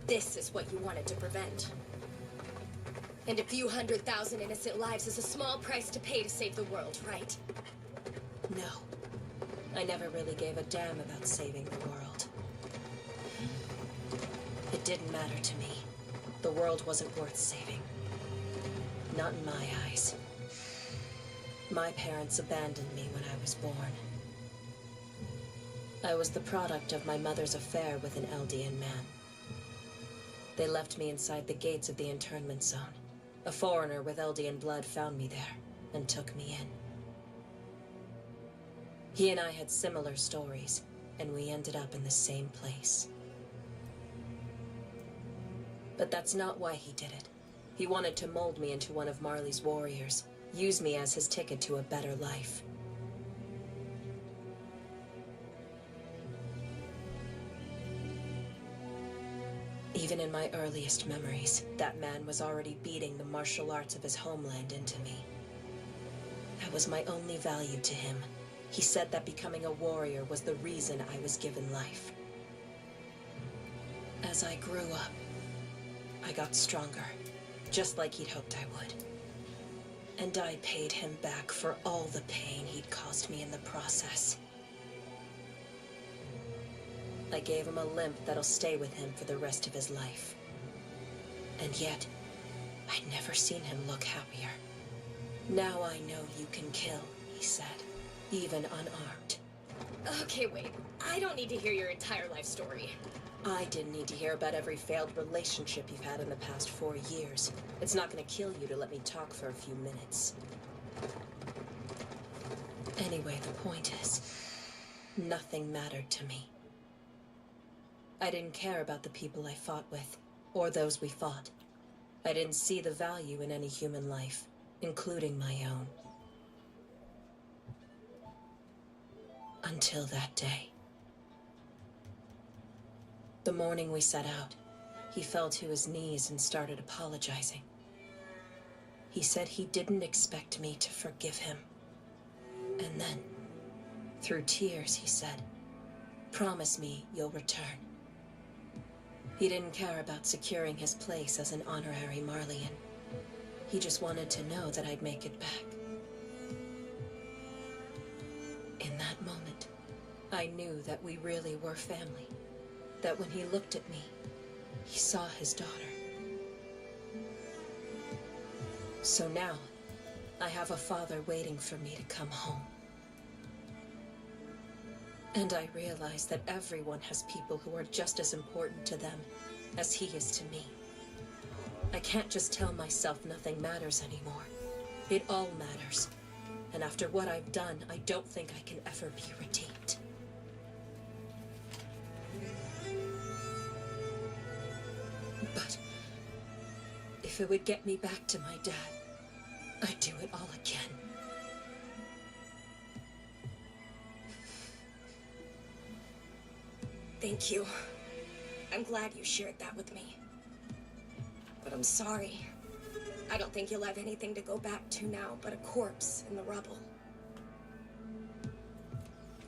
This is what you wanted to prevent. And a few 100,000 innocent lives is a small price to pay to save the world, right? No. I never really gave a damn about saving the world. It didn't matter to me. The world wasn't worth saving. Not in my eyes. My parents abandoned me when I was born. I was the product of my mother's affair with an Eldian man. They left me inside the gates of the internment zone. A foreigner with Eldian blood found me there and took me in. He and I had similar stories, and we ended up in the same place. But that's not why he did it. He wanted to mold me into one of Marley's warriors, use me as his ticket to a better life. Even in my earliest memories, that man was already beating the martial arts of his homeland into me. That was my only value to him. He said that becoming a warrior was the reason I was given life. As I grew up, I got stronger, just like he'd hoped I would. And I paid him back for all the pain he'd caused me in the process. I gave him a limp that'll stay with him for the rest of his life. And yet, I'd never seen him look happier. Now I know you can kill, he said, even unarmed. Okay, wait. I don't need to hear your entire life story. I didn't need to hear about every failed relationship you've had in the past 4 years. It's not gonna kill you to let me talk for a few minutes. Anyway, the point is, nothing mattered to me. I didn't care about the people I fought with, or those we fought. I didn't see the value in any human life, including my own. Until that day. The morning we set out, he fell to his knees and started apologizing. He said he didn't expect me to forgive him. And then, through tears, he said, "Promise me you'll return." He didn't care about securing his place as an honorary Marleyan. He just wanted to know that I'd make it back. In that moment, I knew that we really were family. That when he looked at me, he saw his daughter. So now, I have a father waiting for me to come home. And I realize that everyone has people who are just as important to them as he is to me. I can't just tell myself nothing matters anymore. It all matters. And after what I've done, I don't think I can ever be redeemed. But if it would get me back to my dad, I'd do it all again. Thank you. I'm glad you shared that with me. But I'm sorry. I don't think you'll have anything to go back to now but a corpse in the rubble.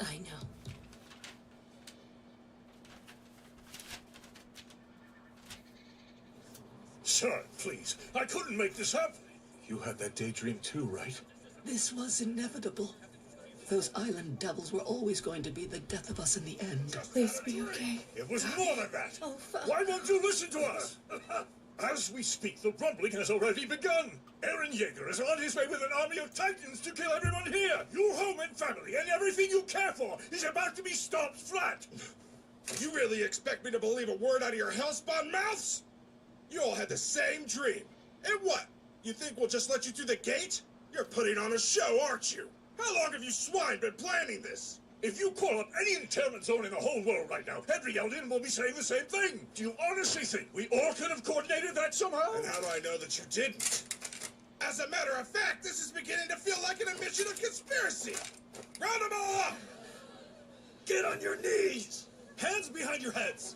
I know. Son, please. I couldn't make this happen. You had that daydream too, right? This was inevitable. Those island devils were always going to be the death of us in the end. Please be okay. It was more than that. Oh, Why won't you listen to us? As we speak, the rumbling has already begun. Eren Yeager is on his way with an army of titans to kill everyone here. Your home and family and everything you care for is about to be stomped flat. You really expect me to believe a word out of your hellspawn mouths? You all had the same dream. And what? You think we'll just let you through the gate? You're putting on a show, aren't you? How long have you swine been planning this? If you call up any internment zone in the whole world right now, Henry Eldon will be saying the same thing. Do you honestly think we all could have coordinated that somehow? And how do I know that you didn't? As a matter of fact, this is beginning to feel like an admission of conspiracy. Round them all up! Get on your knees! Hands behind your heads!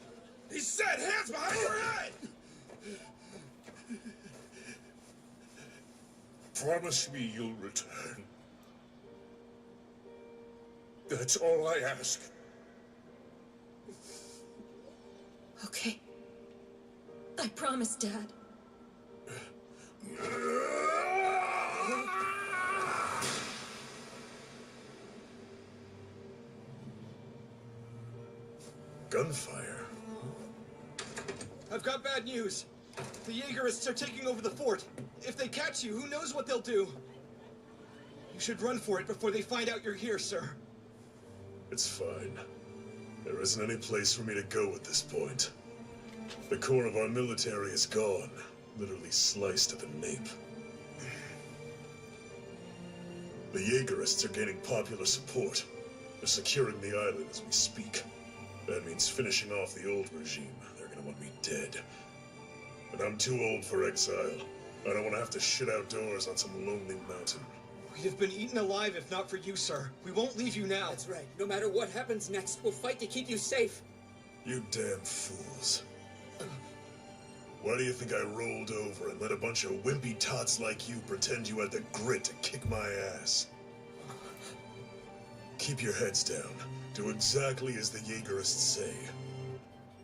He said hands behind your head! Promise me you'll return. That's all I ask. Okay. I promise, Dad. Gunfire. I've got bad news. The Jaegerists are taking over the fort. If they catch you, who knows what they'll do? You should run for it before they find out you're here, sir. It's fine. There isn't any place for me to go at this point. The core of our military is gone, literally sliced at the nape. The Jaegerists are gaining popular support. They're securing the island as we speak. That means finishing off the old regime. They're gonna want me dead. But I'm too old for exile. I don't want to have to shit outdoors on some lonely mountain. We'd have been eaten alive if not for you, sir. We won't leave you now. That's right. No matter what happens next, we'll fight to keep you safe. You damn fools. Why do you think I rolled over and let a bunch of wimpy tots like you pretend you had the grit to kick my ass? Keep your heads down. Do exactly as the Jaegerists say.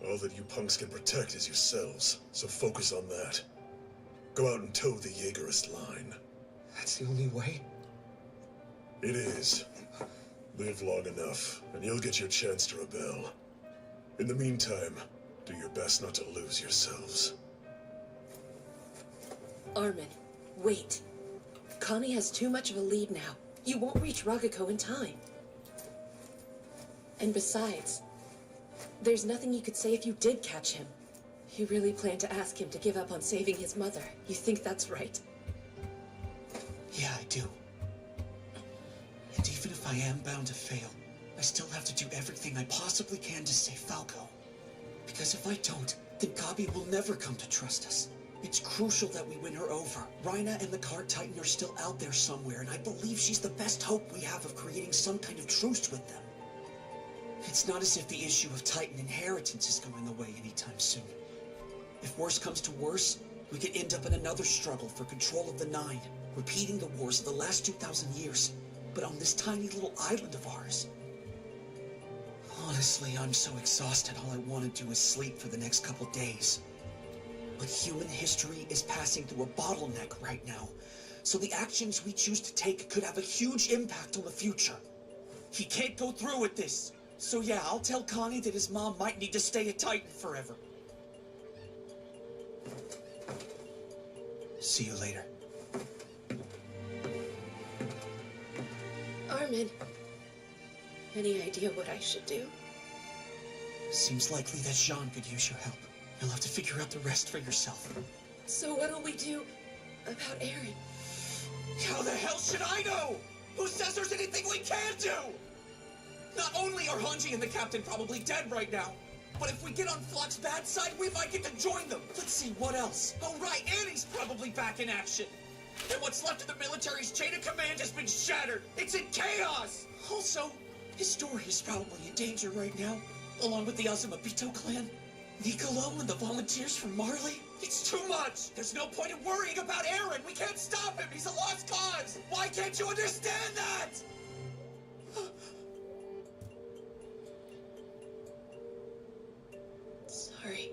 All that you punks can protect is yourselves, so focus on that. Go out and toe the Jaegerist line. That's the only way? It is. Live long enough, and you'll get your chance to rebel. In the meantime, do your best not to lose yourselves. Armin, wait. Connie has too much of a lead now. You won't reach Ragako in time. And besides, there's nothing you could say if you did catch him. You really plan to ask him to give up on saving his mother. You think that's right? Yeah, I do. And even if I am bound to fail, I still have to do everything I possibly can to save Falco. Because if I don't, then Gabi will never come to trust us. It's crucial that we win her over. Rhina and the Cart Titan are still out there somewhere, and I believe she's the best hope we have of creating some kind of truce with them. It's not as if the issue of Titan inheritance is going away anytime soon. If worse comes to worse, we could end up in another struggle for control of the Nine, repeating the wars of the last 2,000 years, but on this tiny little island of ours. Honestly, I'm so exhausted, all I want to do is sleep for the next couple days. But human history is passing through a bottleneck right now, so the actions we choose to take could have a huge impact on the future. He can't go through with this, so yeah, I'll tell Connie that his mom might need to stay a Titan forever. See you later. Armin, any idea what I should do? Seems likely that Jean could use your help. You'll have to figure out the rest for yourself. So what'll we do about Eren? How the hell should I know? Who says there's anything we can do? Not only are Hanji and the captain probably dead right now, but if we get on Flock's bad side, we might get to join them. Let's see, what else? Oh right, Annie's probably back in action. And what's left of the military's chain of command has been shattered. It's in chaos! Also, his story is probably in danger right now. Along with the Azumabito clan, Niccolo and the volunteers from Marley? It's too much! There's no point in worrying about Aaron! We can't stop him! He's a lost cause! Why can't you understand that? Sorry.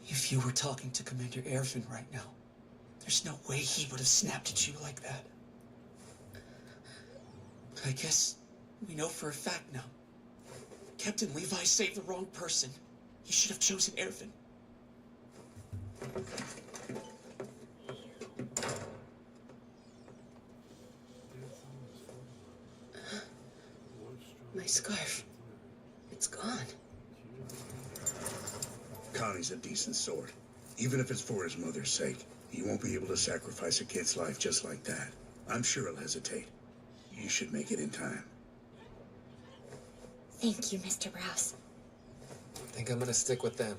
If you were talking to Commander Ervin right now, there's no way he would have snapped at you like that. I guess we know for a fact now. Captain Levi saved the wrong person. He should have chosen Ervin. My scarf. It's gone. Connie's a decent sort. Even if it's for his mother's sake, he won't be able to sacrifice a kid's life just like that. I'm sure he'll hesitate. You should make it in time. Thank you, Mr. Rouse. I think I'm gonna stick with them.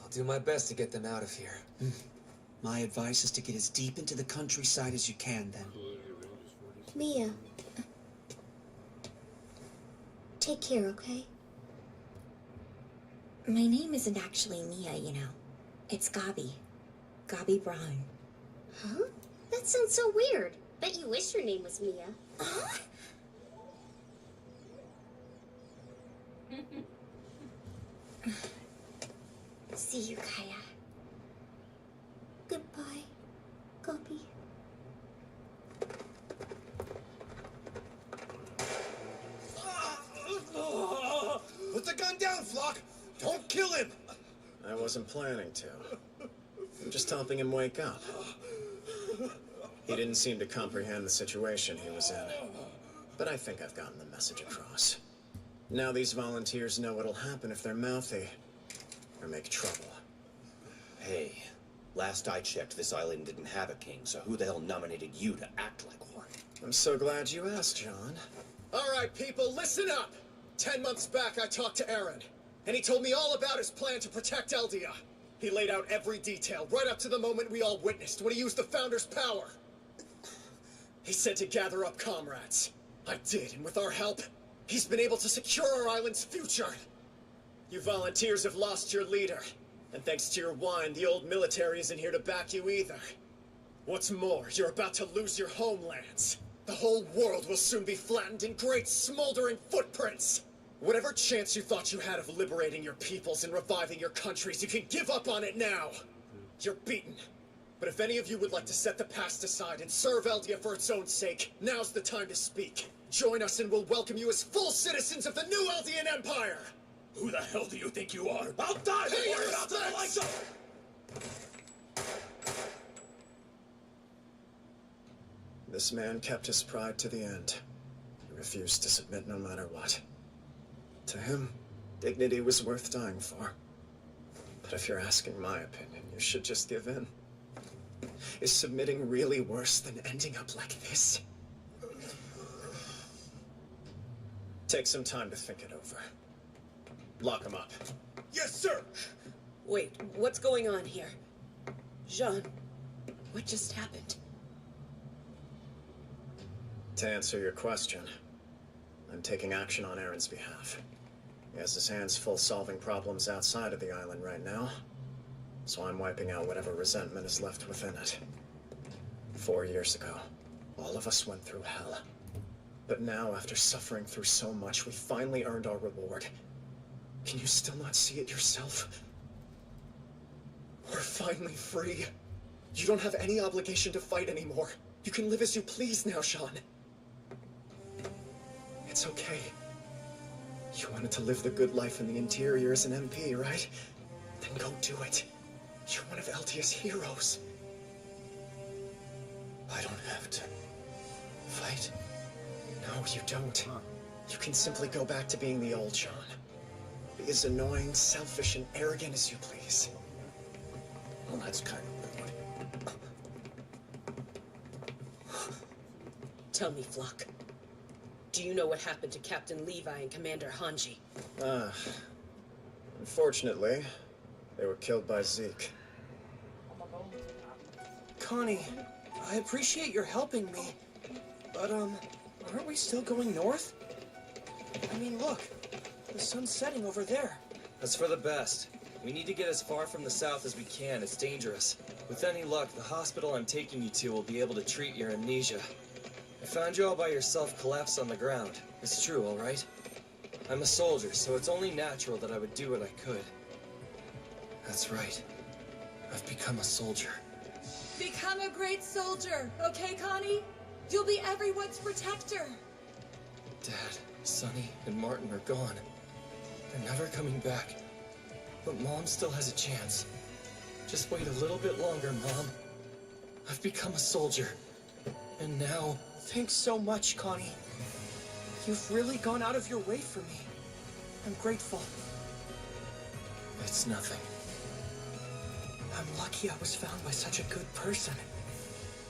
I'll do my best to get them out of here. My advice is to get as deep into the countryside as you can, then. Mia. Take care, okay? My name isn't actually Mia, you know. It's Gabi. Gabi Brown. Huh? That sounds so weird. Bet you wish your name was Mia. Huh? See you, Kaya. Goodbye, Gabi. Put the gun down, Flock! Don't kill him! I wasn't planning to. I'm just helping him wake up. He didn't seem to comprehend the situation he was in. But I think I've gotten the message across. Now these volunteers know what'll happen if they're mouthy. Or make trouble. Hey, last I checked, this island didn't have a king, so who the hell nominated you to act like one? I'm so glad you asked, John. All right, people, listen up! 10 months back, I talked to Aaron, and he told me all about his plan to protect Eldia. He laid out every detail, right up to the moment we all witnessed when he used the Founder's power. He said to gather up comrades. I did, and with our help, he's been able to secure our island's future. You volunteers have lost your leader, and thanks to your wine, the old military isn't here to back you either. What's more, you're about to lose your homelands. The whole world will soon be flattened in great smoldering footprints. Whatever chance you thought you had of liberating your peoples and reviving your countries, you can give up on it now. You're beaten. But if any of you would like to set the past aside and serve Eldia for its own sake, now's the time to speak. Join us and we'll welcome you as full citizens of the new Eldian Empire! Who the hell do you think you are? I'll die before you're out to the lights up! This man kept his pride to the end. He refused to submit no matter what. To him, dignity was worth dying for. But if you're asking my opinion, you should just give in. Is submitting really worse than ending up like this? Take some time to think it over. Lock him up. Yes, sir! Wait, what's going on here? Jean, what just happened? To answer your question, I'm taking action on Aaron's behalf. He has his hands full solving problems outside of the island right now, so I'm wiping out whatever resentment is left within it. 4 years ago, all of us went through hell. But now, after suffering through so much, we finally earned our reward. Can you still not see it yourself? We're finally free. You don't have any obligation to fight anymore. You can live as you please now, Sean. It's okay. You wanted to live the good life in the interior as an MP, right? Then go do it. You're one of Eldia's heroes. I don't have to fight. No, you don't. You can simply go back to being the old John. Be as annoying, selfish, and arrogant as you please. Well, that's kind of rude. Tell me, Flock. Do you know what happened to Captain Levi and Commander Hanji? Unfortunately, they were killed by Zeke. Connie, I appreciate your helping me, but, aren't we still going north? I mean, look, the sun's setting over there. That's for the best. We need to get as far from the south as we can. It's dangerous. With any luck, the hospital I'm taking you to will be able to treat your amnesia. I found you all by yourself collapsed on the ground. It's true, all right? I'm a soldier, so it's only natural that I would do what I could. That's right. I've become a soldier. Become a great soldier, okay, Connie? You'll be everyone's protector. Dad, Sonny, and Martin are gone. They're never coming back. But Mom still has a chance. Just wait a little bit longer, Mom. I've become a soldier. And now... Thanks so much, Connie. You've really gone out of your way for me. I'm grateful. It's nothing. I'm lucky I was found by such a good person.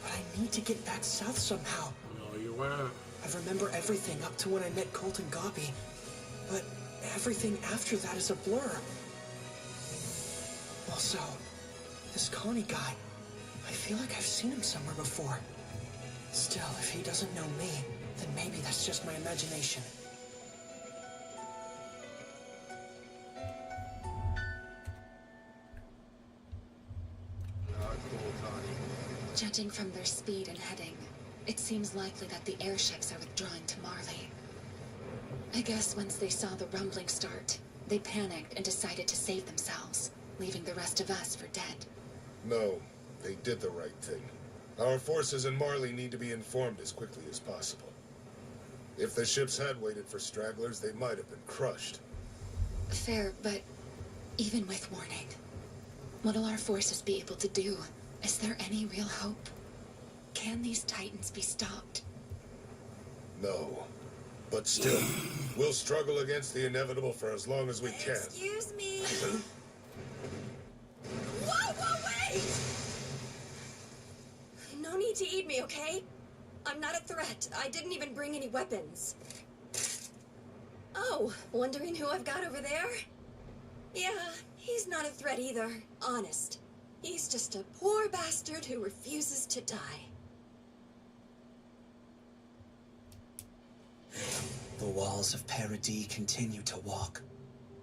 But I need to get back south somehow. No, you are. I remember everything up to when I met Colt and Gabi. But everything after that is a blur. Also, this Connie guy, I feel like I've seen him somewhere before. Still, if he doesn't know me, then maybe that's just my imagination. Judging from their speed and heading, it seems likely that the airships are withdrawing to Marley. I guess once they saw the rumbling start, they panicked and decided to save themselves, leaving the rest of us for dead. No, they did the right thing. Our forces in Marley need to be informed as quickly as possible. If the ships had waited for stragglers, they might have been crushed. Fair, but even with warning, what'll our forces be able to do? Is there any real hope? Can these Titans be stopped? No. But still, we'll struggle against the inevitable for as long as we can. Excuse me. Whoa, wait! No need to eat me, okay? I'm not a threat. I didn't even bring any weapons. Oh, wondering who I've got over there? Yeah, he's not a threat either. Honest. He's just a poor bastard who refuses to die. The walls of Paradis continue to walk.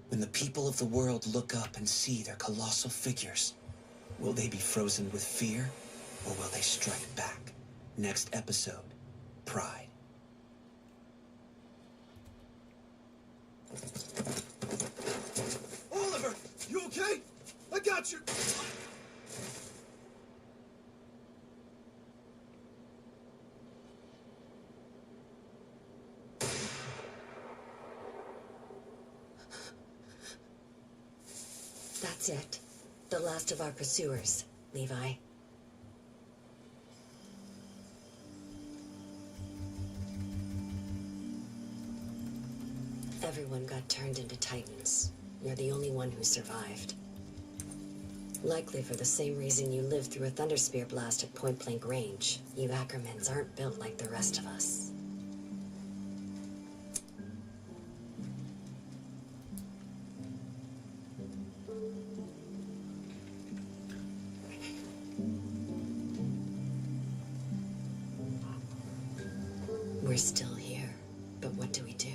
When the people of the world look up and see their colossal figures, will they be frozen with fear, or will they strike back? Next episode, Pride. Oliver, you okay? I got you. That's it. The last of our pursuers, Levi. Everyone got turned into Titans. You're the only one who survived. Likely for the same reason you lived through a Thunderspear blast at point-blank range. You Ackermans aren't built like the rest of us. We're still here, but what do we do?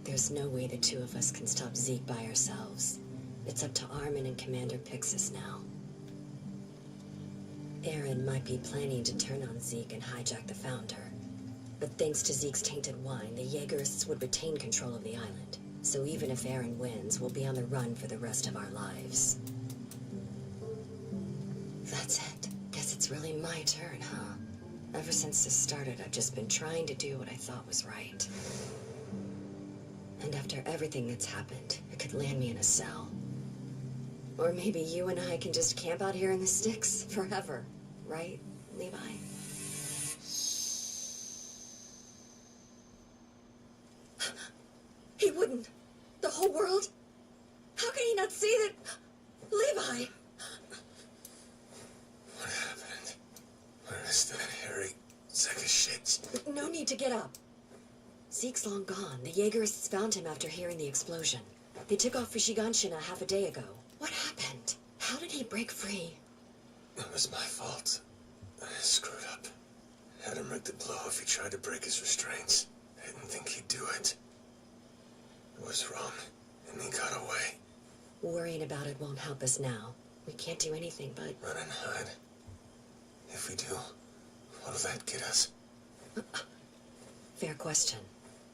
There's no way the two of us can stop Zeke by ourselves. It's up to Armin and Commander Pixis now. Aaron might be planning to turn on Zeke and hijack the Founder. But thanks to Zeke's tainted wine, the Jaegerists would retain control of the island. So even if Aaron wins, we'll be on the run for the rest of our lives. That's it. Guess it's really my turn, huh? Ever since this started, I've just been trying to do what I thought was right. And after everything that's happened, it could land me in a cell. Or maybe you and I can just camp out here in the sticks forever. Right, Levi? He wouldn't. The whole world? How can he not see that... Levi! What happened? Where is that hairy sack of shit? No need to get up. Zeke's long gone. The Jaegerists found him after hearing the explosion. They took off for Shiganshina half a day ago. What happened? How did he break free? It was my fault. Screwed up. Had him rig the blow if he tried to break his restraints. I didn't think he'd do it. I was wrong, and he got away. Worrying about it won't help us now. We can't do anything but... Run and hide. If we do, what'll that get us? Fair question.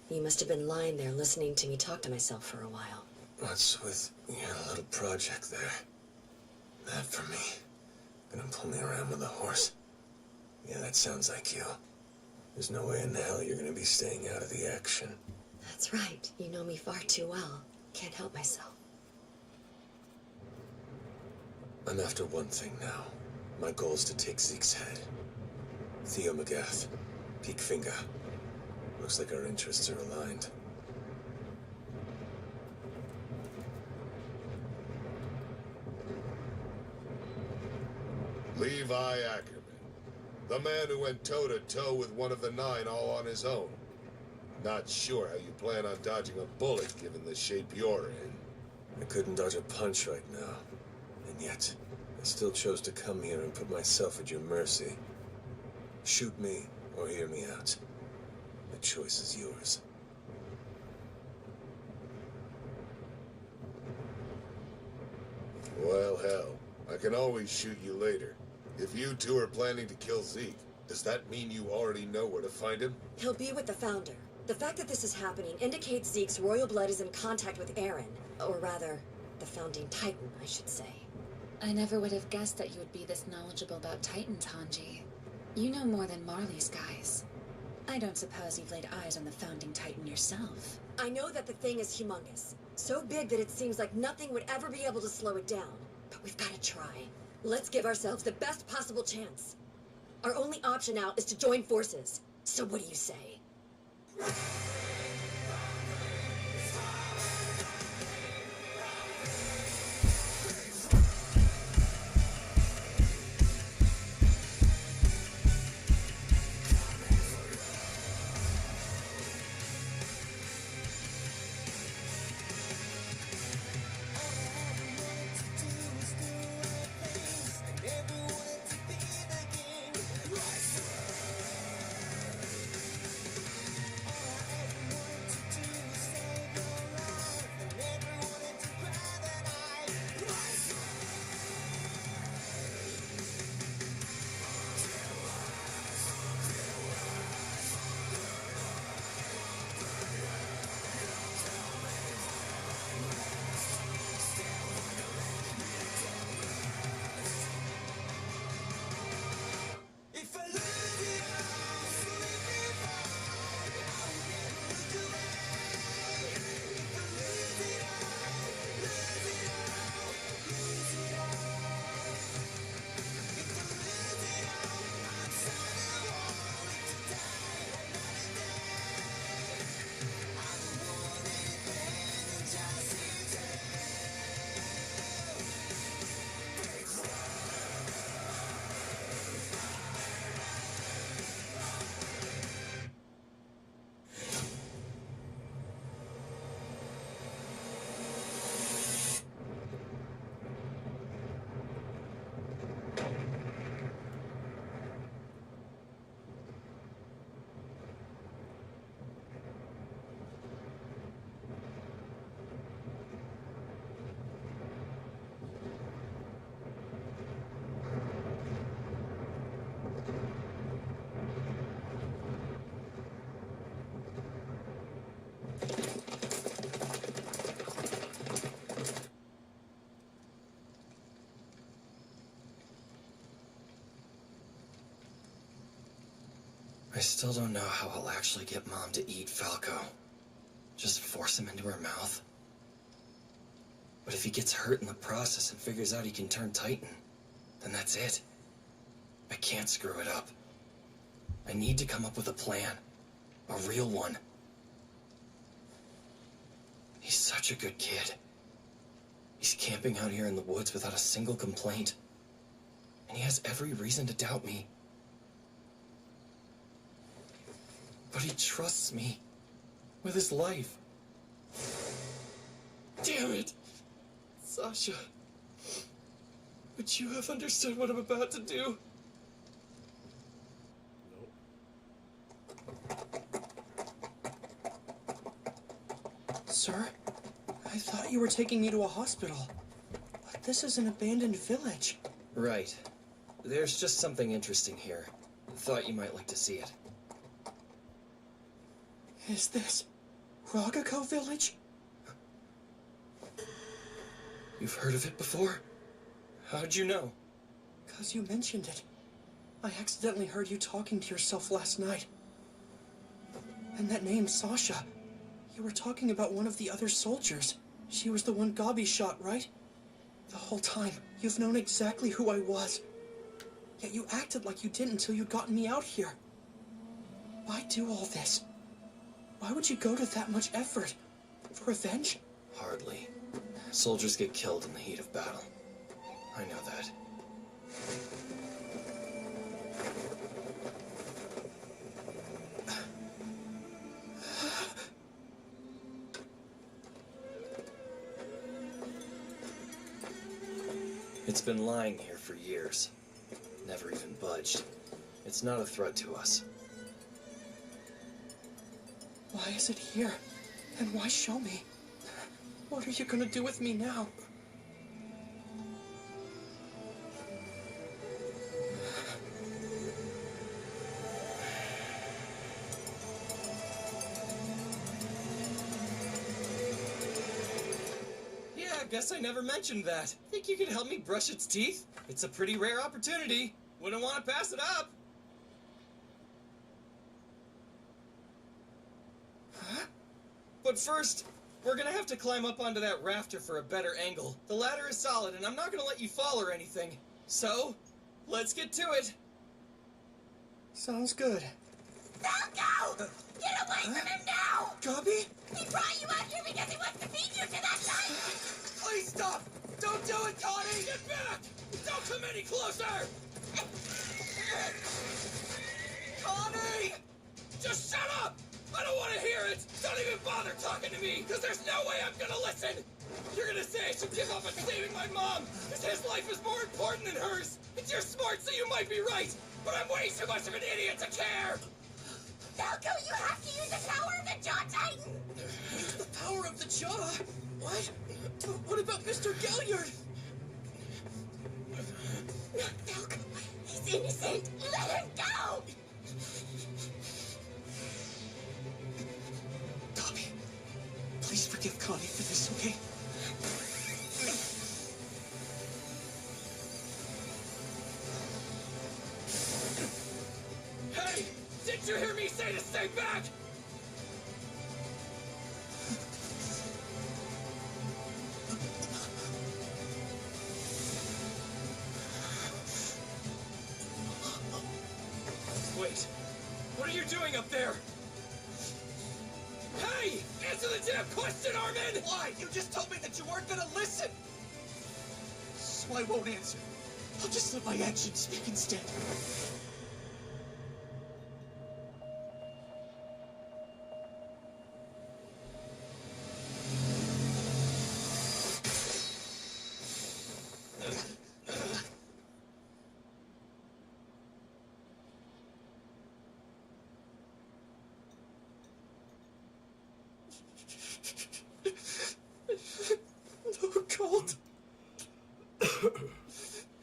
You must have been lying there listening to me talk to myself for a while. What's with your little project there? That for me? Gonna pull me around with a horse? Yeah, that sounds like you. There's no way in hell you're gonna be staying out of the action. That's right. You know me far too well. Can't help myself. I'm after one thing now. My goal is to take Zeke's head. Theo McGath. Peak Finger. Looks like our interests are aligned. Levi Ackerman. The man who went toe-to-toe with one of the 9 all on his own. Not sure how you plan on dodging a bullet given the shape you're in. I couldn't dodge a punch right now. And yet, I still chose to come here and put myself at your mercy. Shoot me or hear me out. The choice is yours. Well, hell, I can always shoot you later. If you two are planning to kill Zeke, does that mean you already know where to find him? He'll be with the Founder. The fact that this is happening indicates Zeke's royal blood is in contact with Eren. Or rather, the Founding Titan, I should say. I never would have guessed that you would be this knowledgeable about Titans, Hanji. You know more than Marley's guys. I don't suppose you've laid eyes on the Founding Titan yourself. I know that the thing is humongous. So big that it seems like nothing would ever be able to slow it down. But we've got to try. Let's give ourselves the best possible chance. Our only option now is to join forces. So what do you say? I still don't know how I'll actually get Mom to eat Falco. Just force him into her mouth. But if he gets hurt in the process and figures out he can turn Titan, then that's it. I can't screw it up. I need to come up with a plan. A real one. He's such a good kid. He's camping out here in the woods without a single complaint. And he has every reason to doubt me. But he trusts me. With his life. Damn it! Sasha. Would you have understood what I'm about to do? Sir, I thought you were taking me to a hospital. But this is an abandoned village. Right. There's just something interesting here. Thought you might like to see it. Is this Ragako Village? You've heard of it before? How'd you know? 'Cause you mentioned it. I accidentally heard you talking to yourself last night. And that name, Sasha. You were talking about one of the other soldiers. She was the one Gabi shot, right? The whole time, you've known exactly who I was. Yet you acted like you didn't until you'd gotten me out here. Why do all this? Why would you go to that much effort? For revenge? Hardly. Soldiers get killed in the heat of battle. I know that. It's been lying here for years. Never even budged. It's not a threat to us. Why is it here? And why show me? What are you gonna do with me now? Yeah, I guess I never mentioned that. Think you could help me brush its teeth? It's a pretty rare opportunity. Wouldn't want to pass it up. Huh? But first, we're gonna have to climb up onto that rafter for a better angle. The ladder is solid, and I'm not gonna let you fall or anything. So, let's get to it. Sounds good. Falco! Get away from him now! Gabi? He brought you out here because he wants to feed you to that thing! Please stop! Don't do it, Connie! Get back! Don't come any closer! Connie! Just shut up! I don't want to hear it! Don't even bother talking to me, because there's no way I'm gonna listen! You're gonna say I should give up on saving my mom, because his life is more important than hers! And you're smart, so you might be right! But I'm way too much of an idiot to care! Falco, you have to use the power of the Jaw Titan! Use the power of the jaw? What? What about Mr. Galliard? Falco, he's innocent! Let him go! Gabi, please forgive Connie for this, okay? Hey! Did you hear me say to stay back? Wait, what are you doing up there? Hey! Answer the damn question, Armin! Why? You just told me that you weren't gonna listen! So I won't answer. I'll just let my actions speak instead.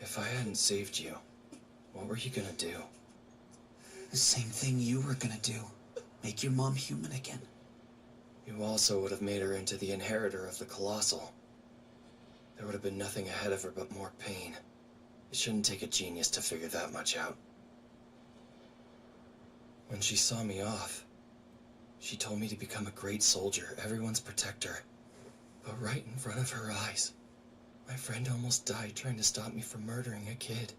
If I hadn't saved you, what were you gonna do? The same thing you were gonna do. Make your mom human again. You also would have made her into the inheritor of the Colossal. There would have been nothing ahead of her but more pain. It shouldn't take a genius to figure that much out. When she saw me off, she told me to become a great soldier, everyone's protector. But right in front of her eyes, my friend almost died trying to stop me from murdering a kid.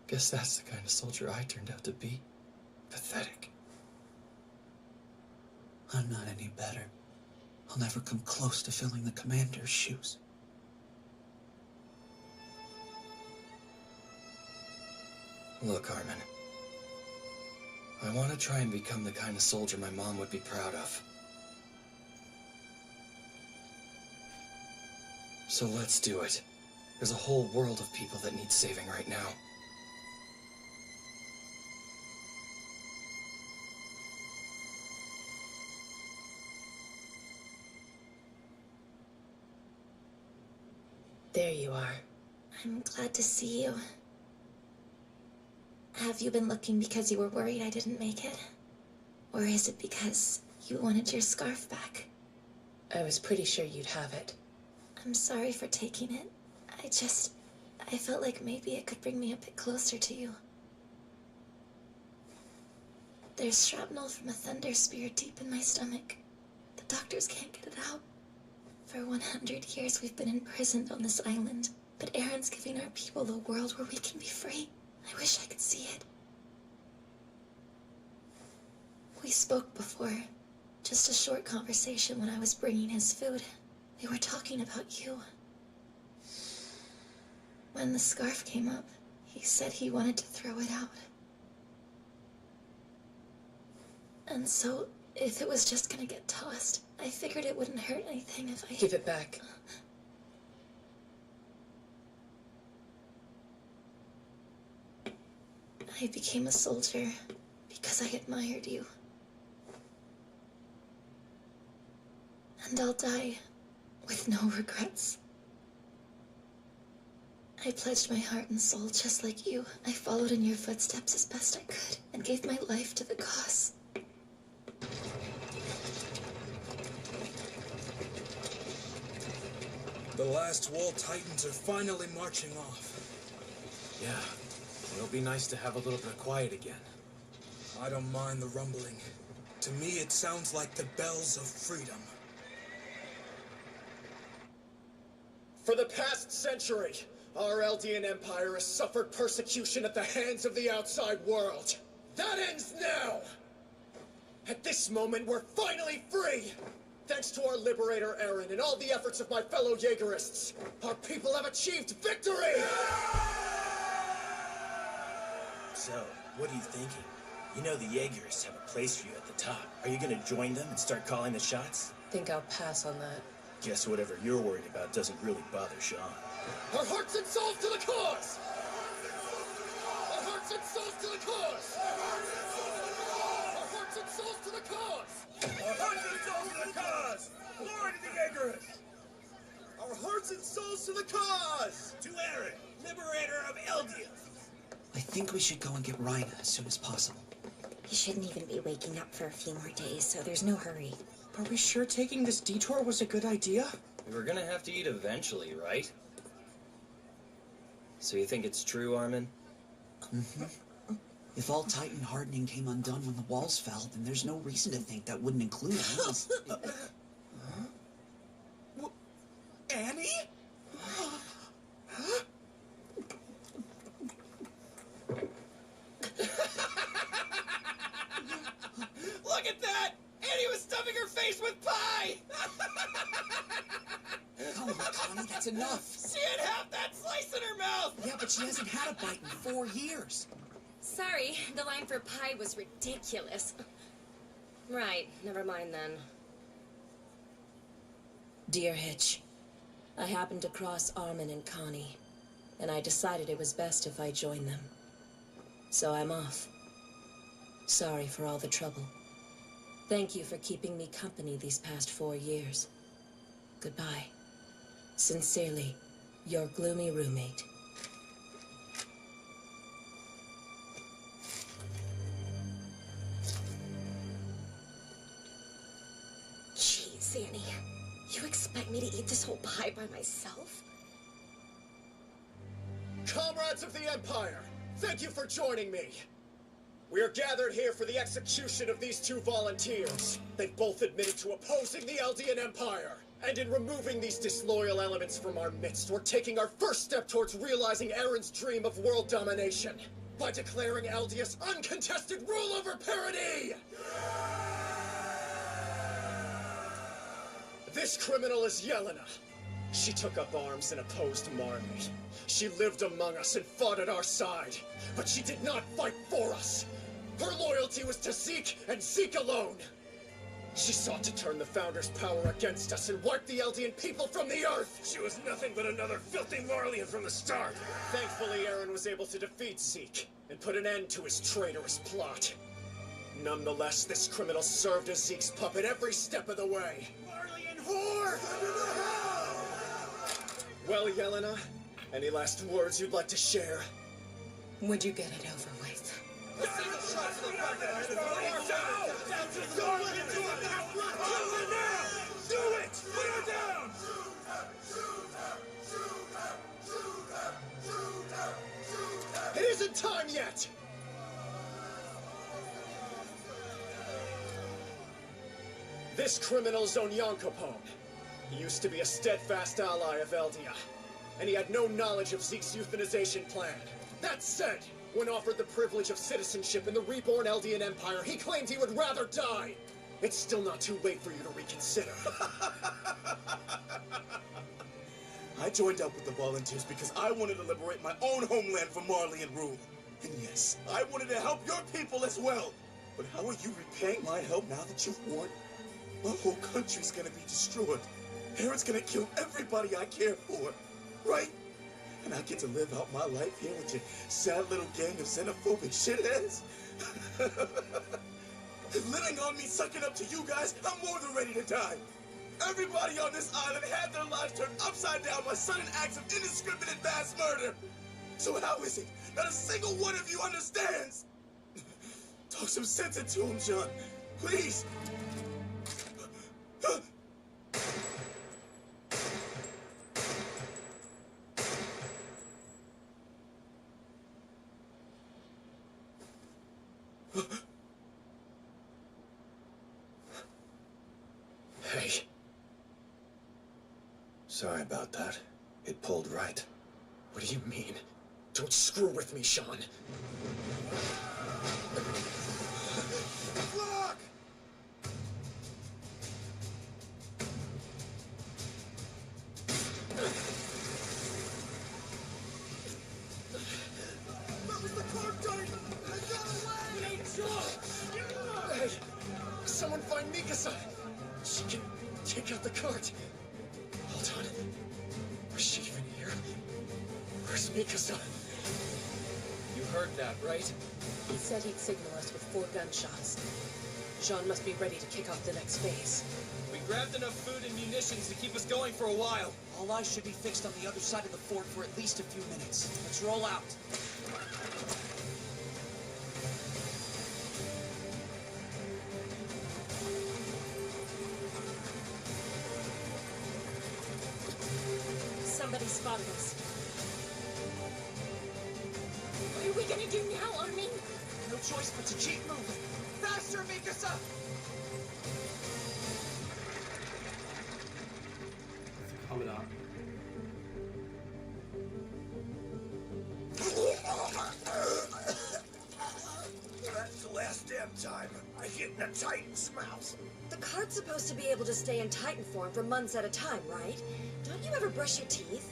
Guess that's the kind of soldier I turned out to be. Pathetic. I'm not any better. I'll never come close to filling the commander's shoes. Look, Armin. I want to try and become the kind of soldier my mom would be proud of. So let's do it. There's a whole world of people that need saving right now. There you are. I'm glad to see you. Have you been looking because you were worried I didn't make it? Or is it because you wanted your scarf back? I was pretty sure you'd have it. I'm sorry for taking it. I felt like maybe it could bring me a bit closer to you. There's shrapnel from a thunder spear deep in my stomach. The doctors can't get it out. For 100 years we've been imprisoned on this island, but Aaron's giving our people a world where we can be free. I wish I could see it. We spoke before. Just a short conversation when I was bringing his food. We were talking about you. When the scarf came up, he said he wanted to throw it out. And so, if it was just gonna get tossed, I figured it wouldn't hurt anything if I... Give it back. I became a soldier because I admired you. And I'll die with no regrets. I pledged my heart and soul just like you. I followed in your footsteps as best I could and gave my life to the cause. The last Wall Titans are finally marching off. Yeah, it'll be nice to have a little bit of quiet again. I don't mind the rumbling. To me, it sounds like the bells of freedom. For the past century, our Eldian Empire has suffered persecution at the hands of the outside world. That ends now! At this moment, we're finally free! Thanks to our liberator, Aaron, and all the efforts of my fellow Jaegerists, our people have achieved victory! So, what are you thinking? You know the Jaegerists have a place for you at the top. Are you gonna join them and start calling the shots? Think I'll pass on that. Guess whatever you're worried about doesn't really bother Sean. Our hearts and souls to the cause! Our hearts and souls to the cause! Our hearts and souls to the cause! Our hearts and souls to the cause! Glory to the Jaegerists! Our hearts and souls to the cause! To Aaron, liberator of Eldia! I think we should go and get Rhina as soon as possible. He shouldn't even be waking up for a few more days, so there's no hurry. Are we sure taking this detour was a good idea? We were gonna have to eat eventually, right? So you think it's true, Armin? Mm-hmm. If all Titan hardening came undone when the walls fell, then there's no reason to think that wouldn't include us. Annie? Look at that! Annie was stuffing her face with pie! Come on, Connie, that's enough. She had half that slice in her mouth! Yeah, but she hasn't had a bite in 4 years. Sorry, the line for pie was ridiculous. Right, never mind then. Dear Hitch, I happened across Armin and Connie, and I decided it was best if I joined them. So I'm off. Sorry for all the trouble. Thank you for keeping me company these past 4 years. Goodbye. Sincerely, your gloomy roommate. Jeez, Annie. You expect me to eat this whole pie by myself? Comrades of the Empire, thank you for joining me. We are gathered here for the execution of these 2 volunteers. They've both admitted to opposing the Eldian Empire. And in removing these disloyal elements from our midst, we're taking our first step towards realizing Aaron's dream of world domination by declaring Eldia's uncontested rule over Paradis! This criminal is Yelena. She took up arms and opposed Marmee. She lived among us and fought at our side, but she did not fight for us. Her loyalty was to Zeke and Zeke alone. She sought to turn the Founder's power against us and wipe the Eldian people from the earth. She was nothing but another filthy Marleyan from the start. Thankfully, Aaron was able to defeat Zeke and put an end to his traitorous plot. Nonetheless, this criminal served as Zeke's puppet every step of the way. Marleyan whore! Well, Yelena, any last words you'd like to share? Would you get it over with? Do it! Put her down! It isn't time yet! This criminal's Onyan Capone. He used to be a steadfast ally of Eldia, and he had no knowledge of Zeke's euthanization plan. That said, when offered the privilege of citizenship in the reborn Eldian Empire, he claimed he would rather die. It's still not too late for you to reconsider. I joined up with the volunteers because I wanted to liberate my own homeland from Marleyan rule. And yes, I wanted to help your people as well. But how are you repaying my help now that you've won? My whole country's gonna be destroyed. Aaron's gonna kill everybody I care for, right? And I get to live out my life here with your sad little gang of xenophobic shitheads? If living on me sucking up to you guys, I'm more than ready to die. Everybody on this island had their lives turned upside down by sudden acts of indiscriminate mass murder. So how is it not a single one of you understands? Talk some sense into him, John. Please. Hey. Sorry about that. It pulled right. What do you mean? Don't screw with me, Sean. Look! That was the car Titan! I got away! Hey, someone find Mikasa! She can take out the cart. Hold on. Was she even here? Where's Mikasa? You heard that, right? He said he'd signal us with 4 gunshots. Jean must be ready to kick off the next phase. We grabbed enough food and munitions to keep us going for a while. All eyes should be fixed on the other side of the fort for at least a few minutes. Let's roll out. Somebody spotted us. What are we gonna do now, Armin? No choice but to keep moving. Faster, Mikasa! Coming up. That's the last damn time I get in a Titan's mouth. The cart's supposed to be able to stay in Titan form for months at a time, right? Don't you ever brush your teeth?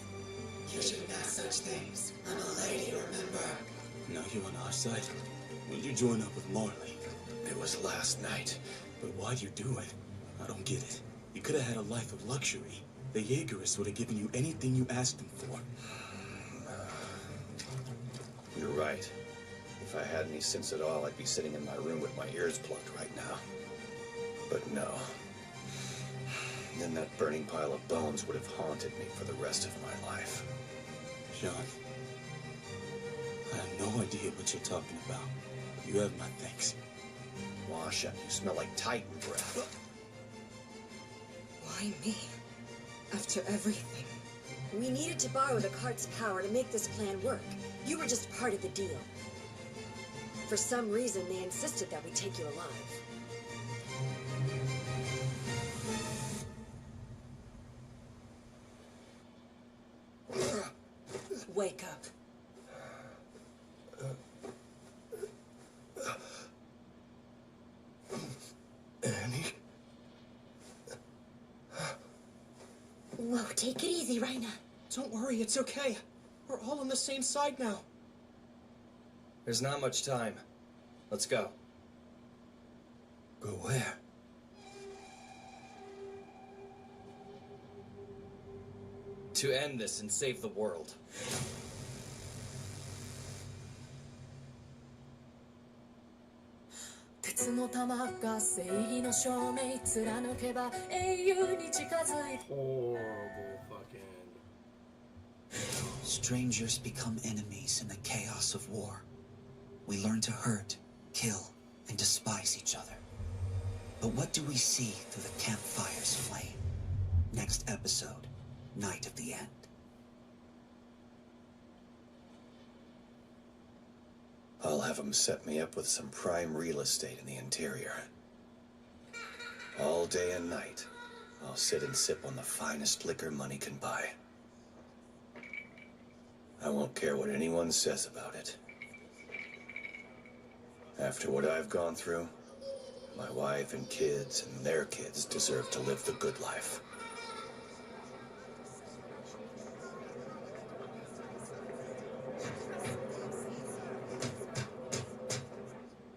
You shouldn't ask such things. I'm a lady, remember? Now you're on our side. When you join up with Marley? It was last night. But why'd you do it? I don't get it. You could have had a life of luxury. The Jaegerists would have given you anything you asked them for. You're right. If I had any sense at all, I'd be sitting in my room with my ears plugged right now. But no. Then that burning pile of bones would have haunted me for the rest of my life. Sean, I have no idea what you're talking about. You have my thanks. Wash up, you smell like Titan breath. Why me? After everything. We needed to borrow the cart's power to make this plan work. You were just part of the deal. For some reason, they insisted that we take you alive. Wake up. Annie? Whoa, take it easy, Raina. Don't worry, it's okay. We're all on the same side now. There's not much time. Let's go. Go where? To end this and save the world. Horrible fucking. Strangers become enemies in the chaos of war. We learn to hurt, kill, and despise each other. But what do we see through the campfire's flame? Next episode, Night of the End. I'll have them set me up with some prime real estate in the interior. All day and night, I'll sit and sip on the finest liquor money can buy. I won't care what anyone says about it. After what I've gone through, my wife and kids and their kids deserve to live the good life.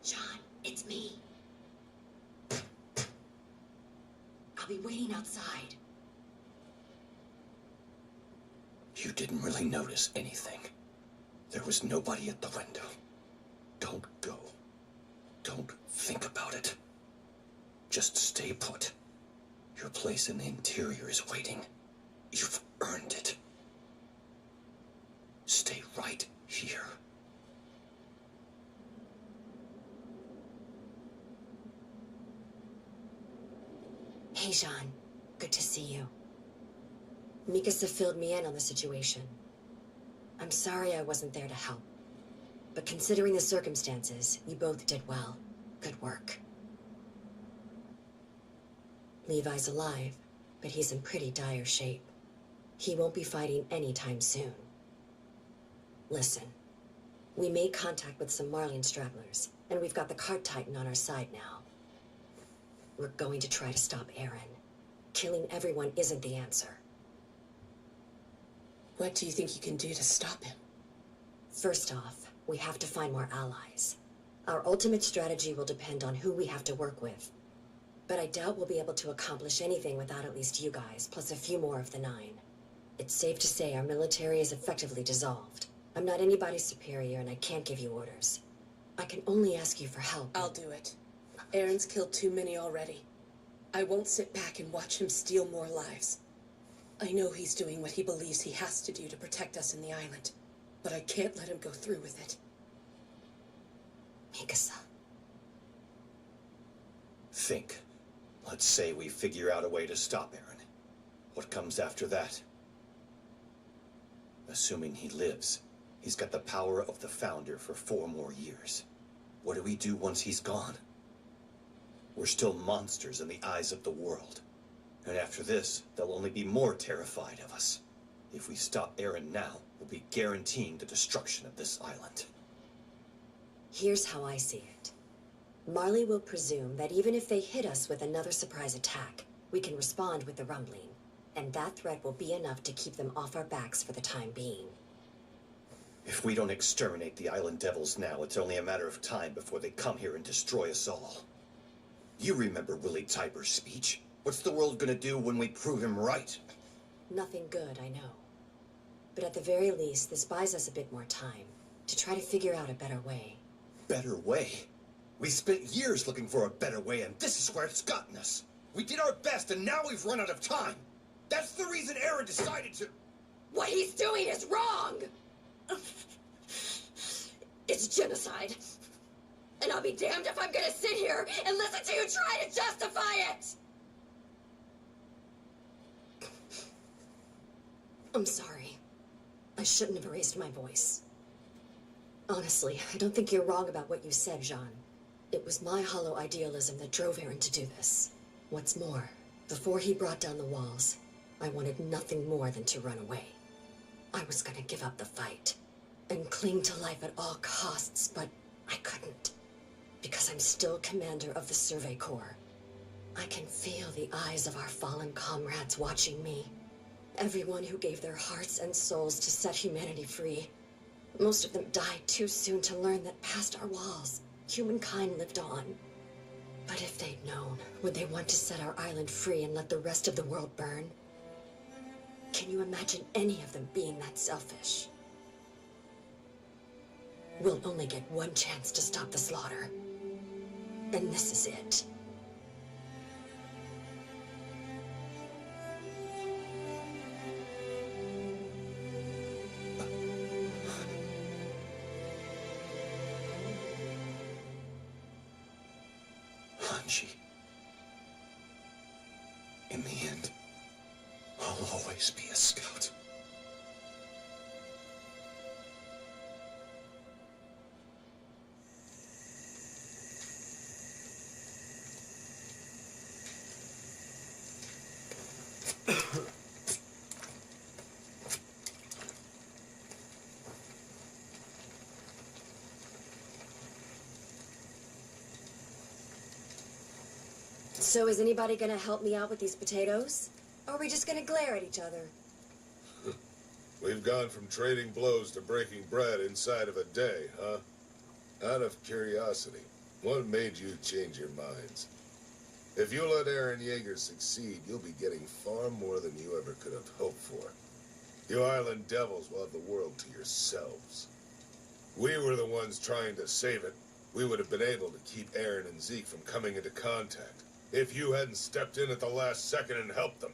John, it's me. I'll be waiting outside. You didn't really notice anything. There was nobody at the window. Don't go. Don't think about it. Just stay put. Your place in the interior is waiting. You've earned it. Stay right here. Hey, Jean. Good to see you. Mikasa filled me in on the situation. I'm sorry I wasn't there to help. But considering the circumstances, you both did well. Good work. Levi's alive, but he's in pretty dire shape. He won't be fighting anytime soon. Listen, we made contact with some Marleyan stragglers, and we've got the Cart Titan on our side now. We're going to try to stop Eren. Killing everyone isn't the answer. What do you think you can do to stop him? First off, we have to find more allies. Our ultimate strategy will depend on who we have to work with. But I doubt we'll be able to accomplish anything without at least you guys, plus a few more of the 9. It's safe to say our military is effectively dissolved. I'm not anybody's superior and I can't give you orders. I can only ask you for help. I'll do it. Eren's killed too many already. I won't sit back and watch him steal more lives. I know he's doing what he believes he has to do to protect us in the island, but I can't let him go through with it. Mikasa. Think. Let's say we figure out a way to stop Eren. What comes after that? Assuming he lives, he's got the power of the Founder for 4 more years. What do we do once he's gone? We're still monsters in the eyes of the world. And after this, they'll only be more terrified of us. If we stop Eren now, we'll be guaranteeing the destruction of this island. Here's how I see it. Marley will presume that even if they hit us with another surprise attack, we can respond with the rumbling. And that threat will be enough to keep them off our backs for the time being. If we don't exterminate the island devils now, it's only a matter of time before they come here and destroy us all. You remember Willie Tyber's speech? What's the world gonna do when we prove him right? Nothing good, I know. But at the very least, this buys us a bit more time to try to figure out a better way. Better way? We spent years looking for a better way, and this is where it's gotten us. We did our best, and now we've run out of time. That's the reason Eren decided to... What he's doing is wrong! It's genocide. And I'll be damned if I'm gonna sit here and listen to you try to justify it! I'm sorry. I shouldn't have raised my voice. Honestly, I don't think you're wrong about what you said, Jean. It was my hollow idealism that drove Eren to do this. What's more, before he brought down the walls, I wanted nothing more than to run away. I was gonna give up the fight and cling to life at all costs, but I couldn't. Because I'm still commander of the Survey Corps. I can feel the eyes of our fallen comrades watching me. Everyone who gave their hearts and souls to set humanity free. Most of them died too soon to learn that past our walls, humankind lived on. But if they'd known, would they want to set our island free and let the rest of the world burn? Can you imagine any of them being that selfish? We'll only get one chance to stop the slaughter. And this is it. Banshee. In the end, I'll always be a scout. So is anybody gonna help me out with these potatoes? Or are we just gonna glare at each other? We've gone from trading blows to breaking bread inside of a day, huh? Out of curiosity, what made you change your minds? If you let Aaron Yeager succeed, you'll be getting far more than you ever could have hoped for. You island devils will have the world to yourselves. We were the ones trying to save it. We would have been able to keep Aaron and Zeke from coming into contact if you hadn't stepped in at the last second and helped them.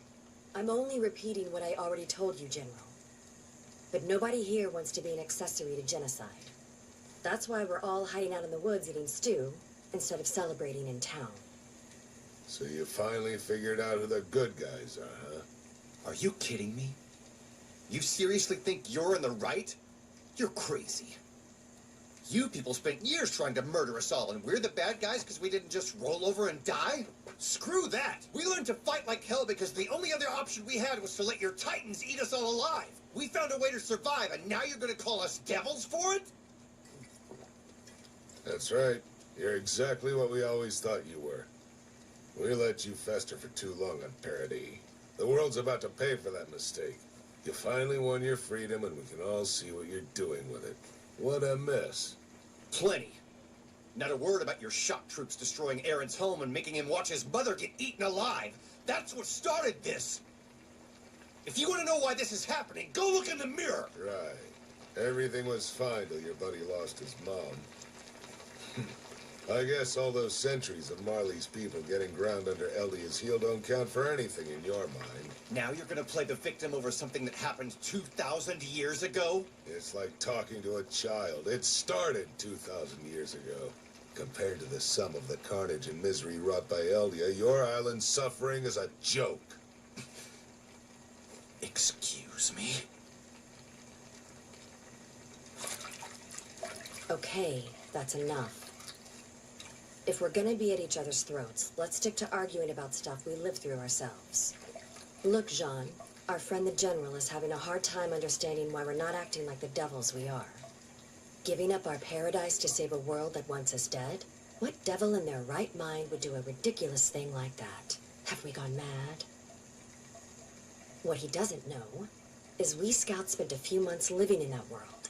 I'm only repeating what I already told you, General. But nobody here wants to be an accessory to genocide. That's why we're all hiding out in the woods eating stew instead of celebrating in town. So you finally figured out who the good guys are, huh? Are you kidding me? You seriously think you're in the right? You're crazy. You people spent years trying to murder us all, and we're the bad guys because we didn't just roll over and die? Screw that! We learned to fight like hell because the only other option we had was to let your titans eat us all alive. We found a way to survive, and now you're gonna call us devils for it? That's right. You're exactly what we always thought you were. We let you fester for too long on Paradis. The world's about to pay for that mistake. You finally won your freedom, and we can all see what you're doing with it. What a mess. Plenty. Not a word about your shock troops destroying Aaron's home and making him watch his mother get eaten alive. That's what started this. If you want to know why this is happening, go look in the mirror. Right. Everything was fine till your buddy lost his mom. I guess all those centuries of Marley's people getting ground under Eldia's heel don't count for anything in your mind. Now you're gonna play the victim over something that happened 2,000 years ago? It's like talking to a child. It started 2,000 years ago. Compared to the sum of the carnage and misery wrought by Eldia, your island's suffering is a joke. Excuse me? Okay, that's enough. If we're gonna be at each other's throats, let's stick to arguing about stuff we live through ourselves. Look, Jean, our friend the General is having a hard time understanding why we're not acting like the devils we are. Giving up our paradise to save a world that wants us dead? What devil in their right mind would do a ridiculous thing like that? Have we gone mad? What he doesn't know is we scouts spent a few months living in that world,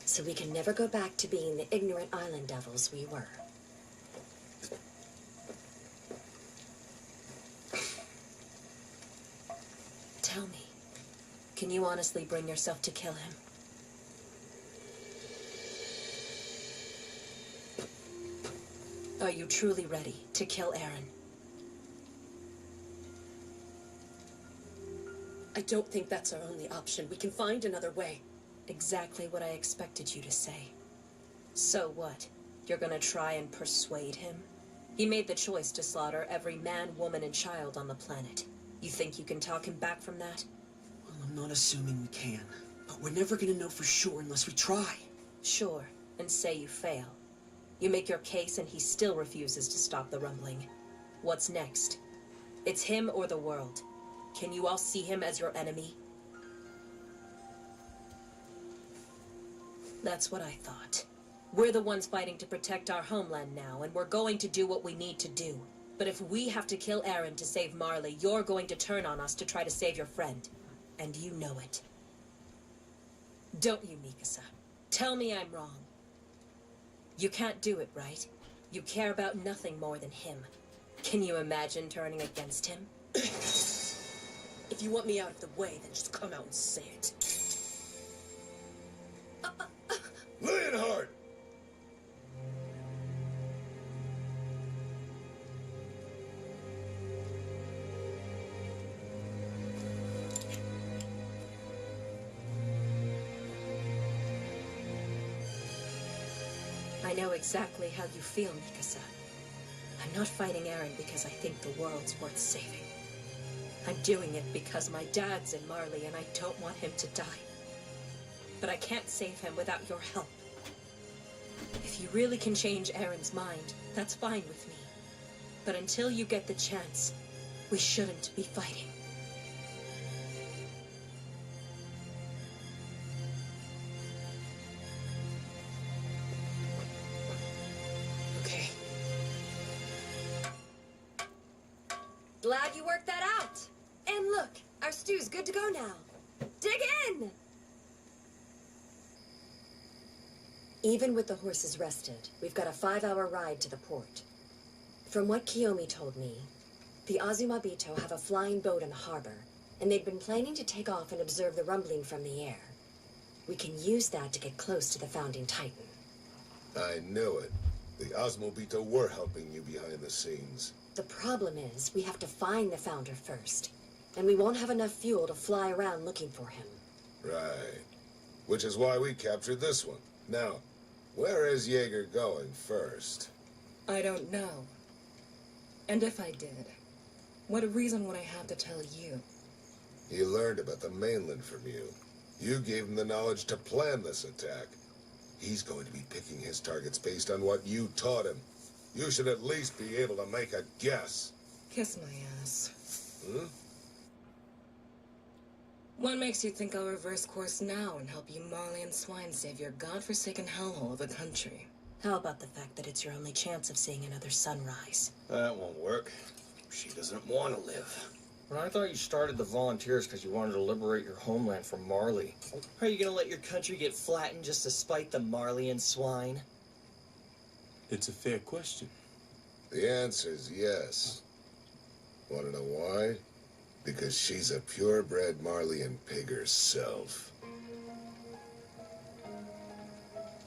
so we can never go back to being the ignorant island devils we were. Tell me, can you honestly bring yourself to kill him? Are you truly ready to kill Aaron? I don't think that's our only option. We can find another way. Exactly what I expected you to say. So what? You're gonna try and persuade him? He made the choice to slaughter every man, woman, and child on the planet. You think you can talk him back from that? Well, I'm not assuming we can, but we're never gonna know for sure unless we try. Sure, and say you fail. You make your case and he still refuses to stop the rumbling. What's next? It's him or the world. Can you all see him as your enemy? That's what I thought. We're the ones fighting to protect our homeland now, and we're going to do what we need to do. But if we have to kill Aaron to save Marley, you're going to turn on us to try to save your friend. And you know it. Don't you, Mikasa? Tell me I'm wrong. You can't do it, right? You care about nothing more than him. Can you imagine turning against him? If you want me out of the way, then just come out and say it. Leonhard! I know exactly how you feel, Mikasa. I'm I'm not fighting Eren because I think the world's worth saving. I'm doing it because my dad's in Marley and I don't want him to die. But I can't save him without your help. If you really can change Eren's mind, that's fine with me. But until you get the chance, we shouldn't be fighting. Okay. Glad you worked that out. And look, our stew's good to go now. Dig in! Even with the horses rested, we've got a 5-hour ride to the port. From what Kiyomi told me, the Azumabito have a flying boat in the harbor, and they'd been planning to take off and observe the rumbling from the air. We can use that to get close to the Founding Titan. I knew it. The Osmobito were helping you behind the scenes. The problem is, we have to find the Founder first, and we won't have enough fuel to fly around looking for him. Right. Which is why we captured this one. Now, where is Jaeger going first? I don't know. And if I did, what reason would I have to tell you? He learned about the mainland from you. You gave him the knowledge to plan this attack. He's going to be picking his targets based on what you taught him. You should at least be able to make a guess. Kiss my ass. Hmm? What makes you think I'll reverse course now and help you Marley and Swine save your godforsaken hellhole of a country? How about the fact that it's your only chance of seeing another sunrise? That won't work. She doesn't want to live. Well, I thought you started the volunteers because you wanted to liberate your homeland from Marley. Are you gonna let your country get flattened just to spite the Marleyan swine? It's a fair question. The answer's yes. Want to know why? Because she's a purebred Marleyan pig herself.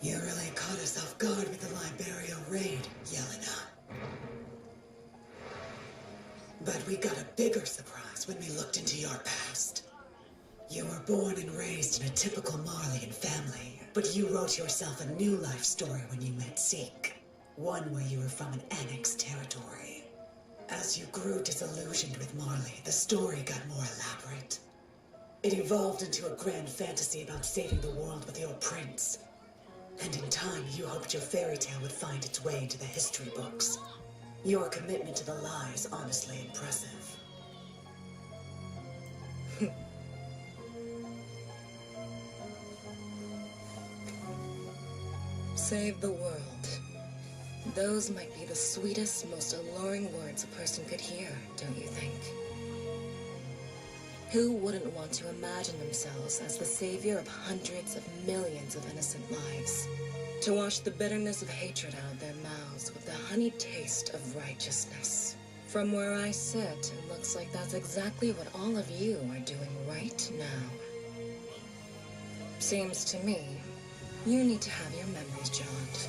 You really caught us off guard with the Liberio raid, Yelena. But we got a bigger surprise when we looked into your past. You were born and raised in a typical Marleyan family, but you wrote yourself a new life story when you met Zeke. One where you were from an annexed territory. As you grew disillusioned with Marley, the story got more elaborate. It evolved into a grand fantasy about saving the world with your prince. And in time, you hoped your fairy tale would find its way into the history books. Your commitment to the lie is honestly impressive. Save the world. Those might be the sweetest, most alluring words a person could hear, don't you think? Who wouldn't want to imagine themselves as the savior of hundreds of millions of innocent lives? To wash the bitterness of hatred out of their mouths with the honeyed taste of righteousness. From where I sit, it looks like that's exactly what all of you are doing right now. Seems to me, you need to have your memories jogged.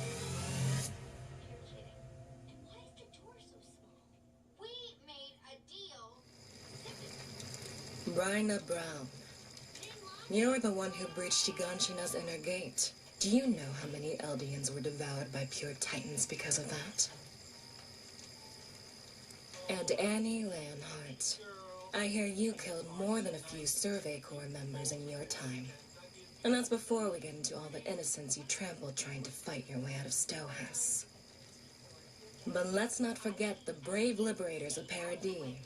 Bryna Brown, you're the one who breached Shiganshina's inner gate. Do you know how many Eldians were devoured by pure titans because of that? And Annie Leonhardt, I hear you killed more than a few Survey Corps members in your time. And that's before we get into all the innocents you trampled trying to fight your way out of Stohas. But let's not forget the brave liberators of Paradis.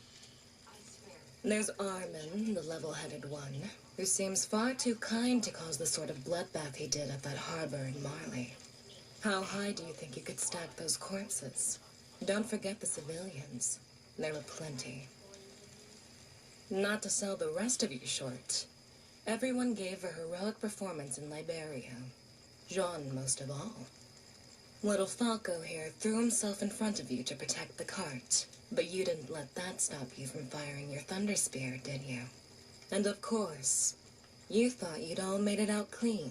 There's Armin, the level-headed one, who seems far too kind to cause the sort of bloodbath he did at that harbor in Marley. How high do you think you could stack those corpses? Don't forget the civilians. There were plenty. Not to sell the rest of you short, everyone gave a heroic performance in Liberia. Jean most of all. Little Falco here threw himself in front of you to protect the cart. But you didn't let that stop you from firing your Thunder Spear, did you? And of course, you thought you'd all made it out clean.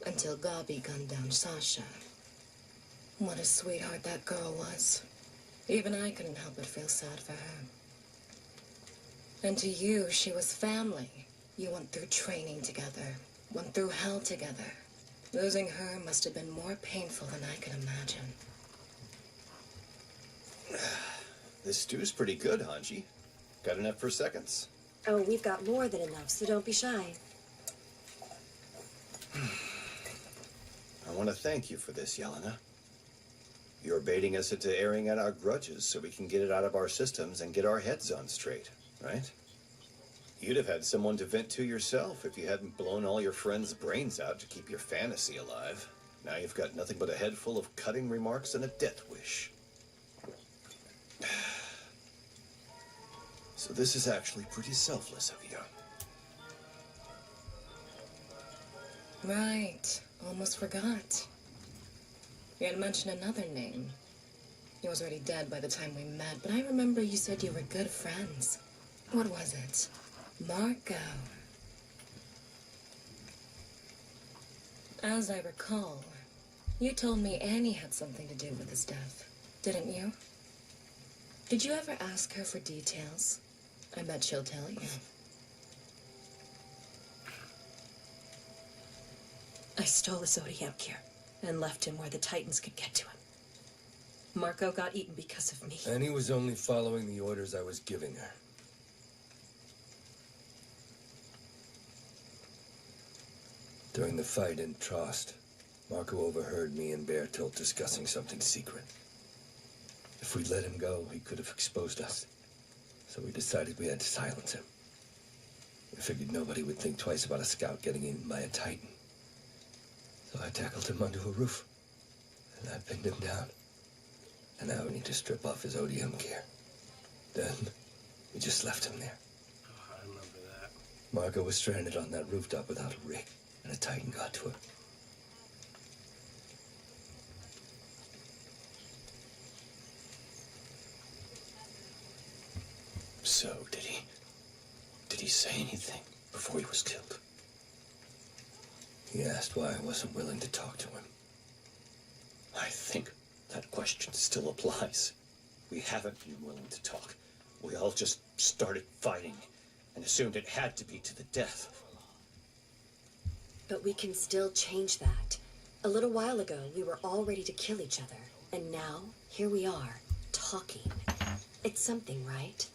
Until Gabi gunned down Sasha. What a sweetheart that girl was. Even I couldn't help but feel sad for her. And to you, she was family. You went through training together. Went through hell together. Losing her must have been more painful than I could imagine. This stew's pretty good, Hanji. Got enough for seconds? Oh, we've got more than enough, so don't be shy. I want to thank you for this, Yelena. You're baiting us into airing out our grudges so we can get it out of our systems and get our heads on straight, right? You'd have had someone to vent to yourself if you hadn't blown all your friends' brains out to keep your fantasy alive. Now you've got nothing but a head full of cutting remarks and a death wish. So this is actually pretty selfless of you. Right. Almost forgot. You had mentioned another name. He was already dead by the time we met, but I remember you said you were good friends. What was it? Marco. As I recall, you told me Annie had something to do with his death, didn't you? Did you ever ask her for details? I bet she'll tell you. I stole the Zodiac gear and left him where the Titans could get to him. Marco got eaten because of me. Annie was only following the orders I was giving her. During the fight in Trost, Marco overheard me and Bertolt discussing something secret. If we let him go, he could have exposed us. So we decided we had to silence him. We figured nobody would think twice about a scout getting eaten by a Titan. So I tackled him onto a roof, and I pinned him down. And now we need to strip off his odium gear. Then, we just left him there. Oh, I remember that. Marco was stranded on that rooftop without a rig, and a Titan got to him. So, did he say anything before he was killed? He asked why I wasn't willing to talk to him. I think that question still applies. We haven't been willing to talk. We all just started fighting and assumed it had to be to the death. But we can still change that. A little while ago, we were all ready to kill each other. And now, here we are, talking. It's something, right?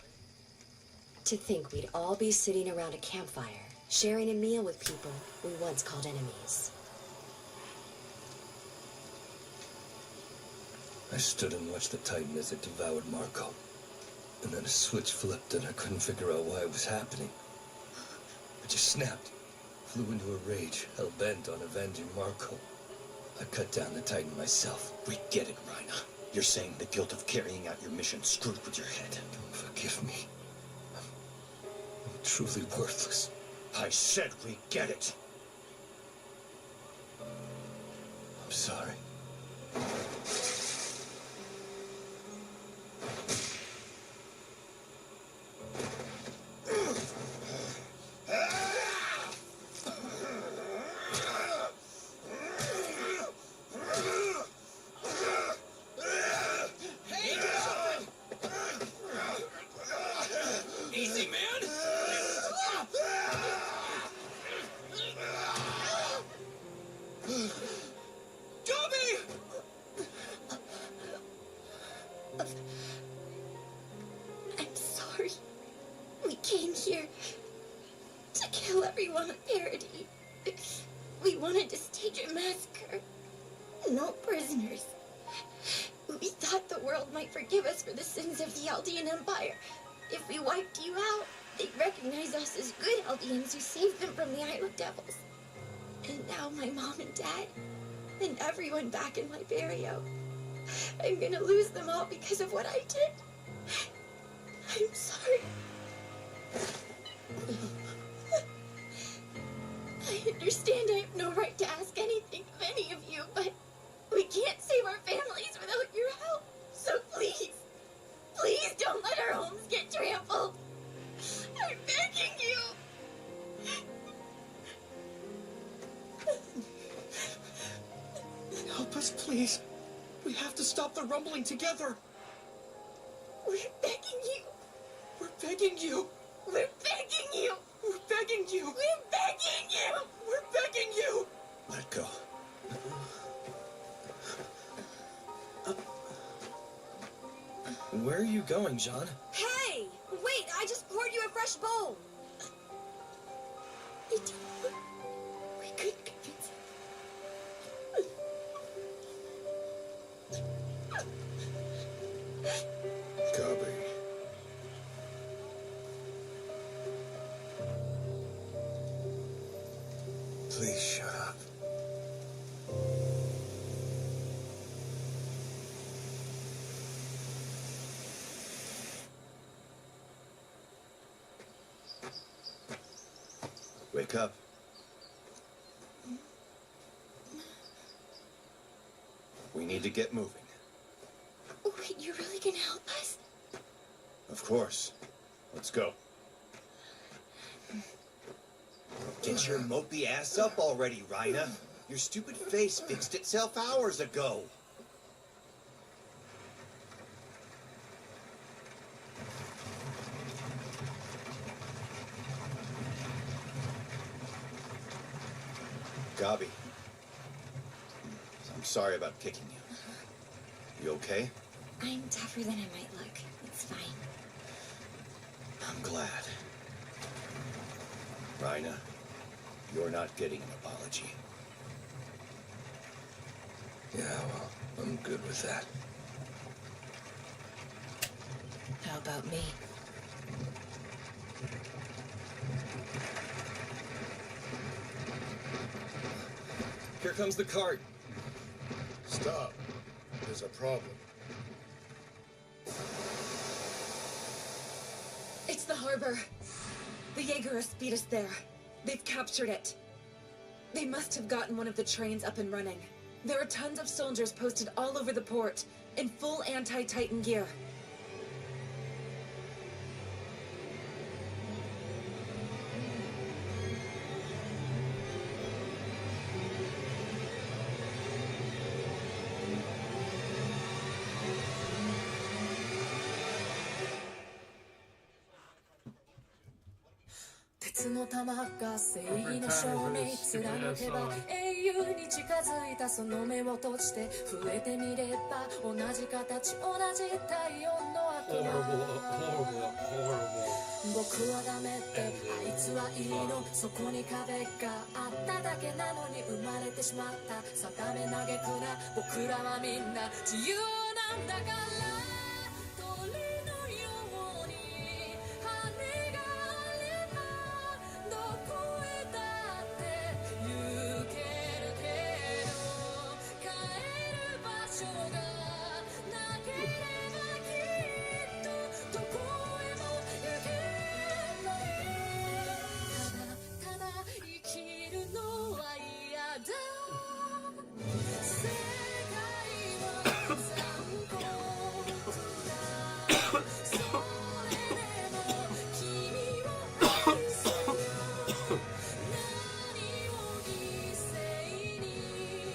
To think we'd all be sitting around a campfire, sharing a meal with people we once called enemies. I stood and watched the Titan as it devoured Marco. And then a switch flipped and I couldn't figure out why it was happening. I just snapped, flew into a rage, hell-bent on avenging Marco. I cut down the Titan myself. We get it, Reina. You're saying the guilt of carrying out your mission screwed with your head. Forgive me. I'm truly worthless. I said we get it. I'm sorry. Easy, man! I'm sorry. We came here to kill everyone on Parody. We wanted to stage a massacre. No prisoners. We thought the world might forgive us for the sins of the Eldian Empire. If we wiped you out, they'd recognize us as good Eldians who saved them from the Isle of Devils. And now my mom and dad, and everyone back in my barrio, I'm gonna lose them all because of what I did. I'm sorry. I understand I have no right to ask anything of any of you, but we can't save our families without your help. So please, please don't let our homes get trampled. I'm begging you. Help us, please. We have to stop the rumbling together. We're begging you. We're begging you. We're begging you. We're begging you. We're begging you. We're begging you. Let go. you going, John? Hey! Wait, I just poured you a fresh bowl. We couldn't convince him. Copy. Please shut up. Wake up. We need to get moving. Wait, you're really gonna help us? Of course. Let's go. Get your mopey ass up already, Rhina. Your stupid face fixed itself hours ago. Gabi. I'm sorry about kicking you. You okay? I'm tougher than I might look. It's fine. I'm glad. Rhina, you're not getting an apology. Yeah, well, I'm good with that. How about me? Here comes the cart. Stop. There's a problem. It's the harbor. The Jaegerists beat us there. They've captured it. They must have gotten one of the trains up and running. There are tons of soldiers posted all over the port, in full anti-Titan gear.鉄の玉が正義の証明貫けば英雄に近づいたその目を閉じて触れてみれば同じ形同じ太陽の悪魔僕はダメってあいつはいいのそこに壁があっただけなのに生まれてしまった定め嘆くな僕らはみんな自由なんだから鳥のように羽があればどこへだって行けるけど帰る場所がなければきっとどこへも行けないただただ生きるのは嫌だ世界は残酷だそれでも君を愛する何を犠牲に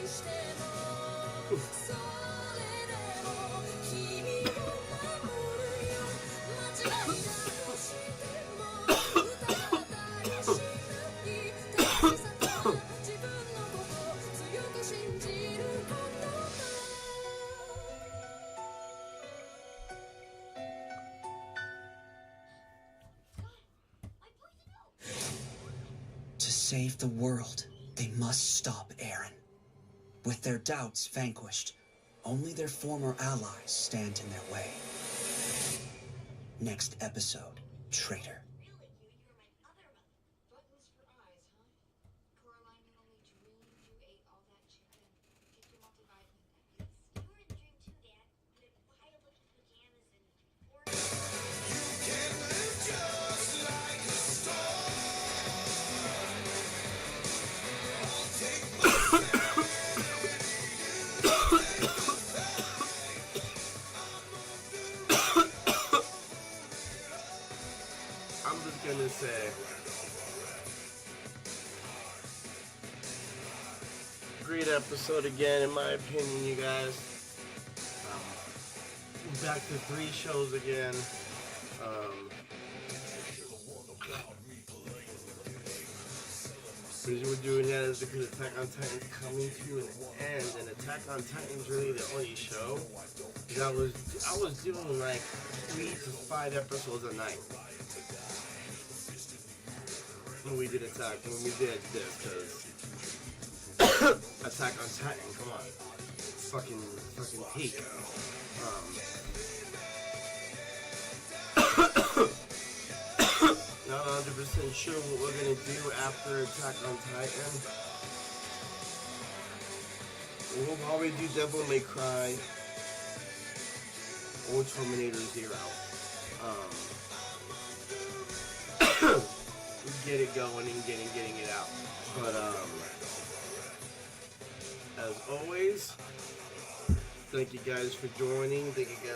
してもそれでも君を守るよ間違いだしても疑ったりしない大事さとは自分のことを強く信じることだTo save the world, they must stop Eren. With their doubts vanquished, only their former allies stand in their way. Next episode, Traitor. I'm just gonna say, great episode again, in my opinion, you guys. Back to 3 shows again. The reason we're doing that is because Attack on Titan's coming to an end, and Attack on Titan's really the only show 'Cause I was doing like 3 to 5 episodes a night when we did this, because Attack on Titan, come on, fucking peak. Not 100% sure what we're gonna do after Attack on Titan. We'll probably do Devil May Cry or Terminator Zero. Get it going and getting it out. But as always, thank you guys for joining. Thank you guys